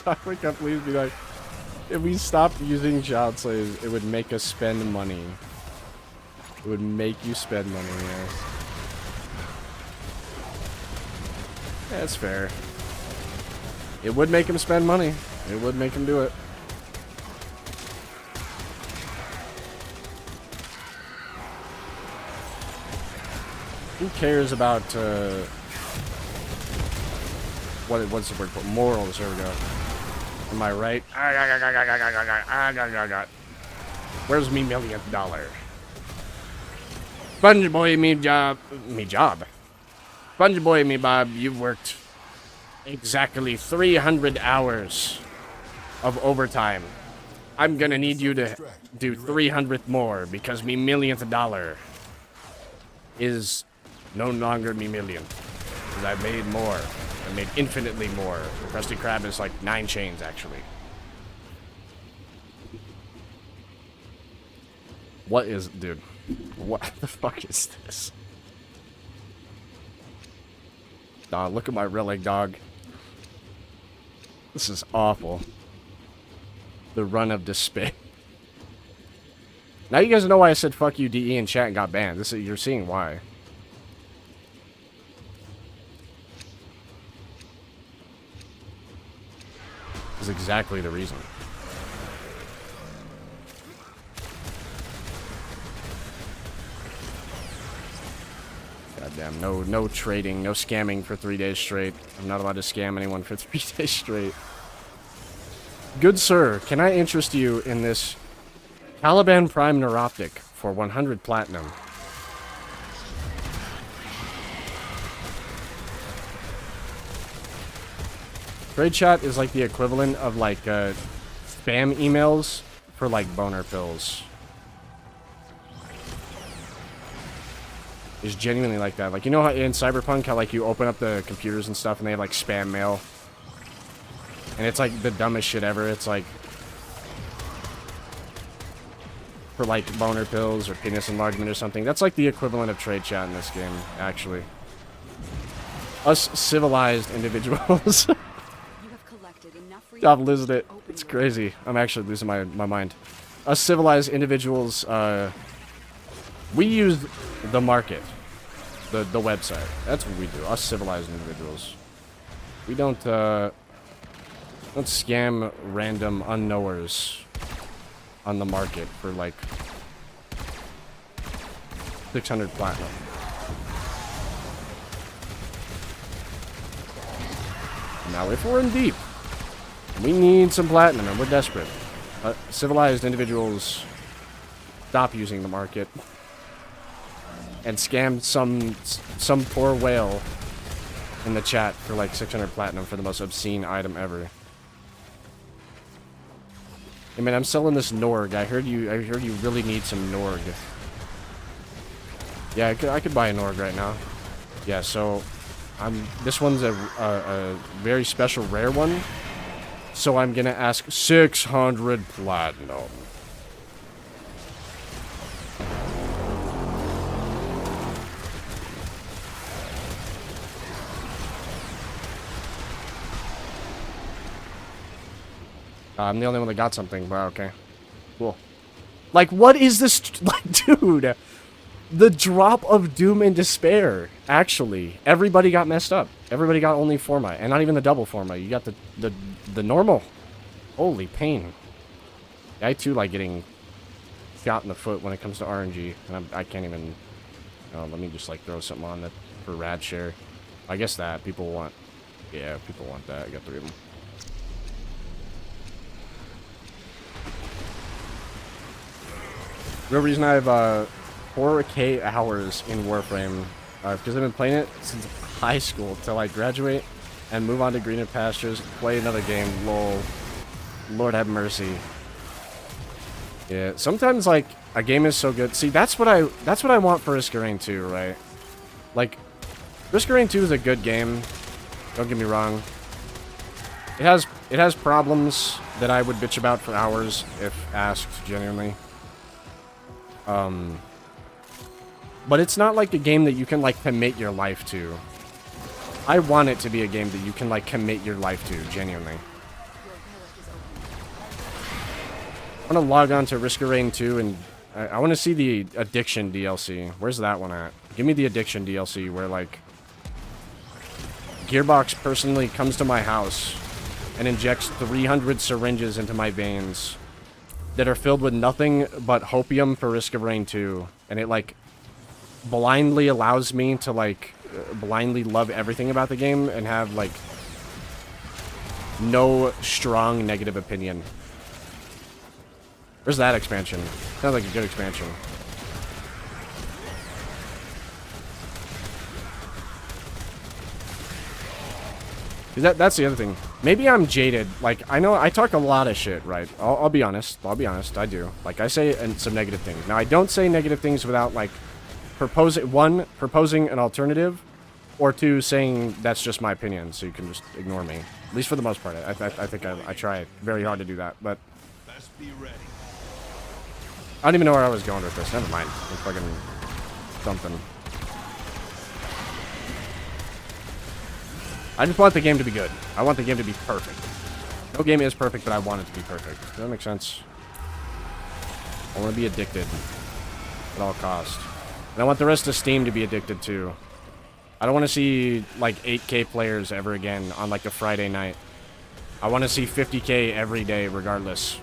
Speaker 1: I can't believe me, like, if we stopped using child slaves, it would make us spend money. It would make you spend money, yeah. That's fair. It would make him spend money. It would make him do it. Who cares about, what's the word for morals? There we go. Am I right? Where's me $1,000,000? Sponge boy, me job. Sponge boy, me Bob, you've worked exactly 300 hours of overtime. I'm gonna need you to do 300 more because me $1,000,000 is no longer me million. Because I made more. I made infinitely more. The Krusty Krab is like 9 chains, actually. What is... dude. What the fuck is this? Dog, look at my relic, dog. This is awful. The run of despair. Now you guys know why I said fuck you DE in chat and got banned. This is, you're seeing why. Is exactly the reason. Goddamn, no trading, no scamming for 3 days straight. I'm not allowed to scam anyone for 3 days straight. Good sir, can I interest you in this Caliban Prime Neuroptic for 100 platinum? Trade chat is like the equivalent of like spam emails for like boner pills. It's genuinely like that. Like, you know how in Cyberpunk how like you open up the computers and stuff and they have like spam mail? And it's like the dumbest shit ever. It's like for like boner pills or penis enlargement or something. That's like the equivalent of trade chat in this game, actually. Us civilized individuals. Stop losing it. It's crazy. I'm actually losing my mind. Us civilized individuals, we use the market. The website. That's what we do. Us civilized individuals. We don't scam random unknowers on the market for like 600 platinum. Now if we're in deep, we need some platinum and we're desperate. Civilized individuals stop using the market and scam some poor whale in the chat for like 600 platinum for the most obscene item ever. Hey man, I'm selling this Norg. I heard you really need some Norg. Yeah, I could buy a Norg right now. Yeah, so this one's a very special rare one. So I'm gonna ask 600 platinum. I'm the only one that got something, but okay. Cool. Like, what is this? Like, dude, the drop of doom and despair. Actually, everybody got messed up. Everybody got only forma, and not even the double forma. You got the normal. Holy pain. I too like getting shot in the foot when it comes to RNG, and I can't even. Oh, let me just like throw something on that for rad share. I guess that people want. Yeah, people want that. I got 3 of them. Real reason I have 4K hours in Warframe because I've been playing it since high school till I graduate and move on to greener pastures, play another game. Lol. Lord have mercy. Yeah, sometimes like a game is so good. See, that's what I want for Risk of Rain 2, right? Like, Risk of Rain 2 is a good game. Don't get me wrong. It has problems that I would bitch about for hours if asked genuinely. But it's not like a game that you can like commit your life to. I want it to be a game that you can like commit your life to, genuinely. I want to log on to Risk of Rain 2 and I want to see the Addiction DLC. Where's that one at? Give me the Addiction DLC where like Gearbox personally comes to my house and injects 300 syringes into my veins that are filled with nothing but hopium for Risk of Rain 2, and it like blindly allows me to like blindly love everything about the game and have like no strong negative opinion. Where's that expansion? Sounds like a good expansion. That's the other thing. Maybe I'm jaded. Like, I know I talk a lot of shit, right? I'll be honest. I'll be honest. I do. Like, I say some negative things. Now, I don't say negative things without, like, proposing an alternative, or 2, saying that's just my opinion, so you can just ignore me. At least for the most part. I think I try very hard to do that, but
Speaker 6: Best be ready.
Speaker 1: I don't even know where I was going with this. Never mind. I'm fucking something. I just want the game to be good. I want the game to be perfect. No game is perfect, but I want it to be perfect. Does that make sense? I want to be addicted at all costs. And I want the rest of Steam to be addicted too. I don't want to see like 8K players ever again on like a Friday night. I want to see 50K every day regardless.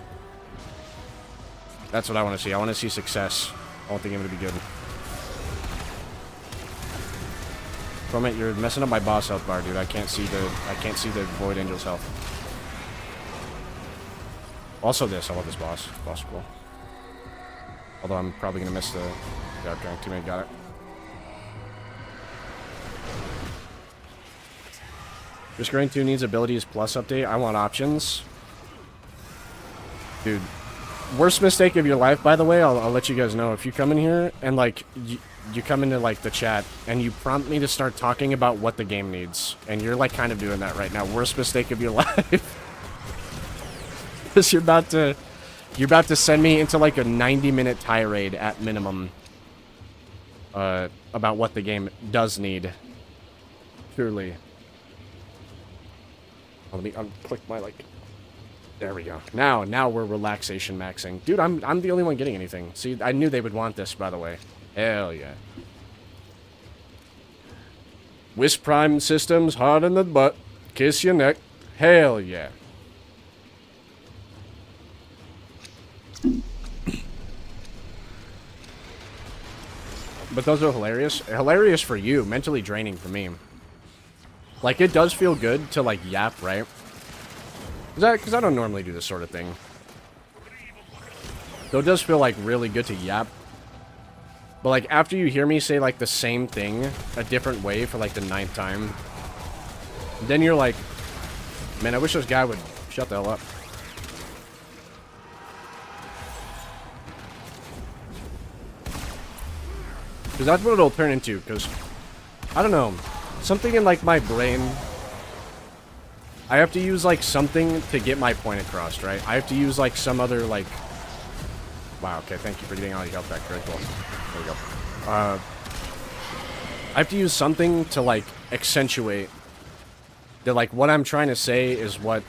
Speaker 1: That's what I want to see. I want to see success. I want the game to be good. Comment, you're messing up my boss health bar, dude. I can't see the Void Angel's health. Also this, I want this boss. Boss is cool. Although I'm probably gonna miss the okay, teammate got it. Risk of Rain 2 needs abilities plus update. I want options. Dude. Worst mistake of your life, by the way, I'll let you guys know. If you come in here and like you come into like the chat and you prompt me to start talking about what the game needs, and you're like kind of doing that right now. Worst mistake of your life. Because you're about to send me into like a 90-minute tirade at minimum about what the game does need. Truly. Let me unclick my like. There we go. Now we're relaxation maxing. Dude, I'm the only one getting anything. See, I knew they would want this, by the way. Hell yeah. Wisp Prime systems, hard in the butt. Kiss your neck. Hell yeah. But those are hilarious. Hilarious for you. Mentally draining for me. Like, it does feel good to, like, yap, right? Because I don't normally do this sort of thing. So it does feel, like, really good to yap. But, like, after you hear me say, like, the same thing a different way for, like, the 9th time, then you're like, man, I wish this guy would shut the hell up. Because that's what it'll turn into, because, I don't know, something in, like, my brain I have to use, like, something to get my point across, right? I have to use, like, some other, like... Wow, okay, thank you for getting all your health back. Very cool. There we go. I have to use something to, like, accentuate that, like, what I'm trying to say is what...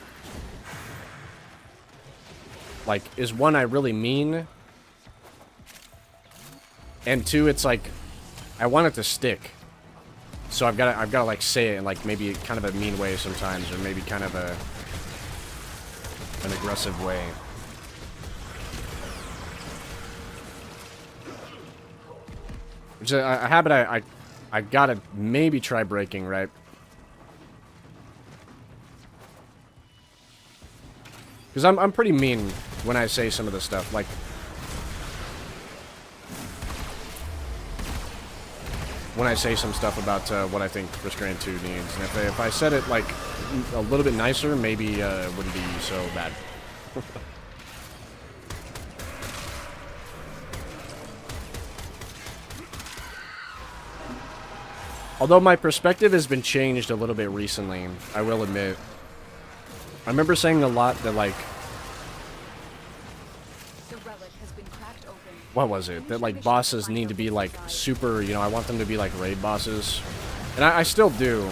Speaker 1: Like, is one, I really mean. And two, it's like, I want it to stick. So I've gotta like say it in like maybe kind of a mean way sometimes, or maybe kind of an aggressive way. Which is a habit I gotta maybe try breaking, right? Because I'm pretty mean when I say some of the stuff, like... When I say some stuff about what I think Restrained 2 needs. And if I said it, like, a little bit nicer, maybe it wouldn't be so bad. Although my perspective has been changed a little bit recently, I will admit. I remember saying a lot that, like...
Speaker 3: The relic has been cracked open.
Speaker 1: What was it? That, like, bosses need to be, like, super, you know, I want them to be, like, raid bosses. And I still do.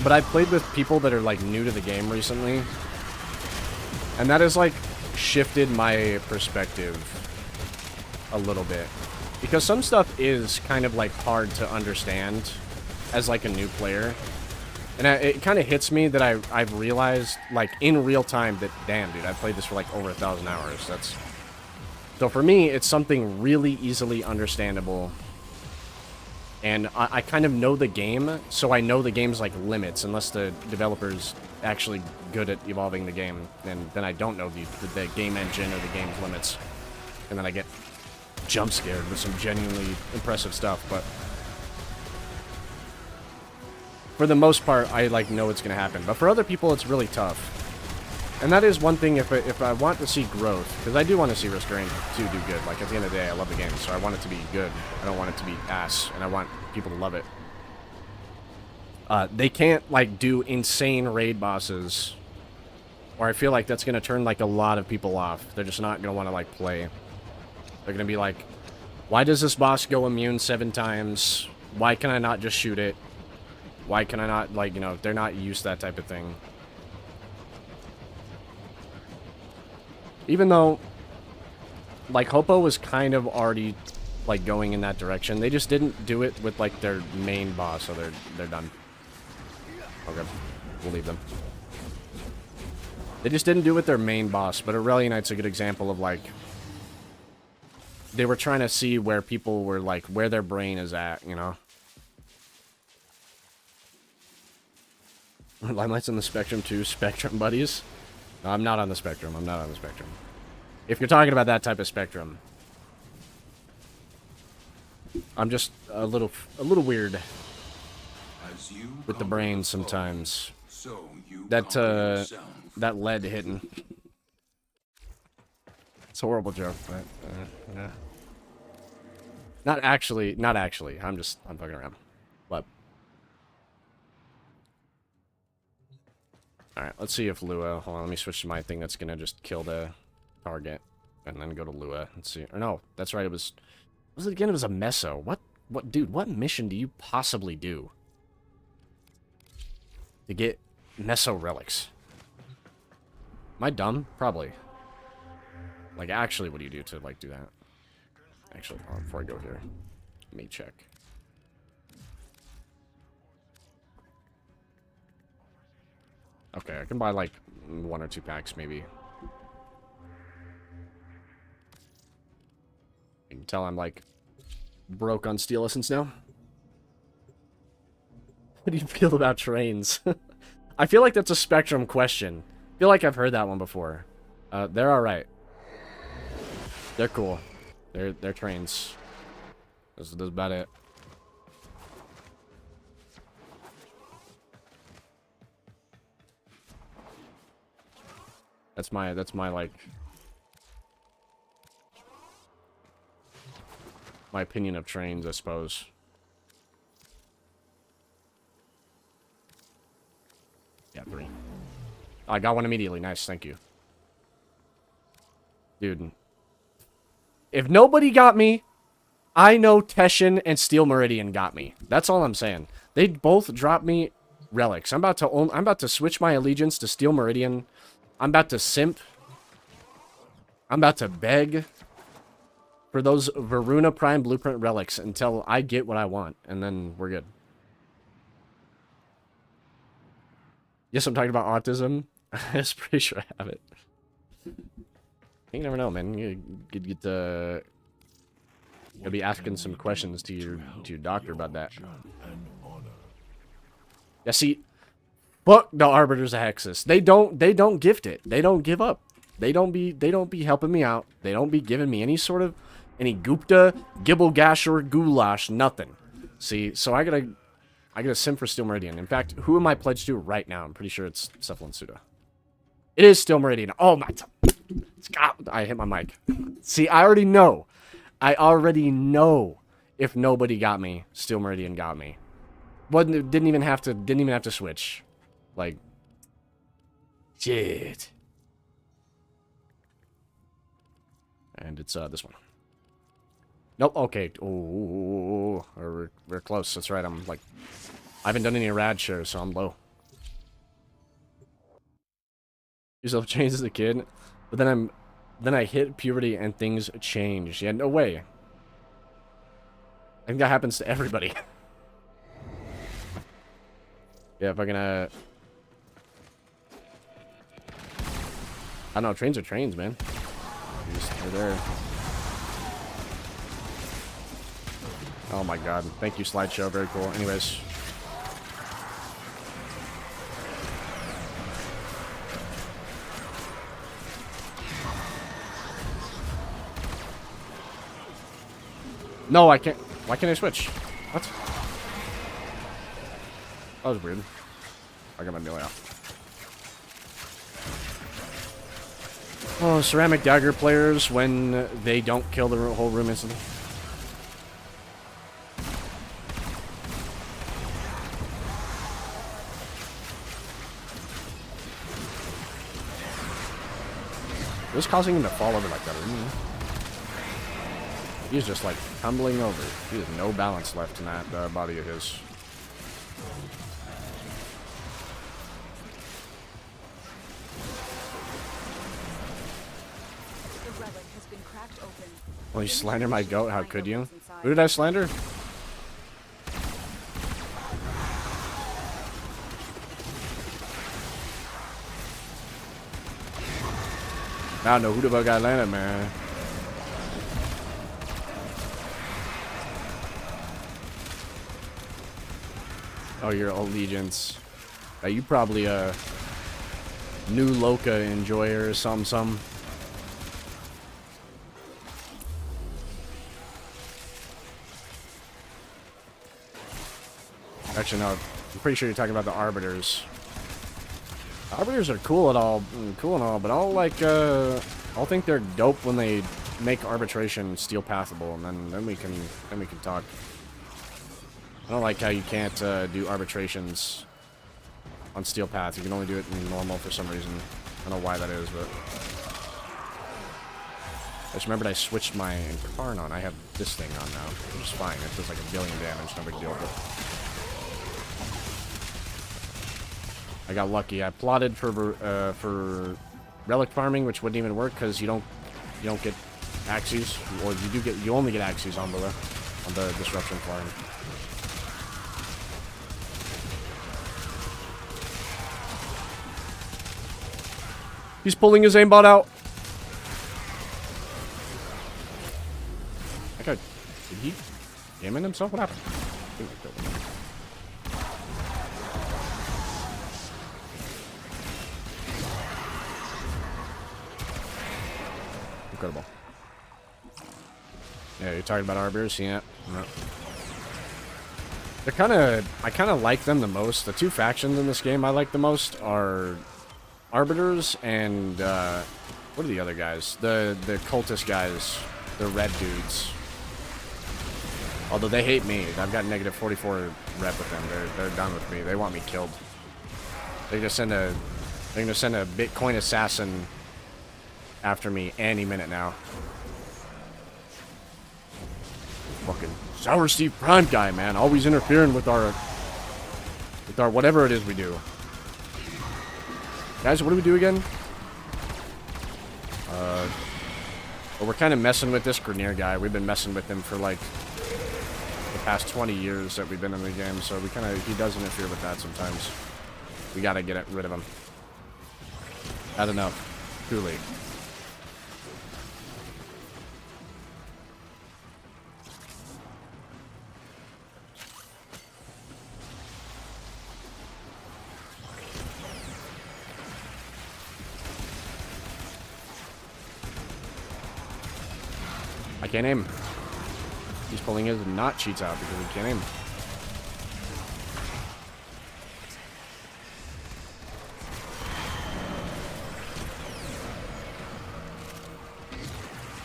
Speaker 1: But I've played with people that are, like, new to the game recently. And that has, like, shifted my perspective a little bit. Because some stuff is kind of, like, hard to understand as, like, a new player. And it kind of hits me that I've realized, like, in real time that, damn, dude, I played this for, like, over 1,000 hours. That's... So for me, it's something really easily understandable. And I kind of know the game, so I know the game's, like, limits, unless the developer's actually good at evolving the game. And then I don't know the game engine or the game's limits. And then I get jump scared with some genuinely impressive stuff, but... For the most part, I, like, know it's gonna happen. But for other people, it's really tough. And that is one thing, if I want to see growth, because I do want to see Restrained 2 do good. Like, at the end of the day, I love the game, so I want it to be good. I don't want it to be ass, and I want people to love it. They can't, like, do insane raid bosses, or I feel like that's going to turn, like, a lot of people off. They're just not going to want to, like, play. They're going to be like, why does this boss go immune 7 times? Why can I not just shoot it? Why can I not, like, you know, they're not used to that type of thing. Even though, like, Hoppo was kind of already, like, going in that direction. They just didn't do it with, like, their main boss, so they're done. Okay, we'll leave them. They just didn't do it with their main boss, but Aurelionite's a good example of, like, they were trying to see where people were, like, where their brain is at, you know? Limelight's on the Spectrum too, Spectrum buddies. No, I'm not on the Spectrum. I'm not on the Spectrum. If you're talking about that type of Spectrum, I'm just a little weird with the brain sometimes. That lead hitting. It's a horrible joke, but yeah. Not actually. I'm fucking around. What? Alright, let's see if Lua... Hold on, let me switch to my thing that's gonna just kill the target. And then go to Lua. Let's see. Or no, that's right, it was... What was it again? It was a Meso. What, dude, what mission do you possibly do to get Meso relics? Am I dumb? Probably. Like, actually, what do you do to, like, do that? Actually, hold on, before I go here, let me check. Okay, I can buy, like, 1 or 2 packs, maybe. You can tell I'm, like, broke on Steel Essence now. What do you feel about trains? I feel like that's a Spectrum question. I feel like I've heard that one before. They're alright. They're cool. They're trains. That's about it. That's my like my opinion of trains, I suppose. Yeah, 3. I got one immediately. Nice, thank you. Dude. If nobody got me, I know Teshin and Steel Meridian got me. That's all I'm saying. They both dropped me relics. I'm about to switch my allegiance to Steel Meridian. I'm about to simp. I'm about to beg for those Varuna Prime Blueprint relics until I get what I want, and then we're good. Yes, I'm talking about autism. I'm pretty sure I have it. You never know, man. You could get you'll be asking some questions to your doctor about that. Yeah, see, fuck the Arbiters of Hexus. They don't gift it. They don't give up. They don't be helping me out. They don't be giving me any Gupta, Gibble-Gash, or Goulash, nothing. See, so I gotta sim for Steel Meridian. In fact, who am I pledged to right now? I'm pretty sure it's Cephalon Suda. It is Steel Meridian. Oh my, I hit my mic. See, I already know if nobody got me, Steel Meridian got me. Didn't even have to switch. Like, shit. And it's this one. Nope. Okay. Oh, we're close. That's right. I haven't done any rad shares, so I'm low. Yourself changed as a kid, but then I hit puberty and things changed. Yeah, no way. I think that happens to everybody. Yeah, if I can I don't know, trains are trains, man. They're there. Oh my god. Thank you, slideshow. Very cool. Anyways. No, I can't. Why can't I switch? What? That was weird. I got my melee out. Oh, ceramic dagger players when they don't kill the whole room instantly. What's causing him to fall over like that? He's just like tumbling over. He has no balance left in that body of his.
Speaker 3: The relic has been cracked open.
Speaker 1: Well, you slander my goat. How could you? Who did I slander? I don't know who the fuck I landed, man. Oh, your allegiance. You probably a new Loka enjoyer or some. Actually, no. I'm pretty sure you're talking about the Arbiters. Arbiters are cool and all, but I'll think they're dope when they make arbitration steel pathable, and then we can talk. I don't like how you can't do arbitrations on steel path. You can only do it in normal for some reason. I don't know why that is, but I just remembered I switched my Incarnon. I have this thing on now, which is fine. It does like 1 billion damage, no big deal. But I got lucky. I plotted for relic farming, which wouldn't even work because you don't get axes, or you only get axes on the disruption farm. He's pulling his aimbot out. That guy, did he aim in himself? What happened? I think I killed him. Incredible. Yeah, you're talking about Arbiters? Yeah. No. They're I kind of like them the most. The two factions in this game I like the most are Arbiters and, what are the other guys? The cultist guys. The red dudes. Although they hate me. I've got negative 44 rep with them. They're done with me. They want me killed. They just send a They're gonna send a Bitcoin assassin after me any minute now. Fucking Sour Steve Prime guy, man. Always interfering with our whatever it is we do. Guys, what do we do again? Well, we're kind of messing with this Grenier guy. We've been messing with him for like the past 20 years that we've been in the game, so he does interfere with that sometimes. We gotta get rid of him. Had enough. Too late. I can't aim. He's pulling his not cheats out because he can't aim.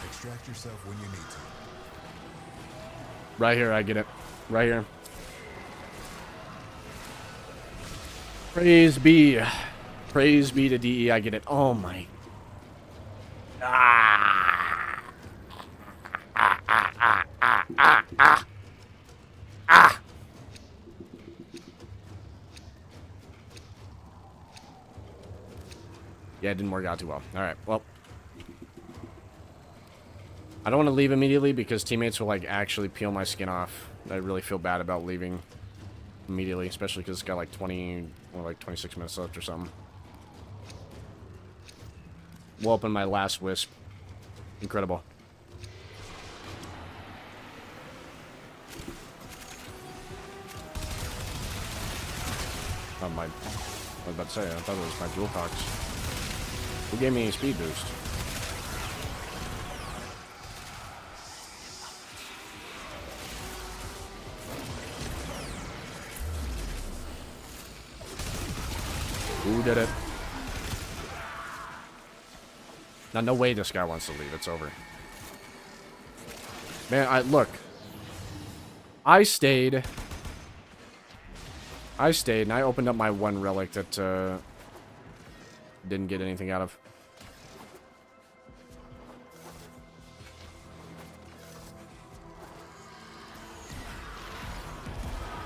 Speaker 6: Extract yourself when you need to.
Speaker 1: Right here, I get it. Right here. Praise be. Praise be to DE, I get it. Oh my. Yeah, it didn't work out too well. Alright, well. I don't want to leave immediately because teammates will, like, actually peel my skin off. I really feel bad about leaving immediately, especially because it's got, like, 20 or, like, 26 minutes left or something. We'll open my last wisp. Incredible. Oh, I was about to say, I thought it was my dual cocks. Who gave me a speed boost? Who did it? Now, no way this guy wants to leave. It's over. Man, look. I stayed, and I opened up my one relic that, didn't get anything out of.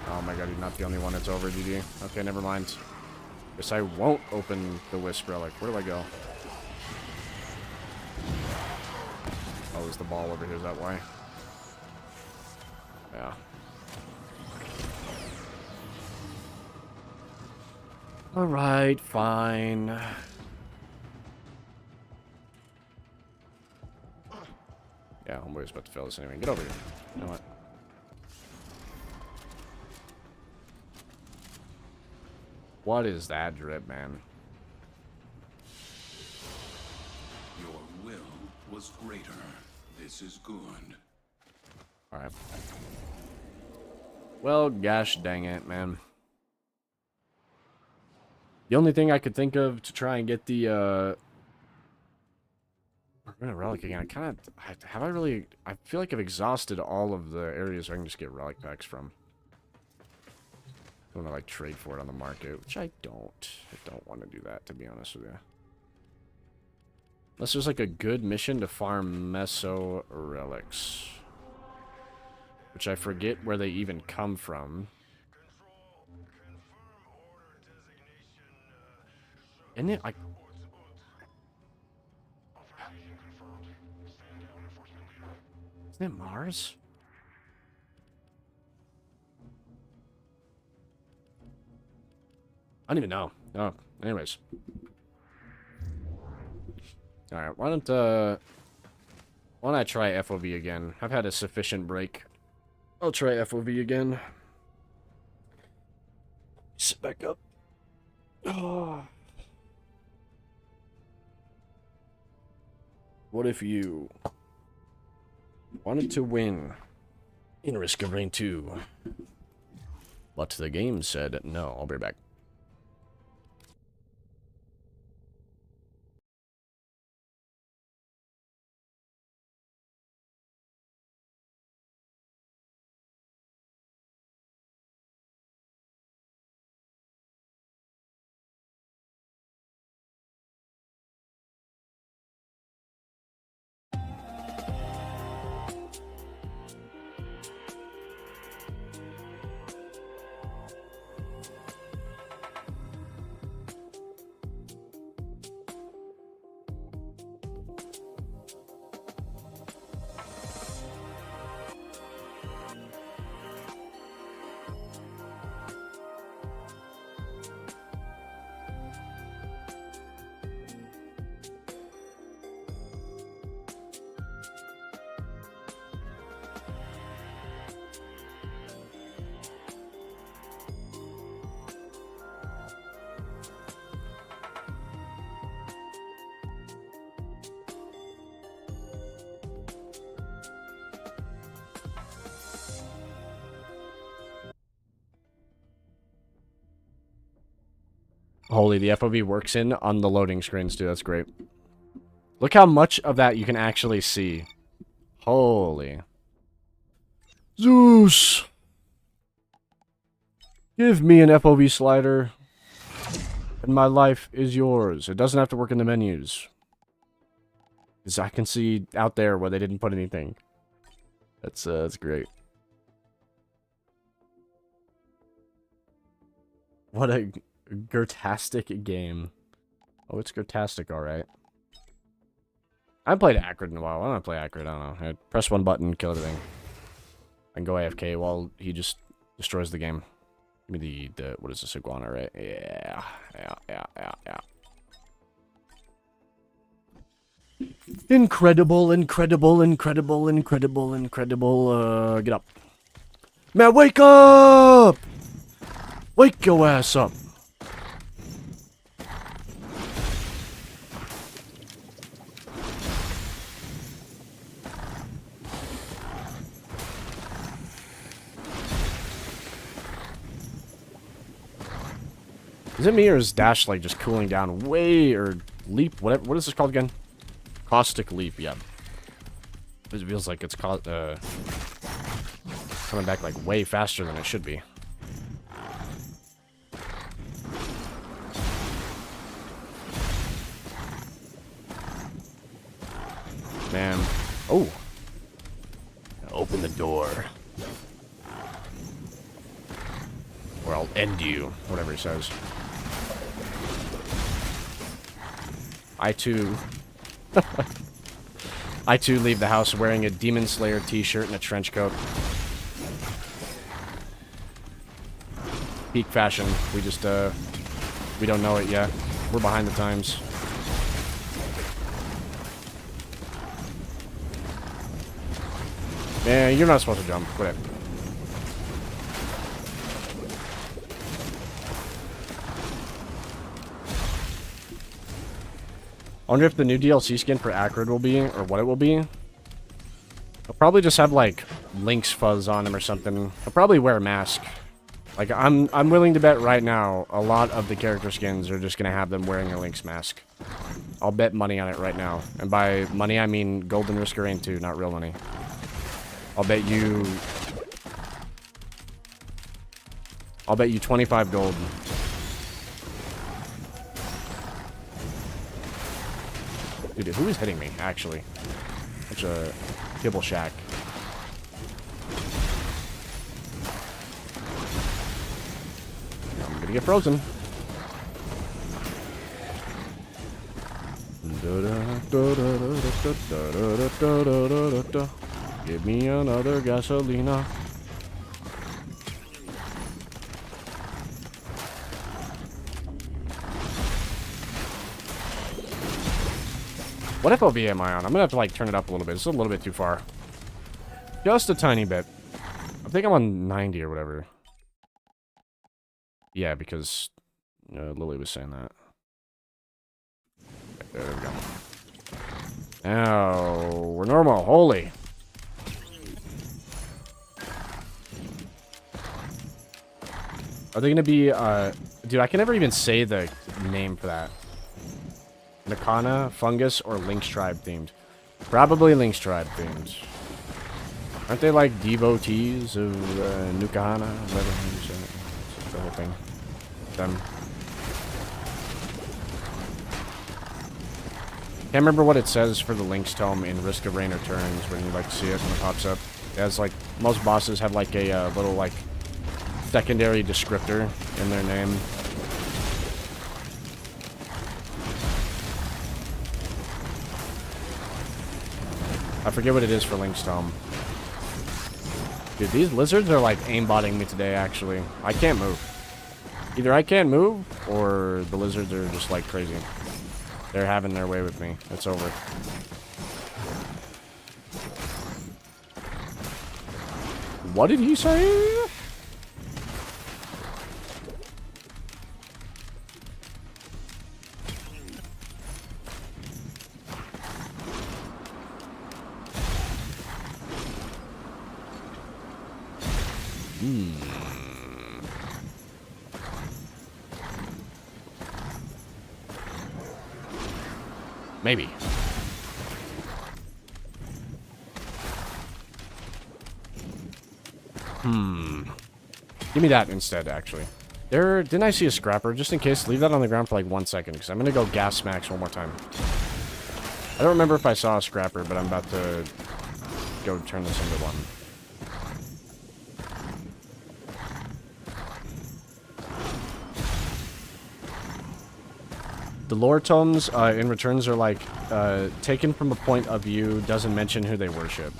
Speaker 1: Oh my god, he's not the only one that's over, GG. Okay, never mind. Guess I won't open the Wisp relic. Where do I go? Oh, there's the ball over here, is that why? Yeah. Alright, fine. Yeah, homeboy's about to fail this anyway. Get over here. You know what? What is that drip, man?
Speaker 6: Your will was greater. This is good.
Speaker 1: Alright. Well, gosh dang it, man. The only thing I could think of to try and get the, relic again. I feel like I've exhausted all of the areas I can just get relic packs from. I want to, like, trade for it on the market, which I don't. I don't want to do that, to be honest with you. Unless there's, like, a good mission to farm Meso relics. Which I forget where they even come from. Isn't it, like... Isn't it Mars? I don't even know. Oh, anyways. Alright, why don't I try FOV again? I've had a sufficient break. I'll try FOV again. Sit back up. Oh. What if you wanted to win in Risk of Rain 2? But the game said no. I'll be right back. Holy, the FOV works in on the loading screens too. That's great. Look how much of that you can actually see. Holy. Zeus! Give me an FOV slider, and my life is yours. It doesn't have to work in the menus. Because I can see out there where they didn't put anything. That's great. What a Gertastic game. Oh, it's Gertastic, alright. I haven't played Acrid in a while. Why don't I play Acrid? I don't know. I press one button, kill everything. I can go AFK while he just destroys the game. Give me the what is this, iguana, right? Yeah. Incredible. Get up. Matt, wake up! Wake your ass up. Is it me or is Dash like just cooling down way or leap? Whatever. What is this called again? Caustic leap. Yeah. It feels like it's coming back like way faster than it should be. Man. Oh. Open the door. Or I'll end you. Whatever he says. I too leave the house wearing a Demon Slayer t-shirt and a trench coat. Peak fashion. We just, we don't know it yet. We're behind the times. Man, you're not supposed to jump. Whatever. I wonder if the new DLC skin for Acrid will be, or what it will be. I'll probably just have, like, Link's fuzz on him or something. I'll probably wear a mask. Like, I'm willing to bet right now a lot of the character skins are just gonna have them wearing a Link's mask. I'll bet money on it right now. And by money, I mean Golden Risker Rain 2, not real money. I'll bet you 25 gold. Dude, who is hitting me, actually? Such a kibble shack. I'm gonna get frozen. Give me another gasolina. What FOV am I on? I'm gonna have to like turn it up a little bit. It's a little bit too far. Just a tiny bit. I think I'm on 90 or whatever. Yeah, because Lily was saying that. There we go. Now we're normal. Holy. Are they gonna be dude, I can never even say the name for that. Nakana, Fungus, or Link's Tribe themed? Probably Link's Tribe themed. Aren't they like devotees of Nukahana? The whole thing. Them. Can't remember what it says for the Link's Tome in Risk of Rain Returns when you like see it when it pops up. It has like, most bosses have like a little like secondary descriptor in their name. I forget what it is for Link's Tome. Dude, these lizards are like aimbotting me today, actually. I can't move. Either I can't move, or the lizards are just like crazy. They're having their way with me. It's over. What did he say? Maybe. Give me that instead, actually. Didn't I see a scrapper? Just in case, leave that on the ground for like 1 second, because I'm going to go gas smacks one more time. I don't remember if I saw a scrapper, but I'm about to go turn this into one. The lore tomes in returns are like taken from a point of view, doesn't mention who they worship.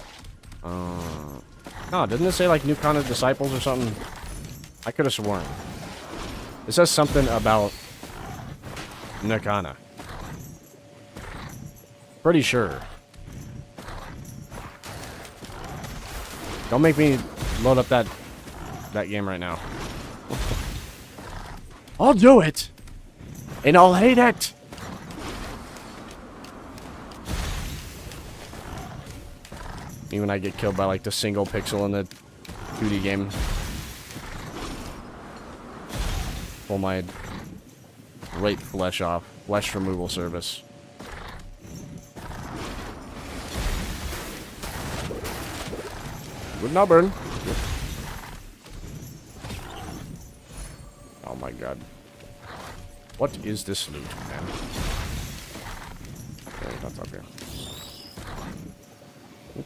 Speaker 1: No, didn't it say like Nukana disciples or something? I could have sworn. It says something about Nukana. Pretty sure. Don't make me load up that game right now. I'll do it! And I'll hate it! Me when I get killed by like the single pixel in the 2D game. Pull my right flesh off. Flesh removal service. Would not burn. Oh my god. What is this loot, man? Okay, that's up here.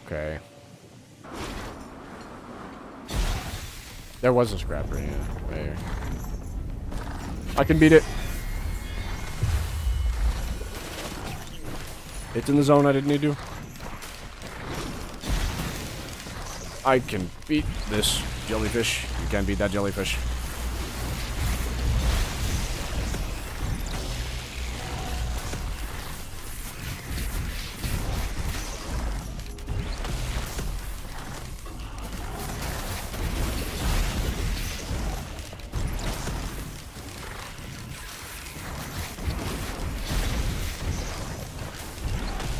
Speaker 1: Okay. There was a scrapper, yeah. Right here. I can beat it. It's in the zone I didn't need to. I can beat this jellyfish. You can't beat that jellyfish.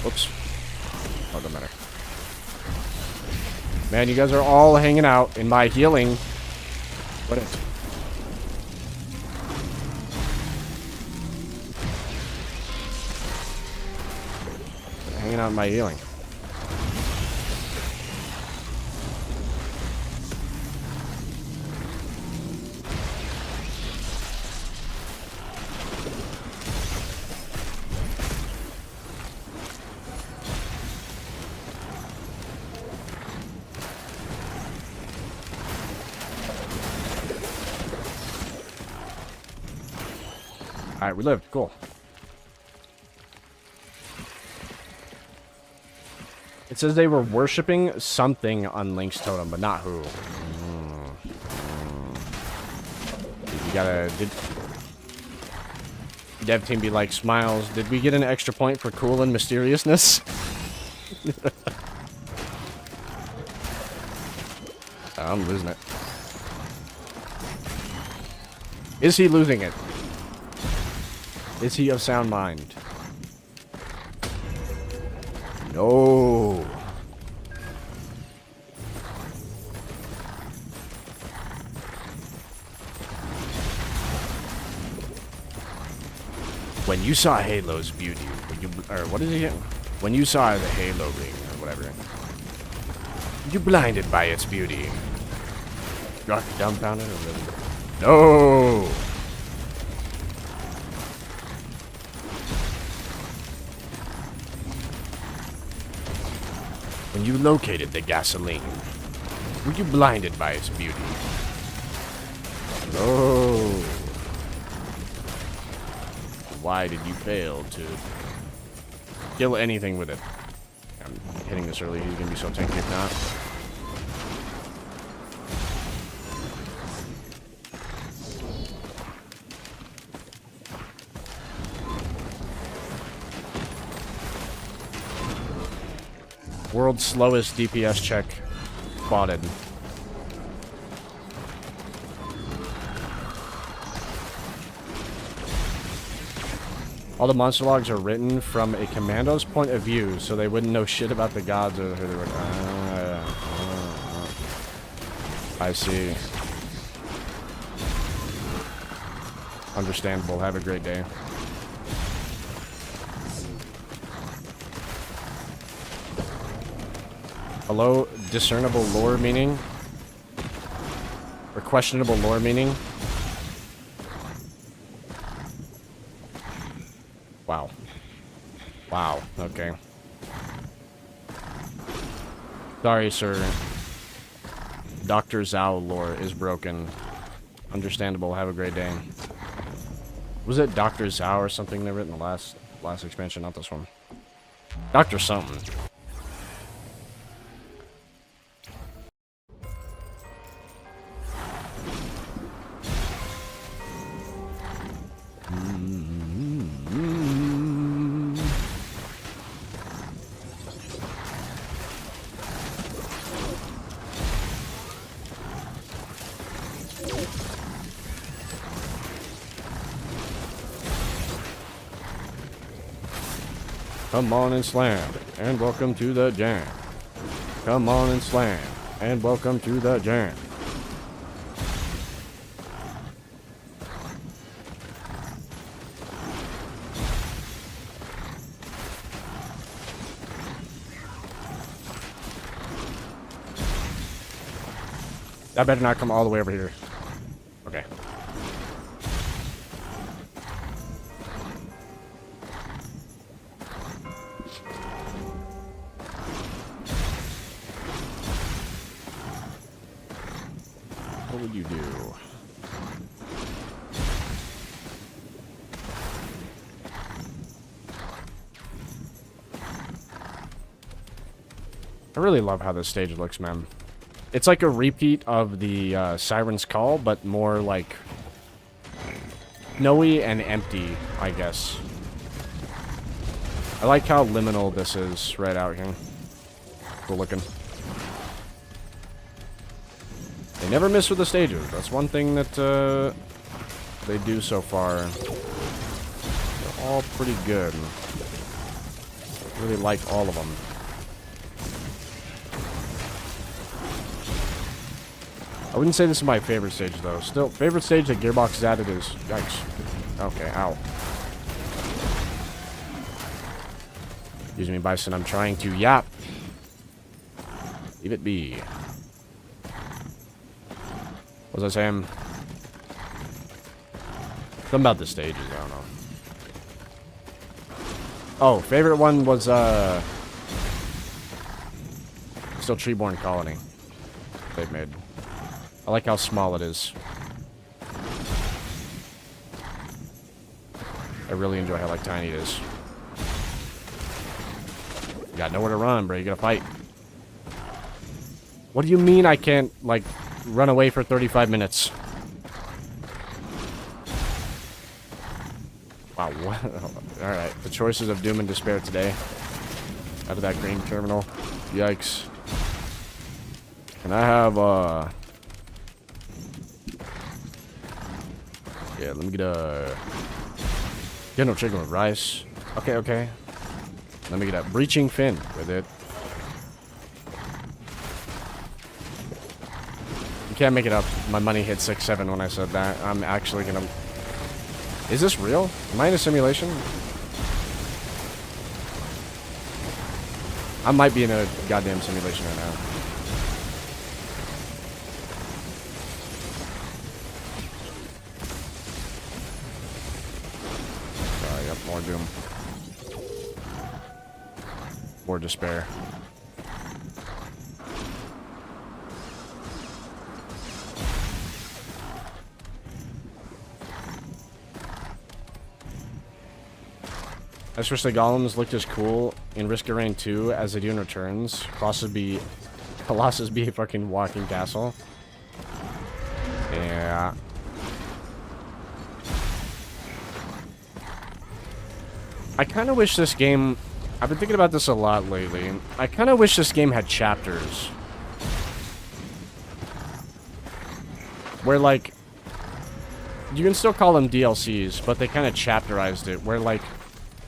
Speaker 1: Oops. Oh, doesn't matter. Man, you guys are all hanging out in my healing. What is it? Hanging out in my healing. Alright, we lived. Cool. It says they were worshipping something on Link's totem, but not who. You gotta... Dev team be like, Smiles, did we get an extra point for cool and mysteriousness? I'm losing it. Is he losing it? Is he of sound mind? No. When you saw Halo's beauty, or what is it? When you saw the Halo ring, or whatever, you blinded by its beauty. You're dumbfounded? No. When you located the gasoline, were you blinded by its beauty? No. Why did you fail to kill anything with it? I'm hitting this early. He's gonna be so tanky if not. World's slowest DPS check spotted. All the monster logs are written from a commando's point of view, so they wouldn't know shit about the gods or who they were. I see. Understandable. Have a great day. Hello, discernible lore meaning? Or questionable lore meaning? Wow. Wow, okay. Sorry, sir. Dr. Zhao lore is broken. Understandable, have a great day. Was it Dr. Zhao or something they wrote in the last expansion? Not this one. Dr. something. Come on and slam, and welcome to the jam. Come on and slam, and welcome to the jam. That better not come all the way over here. Okay. What would you do? I really love how this stage looks, man. It's like a repeat of the Siren's Call, but more like snowy and empty, I guess. I like how liminal this is right out here. Cool looking. They never miss with the stages. That's one thing that they do so far. They're all pretty good. Really like all of them. I wouldn't say this is my favorite stage, though. Still, favorite stage that Gearbox has added is... Yikes. Okay, ow. Excuse me, Bison. I'm trying to yap. Leave it be. What was I saying? Something about the stages, I don't know. Oh, favorite one was, still Treeborn Colony. They've made. I like how small it is. I really enjoy how, like, tiny it is. You got nowhere to run, bro. You gotta fight. What do you mean I can't, like, run away for 35 minutes? Wow, what? Alright, the choices of doom and despair today. Out of that green terminal. Yikes. Can I have, yeah, let me get a... Get no chicken with rice. Okay, okay. Let me get a breaching fin with it. You can't make it up. My money hit 6-7 when I said that. I'm actually gonna... Is this real? Am I in a simulation? I might be in a goddamn simulation right now. Yep, more doom. More despair. I just wish the golems looked as cool in Risk of Rain 2 as they do in Returns. Colossus be a fucking walking castle. Yeah. I kind of wish this game... I've been thinking about this a lot lately. I kind of wish this game had chapters. Where, like... You can still call them DLCs, but they kind of chapterized it. Where, like...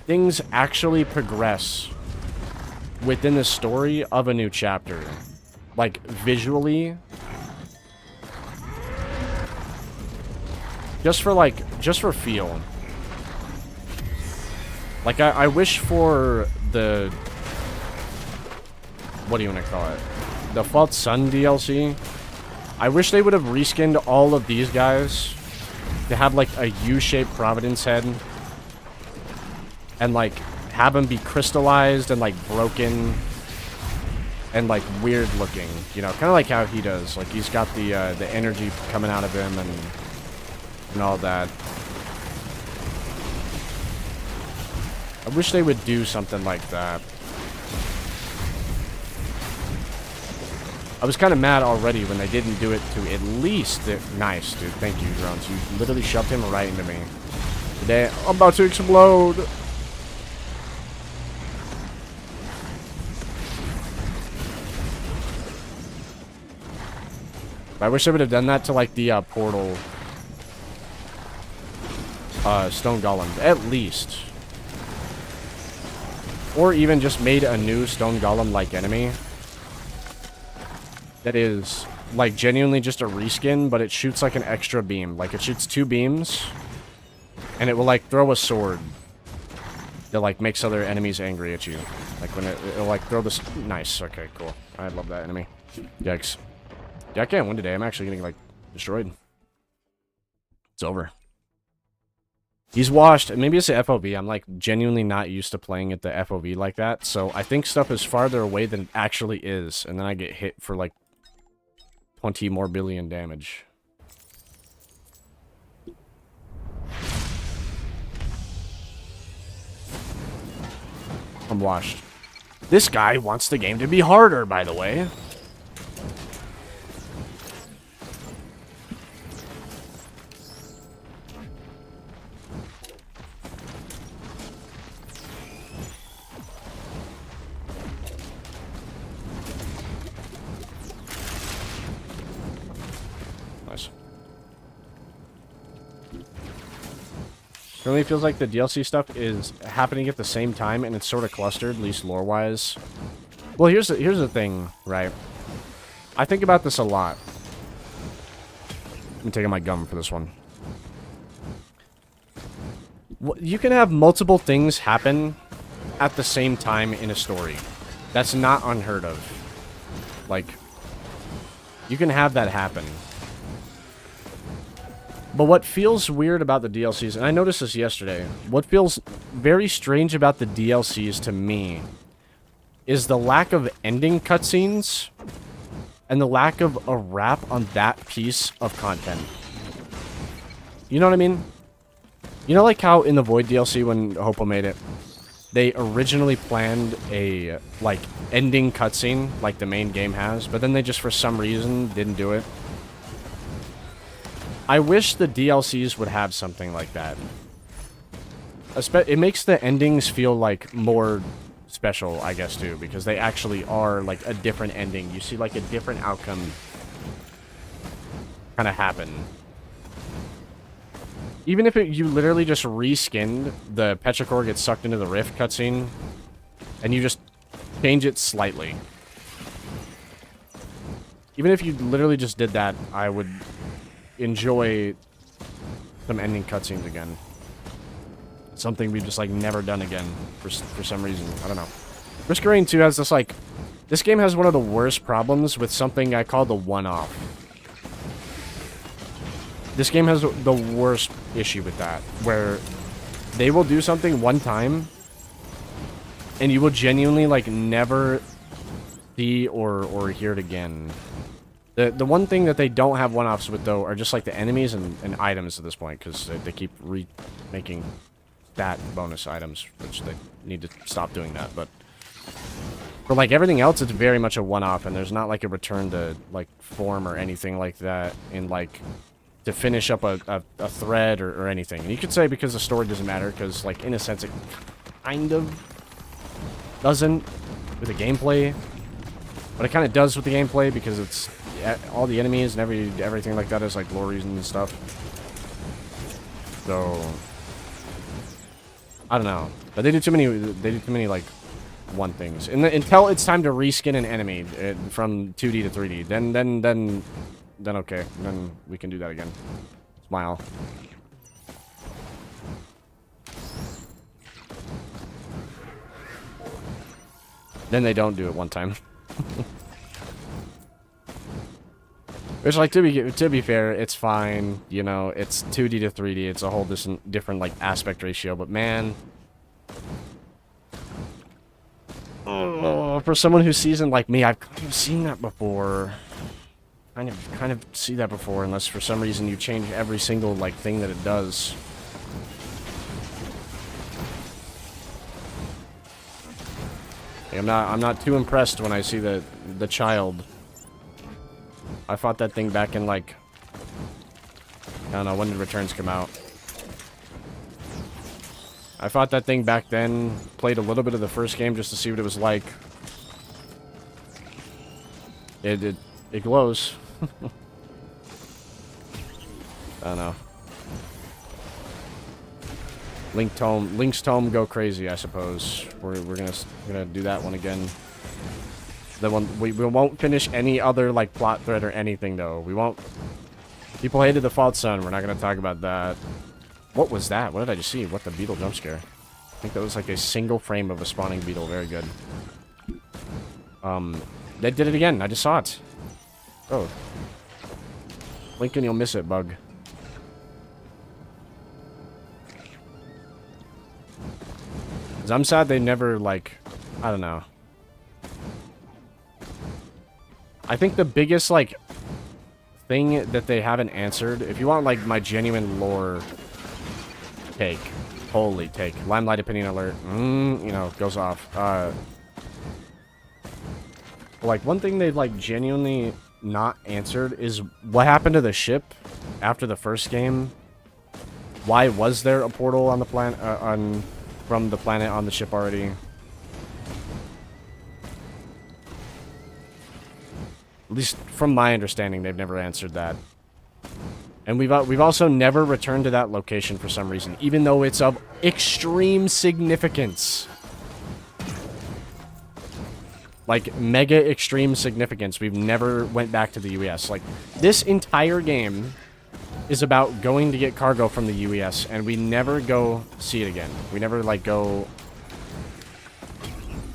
Speaker 1: Things actually progress within the story of a new chapter. Like, visually. Just for feel. Like, I wish for the what do you want to call it? The False Sun DLC. I wish they would have reskinned all of these guys to have like a U-shaped Providence head and like have them be crystallized and like broken and like weird looking, you know, kind of like how he does. Like he's got the energy coming out of him and all that. I wish they would do something like that. I was kind of mad already when they didn't do it to at least the... Nice, dude. Thank you, drones. You literally shoved him right into me. Today, I'm about to explode. I wish I would have done that to, like, the portal stone golem. At least. Or even just made a new stone golem-like enemy. That is, like, genuinely just a reskin, but it shoots, like, an extra beam. Like, it shoots 2 beams, and it will, like, throw a sword that, like, makes other enemies angry at you. Like, when it'll, like, throw this... Nice. Okay, cool. I love that enemy. Yikes. Yeah, I can't win today. I'm actually getting, like, destroyed. It's over. He's washed. Maybe it's the FOV. I'm, like, genuinely not used to playing at the FOV like that, so I think stuff is farther away than it actually is, and then I get hit for, like, 20 more billion damage. I'm washed. This guy wants the game to be harder, by the way. It really feels like the DLC stuff is happening at the same time, and it's sort of clustered, at least lore-wise. Well, here's the thing, right? I think about this a lot. I'm taking my gum for this one. You can have multiple things happen at the same time in a story. That's not unheard of. Like, you can have that happen. But what feels weird about the DLCs, and I noticed this yesterday, what feels very strange about the DLCs to me is the lack of ending cutscenes and the lack of a wrap on that piece of content. You know what I mean? You know, like how in the Void DLC when Hoppo made it, they originally planned a, like, ending cutscene like the main game has, but then they just for some reason didn't do it. I wish the DLCs would have something like that. It makes the endings feel, like, more special, I guess, too, because they actually are, like, a different ending. You see, like, a different outcome kind of happen. Even if you literally just reskinned the Petrichor gets sucked into the rift cutscene, and you just change it slightly. Even if you literally just did that, I would enjoy some ending cutscenes again. Something we've just, like, never done again for some reason. I don't know. Risk of Rain 2 has this, like... This game has one of the worst problems with something I call the one-off. This game has the worst issue with that, where they will do something one time, and you will genuinely, like, never see or hear it again. The one thing that they don't have one-offs with, though, are just, like, the enemies and items at this point, because they keep making stat bonus items, which they need to stop doing that, but... For, like, everything else, it's very much a one-off, and there's not, like, a return to, like, form or anything like that in, like, to finish up a thread or anything. And you could say because the story doesn't matter, because, like, in a sense, it kind of doesn't with the gameplay, but it kind of does with the gameplay, because it's... all the enemies and everything like that is like lore reasons and stuff. So I don't know, but they do too many like one things. Until it's time to reskin an enemy from 2D to 3D, then okay, then we can do that again. Smile. Then they don't do it one time. Which, like, to be fair, it's fine. You know, it's 2D to 3D. It's a whole different like aspect ratio. But man, oh, for someone who's seasoned like me, I've kind of seen that before. Kind of see that before, unless for some reason you change every single like thing that it does. I'm not too impressed when I see the child. I fought that thing back in like, I don't know, when did Returns come out? I fought that thing back then, played a little bit of the first game just to see what it was like. It glows. I don't know. Link's Tome go crazy, I suppose. We're gonna do that one again. The one we won't finish any other like plot thread or anything though. We won't. People hated the False Sun. We're not gonna talk about that. What was that? What did I just see? What, the beetle jump scare? I think that was like a single frame of a spawning beetle. Very good. They did it again. I just saw it. Oh. Lincoln, you'll miss it, bug. 'Cause I'm sad they never, like, I don't know. I think the biggest, like, thing that they haven't answered, if you want, like, my genuine lore take, holy take, Limelight opinion alert, you know, goes off. Like, one thing they've, like, genuinely not answered is what happened to the ship after the first game. Why was there a portal on the planet, from the planet on the ship already? At least from my understanding, they've never answered that. And we've also never returned to that location for some reason, even though it's of extreme significance. Like, mega extreme significance. We've never went back to the UES. Like, this entire game is about going to get cargo from the UES, and we never go see it again. We never, like, go,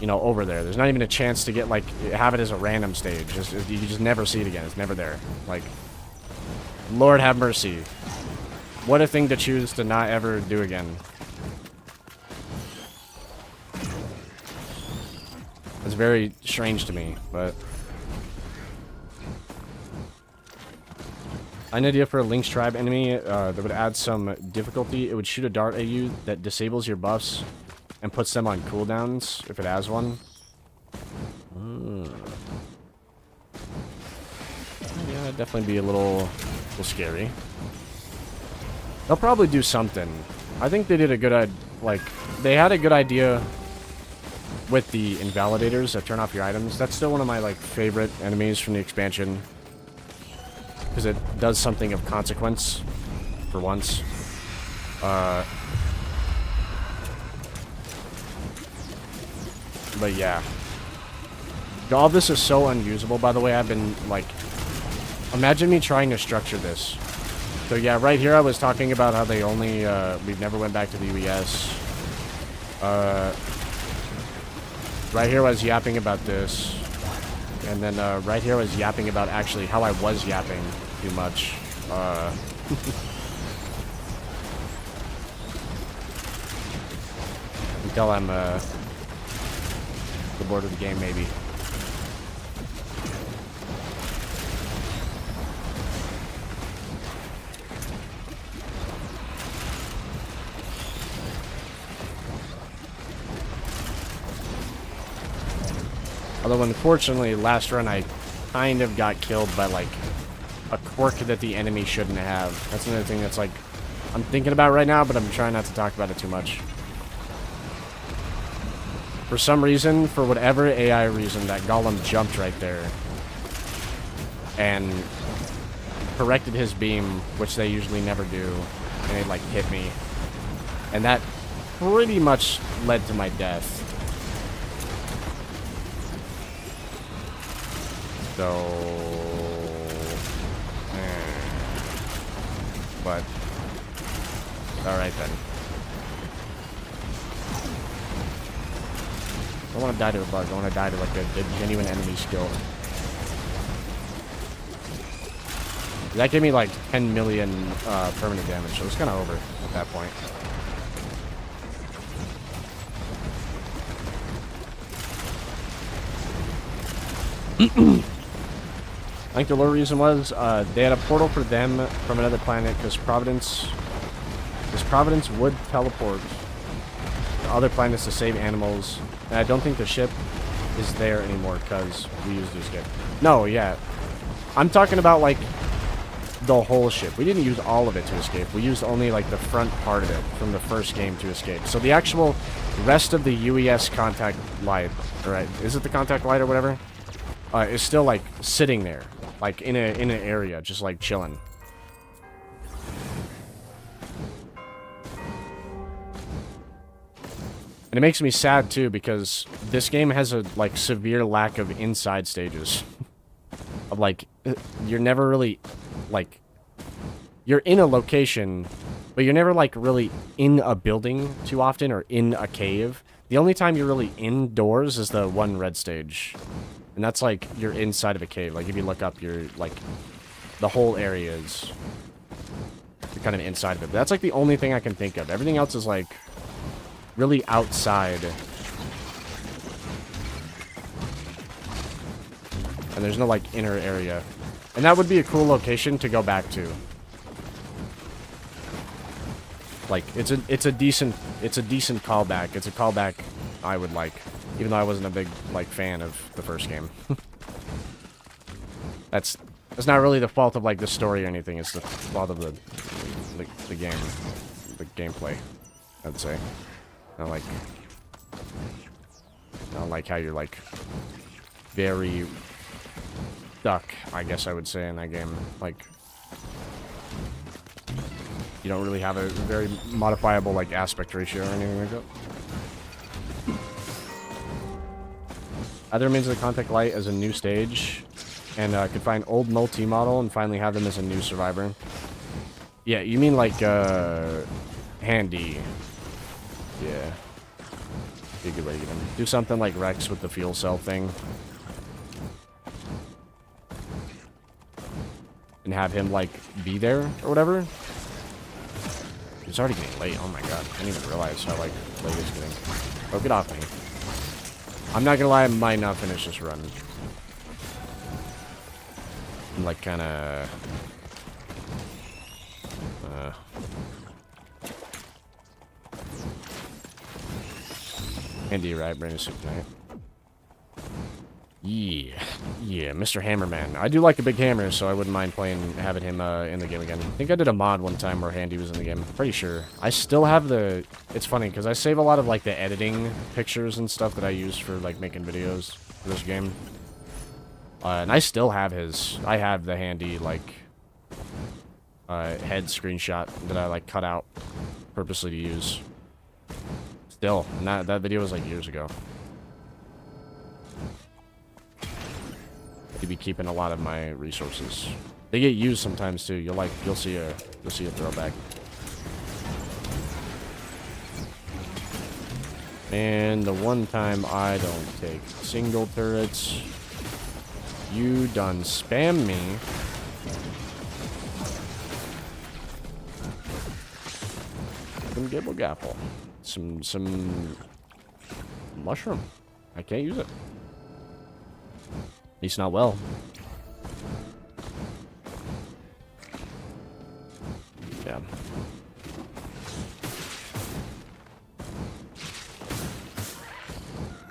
Speaker 1: you know, over there. There's not even a chance to get, like, have it as a random stage. You just never see it again. It's never there. Like, Lord have mercy. What a thing to choose to not ever do again. It's very strange to me, but... An idea for a Link's Tribe enemy that would add some difficulty. It would shoot a dart at you that disables your buffs and puts them on cooldowns, if it has one. Yeah, that'd definitely be a little scary. They'll probably do something. I think they did a good, like, they had a good idea with the invalidators that turn off your items. That's still one of my, like, favorite enemies from the expansion, because it does something of consequence for once. But yeah, all this is so unusable. By the way, I've been like, imagine me trying to structure this. So yeah, right here I was talking about how they only we've never went back to the UES. Right here I was yapping about this. And then right here I was yapping about actually how I was yapping too much. Until I'm bored of the game, maybe. Although, unfortunately, last run I kind of got killed by, like, a quirk that the enemy shouldn't have. That's another thing that's, like, I'm thinking about right now, but I'm trying not to talk about it too much. For some reason, for whatever AI reason, that golem jumped right there and corrected his beam, which they usually never do, and it, like, hit me. And that pretty much led to my death. So, but, alright then. don't want to die to a bug. I want to die to like a genuine enemy skill. That gave me like 10 million permanent damage, so it was kind of over at that point. I think the low reason was they had a portal for them from another planet because Providence would teleport to other planets to save animals, and I don't think the ship is there anymore because we used to escape. No, yeah, I'm talking about like the whole ship. We didn't use all of it to escape. We used only like the front part of it from the first game to escape. So the actual rest of the UES contact light, right? Is it the contact light or whatever? Is still like sitting there, like in an area, just like chilling. And it makes me sad too because this game has a like severe lack of inside stages. Of like, you're never really like, you're in a location, but you're never like really in a building too often or in a cave. The only time you're really indoors is the one red stage. And that's like, you're inside of a cave. Like, if you look up, you're like, the whole area is you're kind of inside of it. But that's like the only thing I can think of. Everything else is like, really outside. And there's no like, inner area. And that would be a cool location to go back to. Like, it's a decent callback. It's a callback I would like. Even though I wasn't a big, like, fan of the first game. That's not really the fault of, like, the story or anything. It's the fault of the game. The gameplay, I'd say. I don't like how you're, like, very stuck, I guess I would say, in that game. Like, you don't really have a very modifiable, like, aspect ratio or anything like that. Other means of the contact light as a new stage, and could find old multi-model and finally have them as a new survivor. Yeah, you mean like handy? Yeah, be a good way to get him. Do something like Rex with the fuel cell thing, and have him like be there or whatever. It's already getting late. Oh my god, I didn't even realize how like late it's getting. Oh, get off me. I'm not gonna lie, I might not finish this run. I'm like kinda... Andy, right? Brandon Soup Night. Yeah, Mr. Hammerman. I do like a big hammer, so I wouldn't mind having him in the game again. I think I did a mod one time where Handy was in the game. Pretty sure. I still have the... It's funny, because I save a lot of, like, the editing pictures and stuff that I use for, like, making videos for this game. And I still have his... I have the Handy, like, head screenshot that I, like, cut out purposely to use. Still. And that video was, like, years ago. To be keeping a lot of my resources. They get used sometimes too. You'll see a throwback. And the one time I don't take single turrets, you done spam me. Some gibble gapple. Some mushroom. I can't use it. At least not well. Yeah.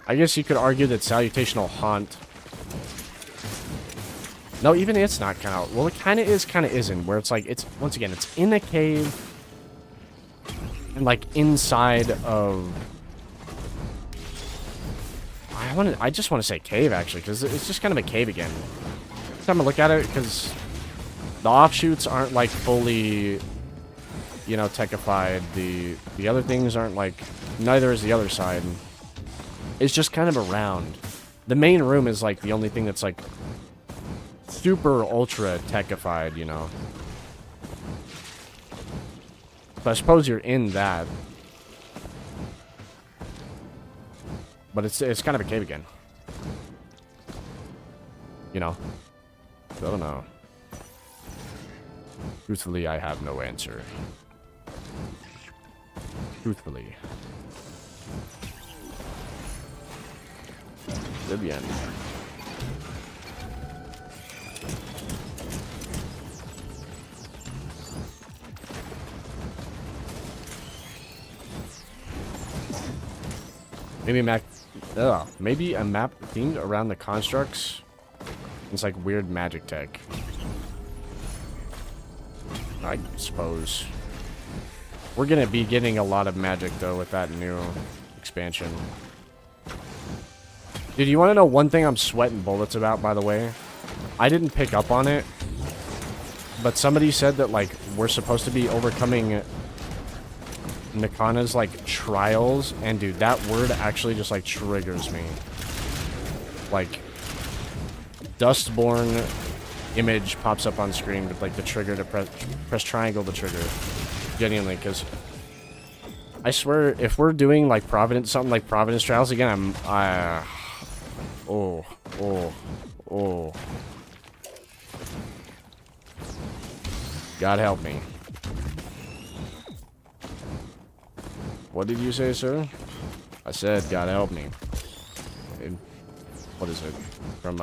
Speaker 1: I guess you could argue that Salutational Haunt... No, even it's not kind of... Well, it kind of is, kind of isn't. Where it's like, it's... Once again, it's in a cave. And like inside of... I just want to say cave, actually, because it's just kind of a cave again. Every time I look at it, because the offshoots aren't, like, fully, you know, techified. The other things aren't, like, neither is the other side. It's just kind of around. The main room is, like, the only thing that's, like, super ultra techified, you know. So I suppose you're in that. But But it's kind of a cave again. You know? I don't know. Truthfully, I have no answer. Truthfully. Libyan. Maybe a map themed around the constructs. It's like weird magic tech. I suppose. We're gonna be getting a lot of magic though with that new expansion. Dude, you wanna know one thing I'm sweating bullets about, by the way? I didn't pick up on it, but somebody said that like we're supposed to be overcoming Nikana's like trials, and dude, that word actually just like triggers me. Like Dustborn image pops up on screen with like the trigger to press triangle to trigger. Genuinely, because I swear if we're doing like Providence, something like Providence trials again, oh. God help me. What did you say, sir? I said, God help me. What is it? From,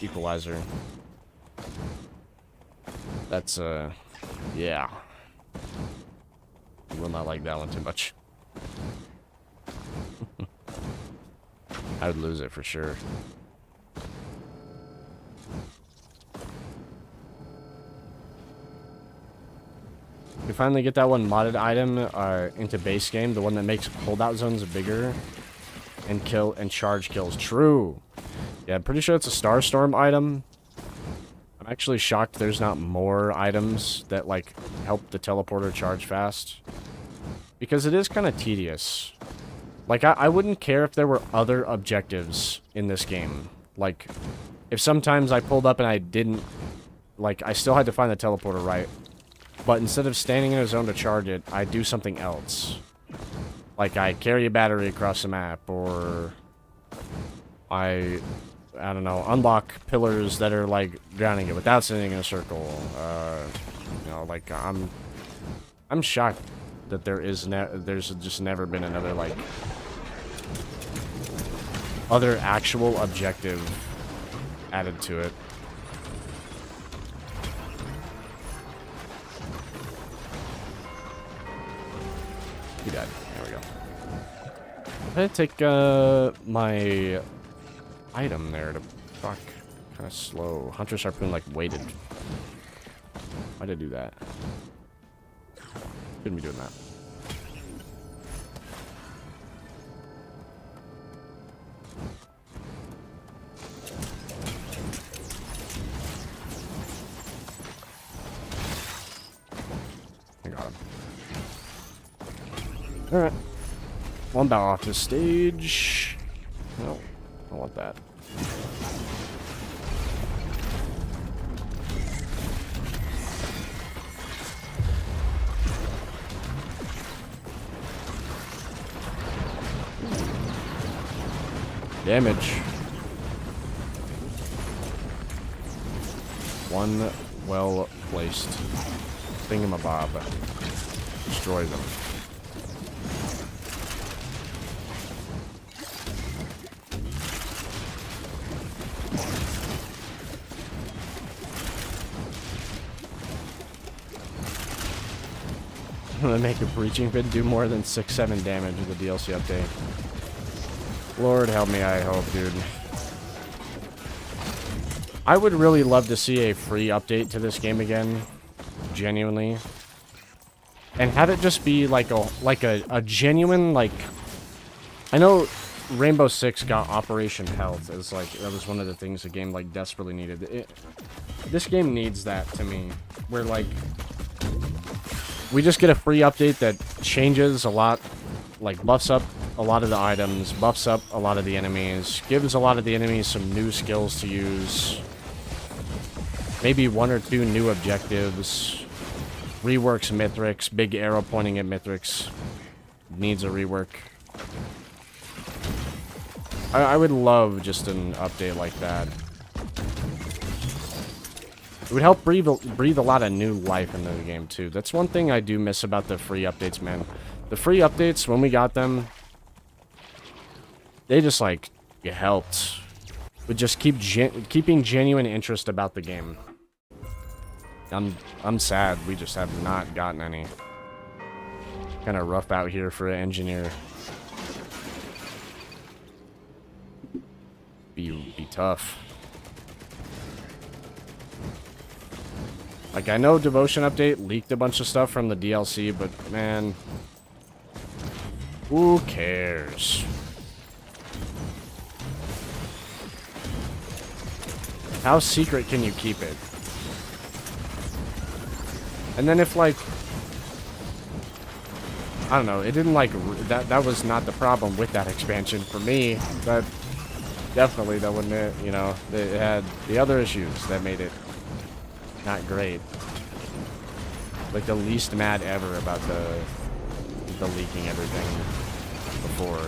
Speaker 1: Equalizer. That's, yeah. I will not like that one too much. I would lose it for sure. We finally get that one modded item into base game, the one that makes holdout zones bigger and kill and charge kills. True. Yeah, I'm pretty sure it's a Starstorm item. I'm actually shocked there's not more items that like help the teleporter charge fast, because it is kind of tedious. Like I wouldn't care if there were other objectives in this game. Like if sometimes I pulled up and I didn't, like I still had to find the teleporter, right? But instead of standing in a zone to charge it, I do something else. Like I carry a battery across the map, or I don't know, unlock pillars that are like drowning it without sitting in a circle. You know, like I'm shocked that there's just never been another like other actual objective added to it. He died. There we go. I'm gonna take my item there to fuck. Kind of slow. Hunter's Harpoon like waited. Why'd I do that? Shouldn't be doing that. I got him. Alright. One bow off the stage. No, I don't want that. Damage. One well-placed thingamabob. Destroy them. I'm gonna make a breaching vid do more than 6-7 damage with the DLC update. Lord help me, I hope, dude. I would really love to see a free update to this game again. Genuinely. And have it just be like a genuine, like... I know Rainbow Six got Operation Health as like, that was one of the things the game like desperately needed. This game needs that to me. Where like... we just get a free update that changes a lot, like buffs up a lot of the items, buffs up a lot of the enemies, gives a lot of the enemies some new skills to use, maybe 1 or 2 new objectives, reworks Mithrix, big arrow pointing at Mithrix, needs a rework. I would love just an update like that. It would help breathe a lot of new life into the game, too. That's one thing I do miss about the free updates, man. The free updates, when we got them, they just, like, it helped. Would just keeping genuine interest about the game. I'm sad. We just have not gotten any. Kind of rough out here for an engineer. Be tough. Like, I know Devotion Update leaked a bunch of stuff from the DLC, but, man, who cares? How secret can you keep it? And then if, like, I don't know, it didn't, like, that was not the problem with that expansion for me, but definitely that wouldn't it, you know, it had the other issues that made it not great. Like, the least mad ever about the leaking everything before.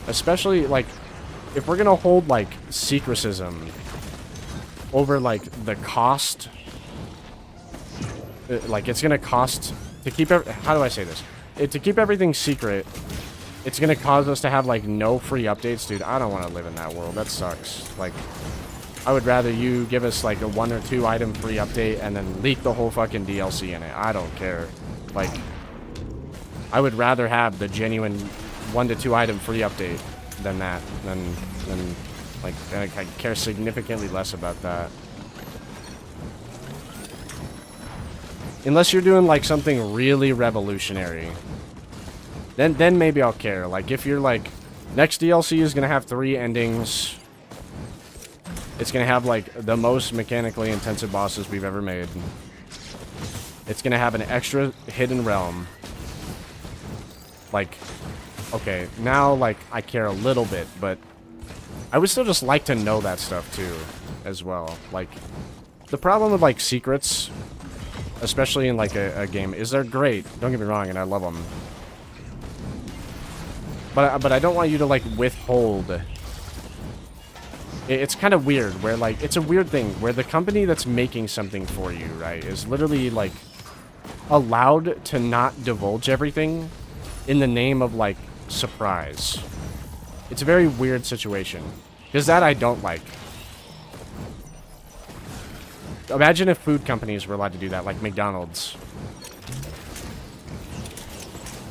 Speaker 1: Especially, like, if we're gonna hold, like, secrecism over, like, the cost, like, it's gonna cost to keep, how do I say this? To keep everything secret, it's gonna cause us to have, like, no free updates. Dude, I don't want to live in that world. That sucks. Like, I would rather you give us, like, a 1 or 2 item free update and then leak the whole fucking DLC in it. I don't care. Like, I would rather have the genuine 1 to 2 item free update than that. Than like, I care significantly less about that. Unless you're doing, like, something really revolutionary. Then maybe I'll care. Like, if you're, like, next DLC is gonna have 3 endings. It's gonna have, like, the most mechanically intensive bosses we've ever made. It's gonna have an extra hidden realm. Like, okay, now, like, I care a little bit, but I would still just like to know that stuff, too, as well. Like, the problem with, like, secrets, especially in, like, a game, is they're great. Don't get me wrong, and I love them. But I don't want you to, like, withhold. It's kind of weird, where, like, it's a weird thing, where the company that's making something for you, right, is literally, like, allowed to not divulge everything in the name of, like, surprise. It's a very weird situation. Because that I don't like. Imagine if food companies were allowed to do that, like McDonald's.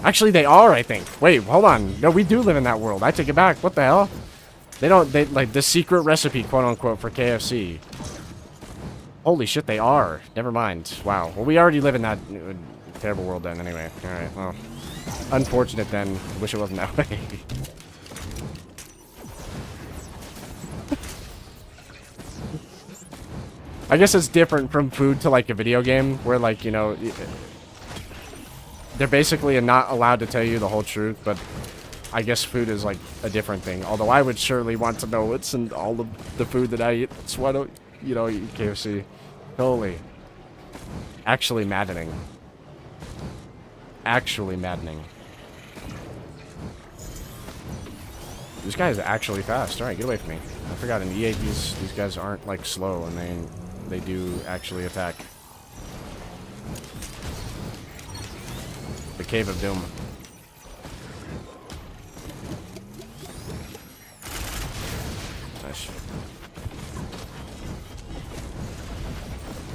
Speaker 1: Actually, they are, I think. Wait, hold on. No, we do live in that world. I take it back. What the hell? They like, the secret recipe, quote-unquote, for KFC. Holy shit, they are. Never mind. Wow. Well, we already live in that terrible world then, anyway. Alright, well. Unfortunate then. Wish it wasn't that way. I guess it's different from food to, like, a video game, where, like, you know, they're basically not allowed to tell you the whole truth, but I guess food is, like, a different thing. Although I would surely want to know what's in all of the food that I eat. That's why I don't, you know, eat KFC. Totally. Actually maddening. Actually maddening. This guy is actually fast. Alright, get away from me. I forgot in EA these guys aren't, like, slow, and they do actually attack. The Cave of Doom. Nice.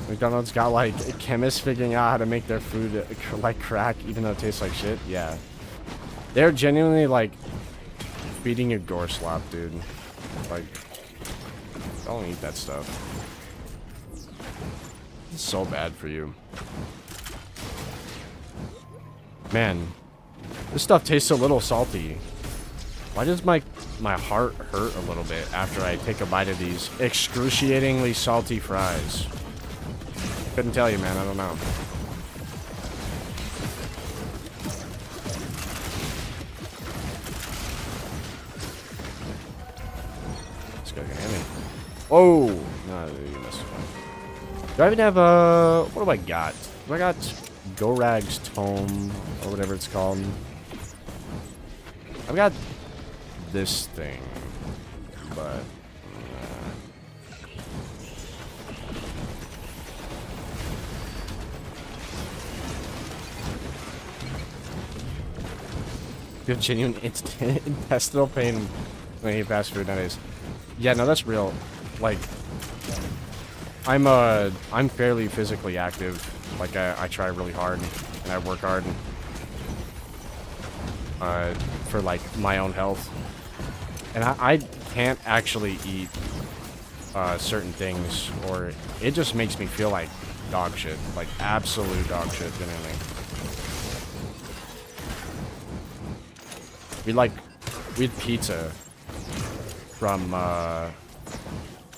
Speaker 1: McDonald's got, like, chemists figuring out how to make their food, like, crack, even though it tastes like shit. Yeah. They're genuinely, like, feeding you gore slop, dude. Like, don't eat that stuff. It's so bad for you. Man, this stuff tastes a little salty. Why does my heart hurt a little bit after I take a bite of these excruciatingly salty fries? Couldn't tell you, man. I don't know. This guy's gonna hit me. Whoa! No, you missed. Do I even have what do I got? I got Gorag's Tome, or whatever it's called. I've got this thing, but you have genuine intestinal pain when you eat fast food nowadays. Yeah, no, that's real. Like, I'm fairly physically active. Like, I try really hard and I work hard for like my own health. And I can't actually eat certain things, or it just makes me feel like dog shit, like absolute dog shit. Genuinely. We had pizza from, I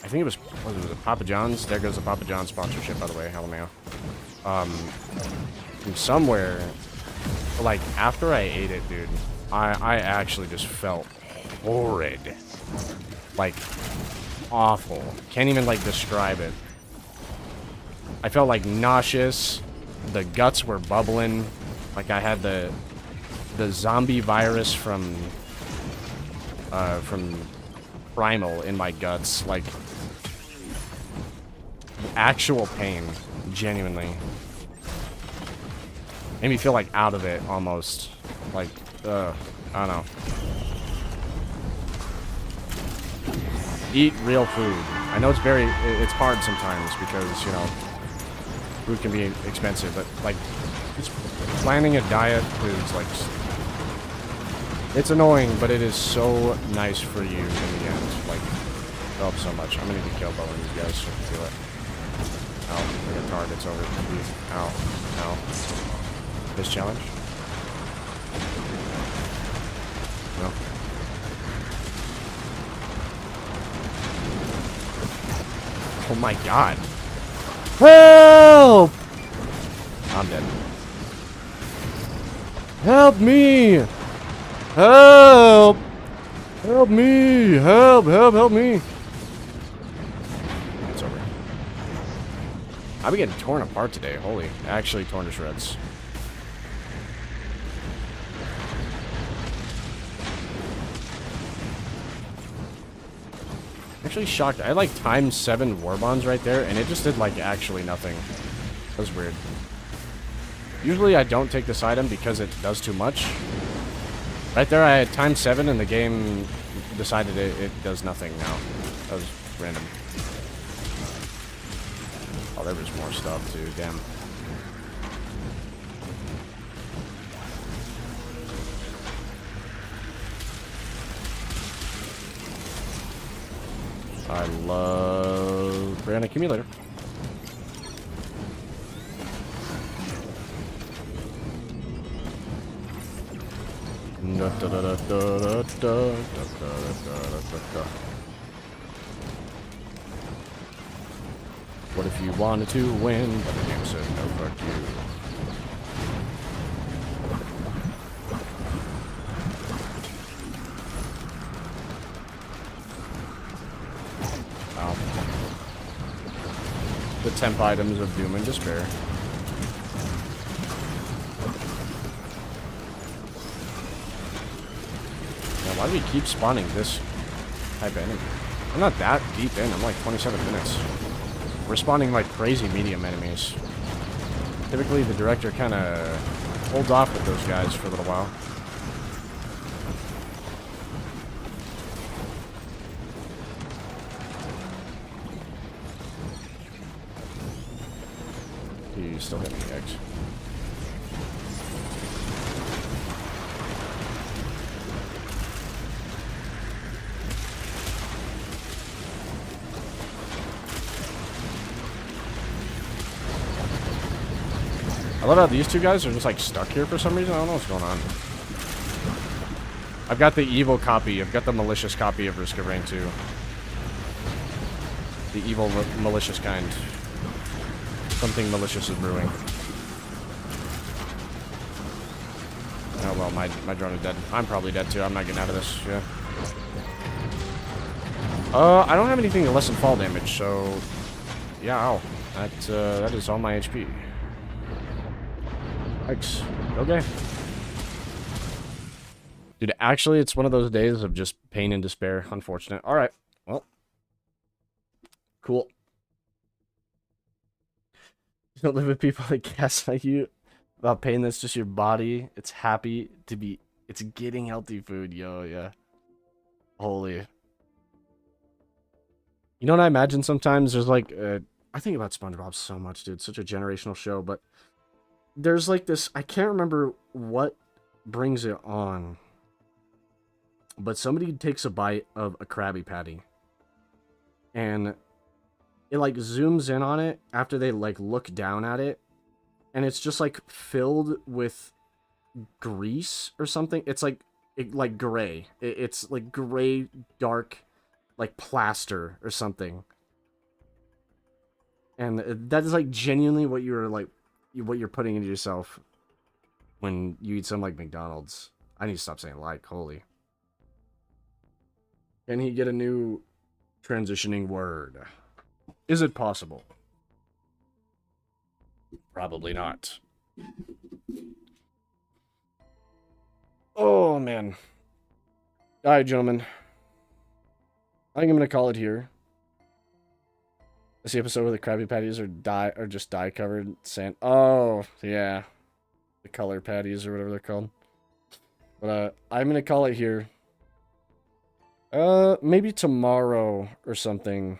Speaker 1: think it was, what was it, Papa John's? There goes the Papa John's sponsorship, by the way, LMAO. From somewhere, like, after I ate it, dude, I actually just felt horrid. Like, awful. Can't even, like, describe it. I felt, like, nauseous. The guts were bubbling. Like, I had the zombie virus from Primal in my guts, like actual pain, genuinely. Made me feel like out of it almost, like I don't know. Eat real food. I know it's hard sometimes because, you know, food can be expensive, but like just planning a diet is like, it's annoying, but it is so nice for you in the end. Like, it helps so much. I'm gonna be killed by one of these guys, so I can feel it. Ow, I got targets over. Ow, ow. This challenge? No. Oh my god. Help! I'm dead. Help me! Help! Help me! Help me! It's over. I'll be getting torn apart today. Holy. Actually torn to shreds. Actually shocked. I had like ×7 war bonds right there, and it just did like actually nothing. That was weird. Usually I don't take this item because it does too much. Right there, I had ×7, and the game decided it does nothing now. That was random. Oh, there was more stuff, too. Damn. I love Brand Accumulator. What if you wanted to win, but the game said no, fuck you. Wow. The temp items of Doom and Despair. Why do we keep spawning this type of enemy? I'm not that deep in. I'm like 27 minutes. We're spawning like crazy medium enemies. Typically, the director kind of holds off with those guys for a little while. You still hit me, X. I love how these two guys are just like stuck here for some reason. I don't know what's going on. I've got the evil copy. I've got the malicious copy of Risk of Rain 2. The evil, malicious kind. Something malicious is brewing. Oh well, my drone is dead. I'm probably dead too. I'm not getting out of this. Yeah. I don't have anything to lessen fall damage, so yeah. Ow. That is all my HP. Thanks. Okay. Dude, actually, it's one of those days of just pain and despair. Unfortunate. All right. Well. Cool. You don't live with people that gaslight you about pain that's just your body. It's happy to be... It's getting healthy food, yo, yeah. Holy. You know what I imagine sometimes? There's like... I think about SpongeBob so much, dude. Such a generational show, but... There's like this... I can't remember what brings it on. But somebody takes a bite of a Krabby Patty. And it like zooms in on it after they like look down at it. And it's just like filled with grease or something. It's like gray. It's like gray, dark, like plaster or something. And that is like genuinely what you're like, what you're putting into yourself when you eat something like McDonald's. I need to stop saying like, holy. Can he get a new transitioning word? Is it possible? Probably not. Oh, man. Alright, gentlemen. I think I'm going to call it here. This the episode where the Krabby Patties are just dye covered sand. Oh, yeah. The color patties or whatever they're called. But I'm going to call it here. Maybe tomorrow or something.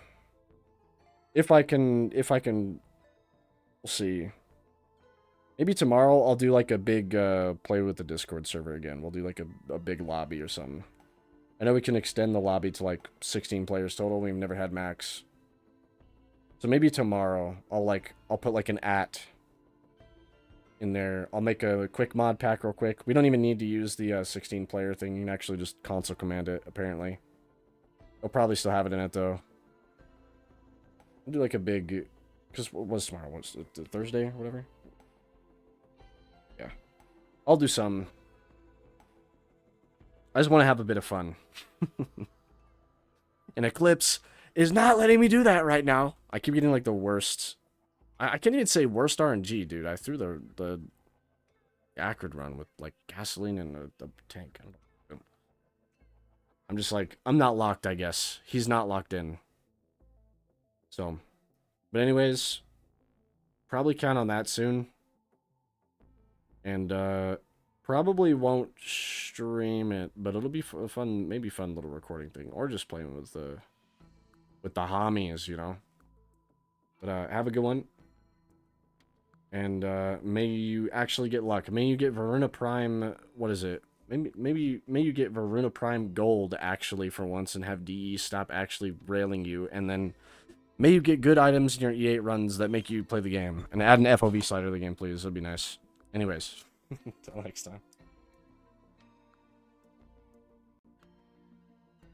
Speaker 1: If I can, we'll see. Maybe tomorrow I'll do like a big, play with the Discord server again. We'll do like a big lobby or something. I know we can extend the lobby to like 16 players total. We've never had max. So maybe tomorrow I'll put like an @ in there. I'll make a quick mod pack real quick. We don't even need to use the 16 player thing. You can actually just console command it, apparently. I'll probably still have it in it though. I'll do like a big, because what was tomorrow? What's it, Thursday or whatever? Yeah. I'll do some. I just want to have a bit of fun. And Eclipse is not letting me do that right now. I keep getting like the worst. I can't even say worst RNG, dude. I threw the Acrid run with like gasoline in the tank. I'm just like, I'm not locked, I guess. He's not locked in. So, but anyways, probably count on that soon. And probably won't stream it, but it'll be fun, maybe fun little recording thing, or just playing with the homies, you know. But have a good one. And may you actually get luck. May you get Varuna Prime. What is it? May you get Varuna Prime Gold actually for once, and have DE stop actually railing you. And then may you get good items in your E8 runs that make you play the game. And add an FOV slider to the game, please. That'd be nice. Anyways, until next time.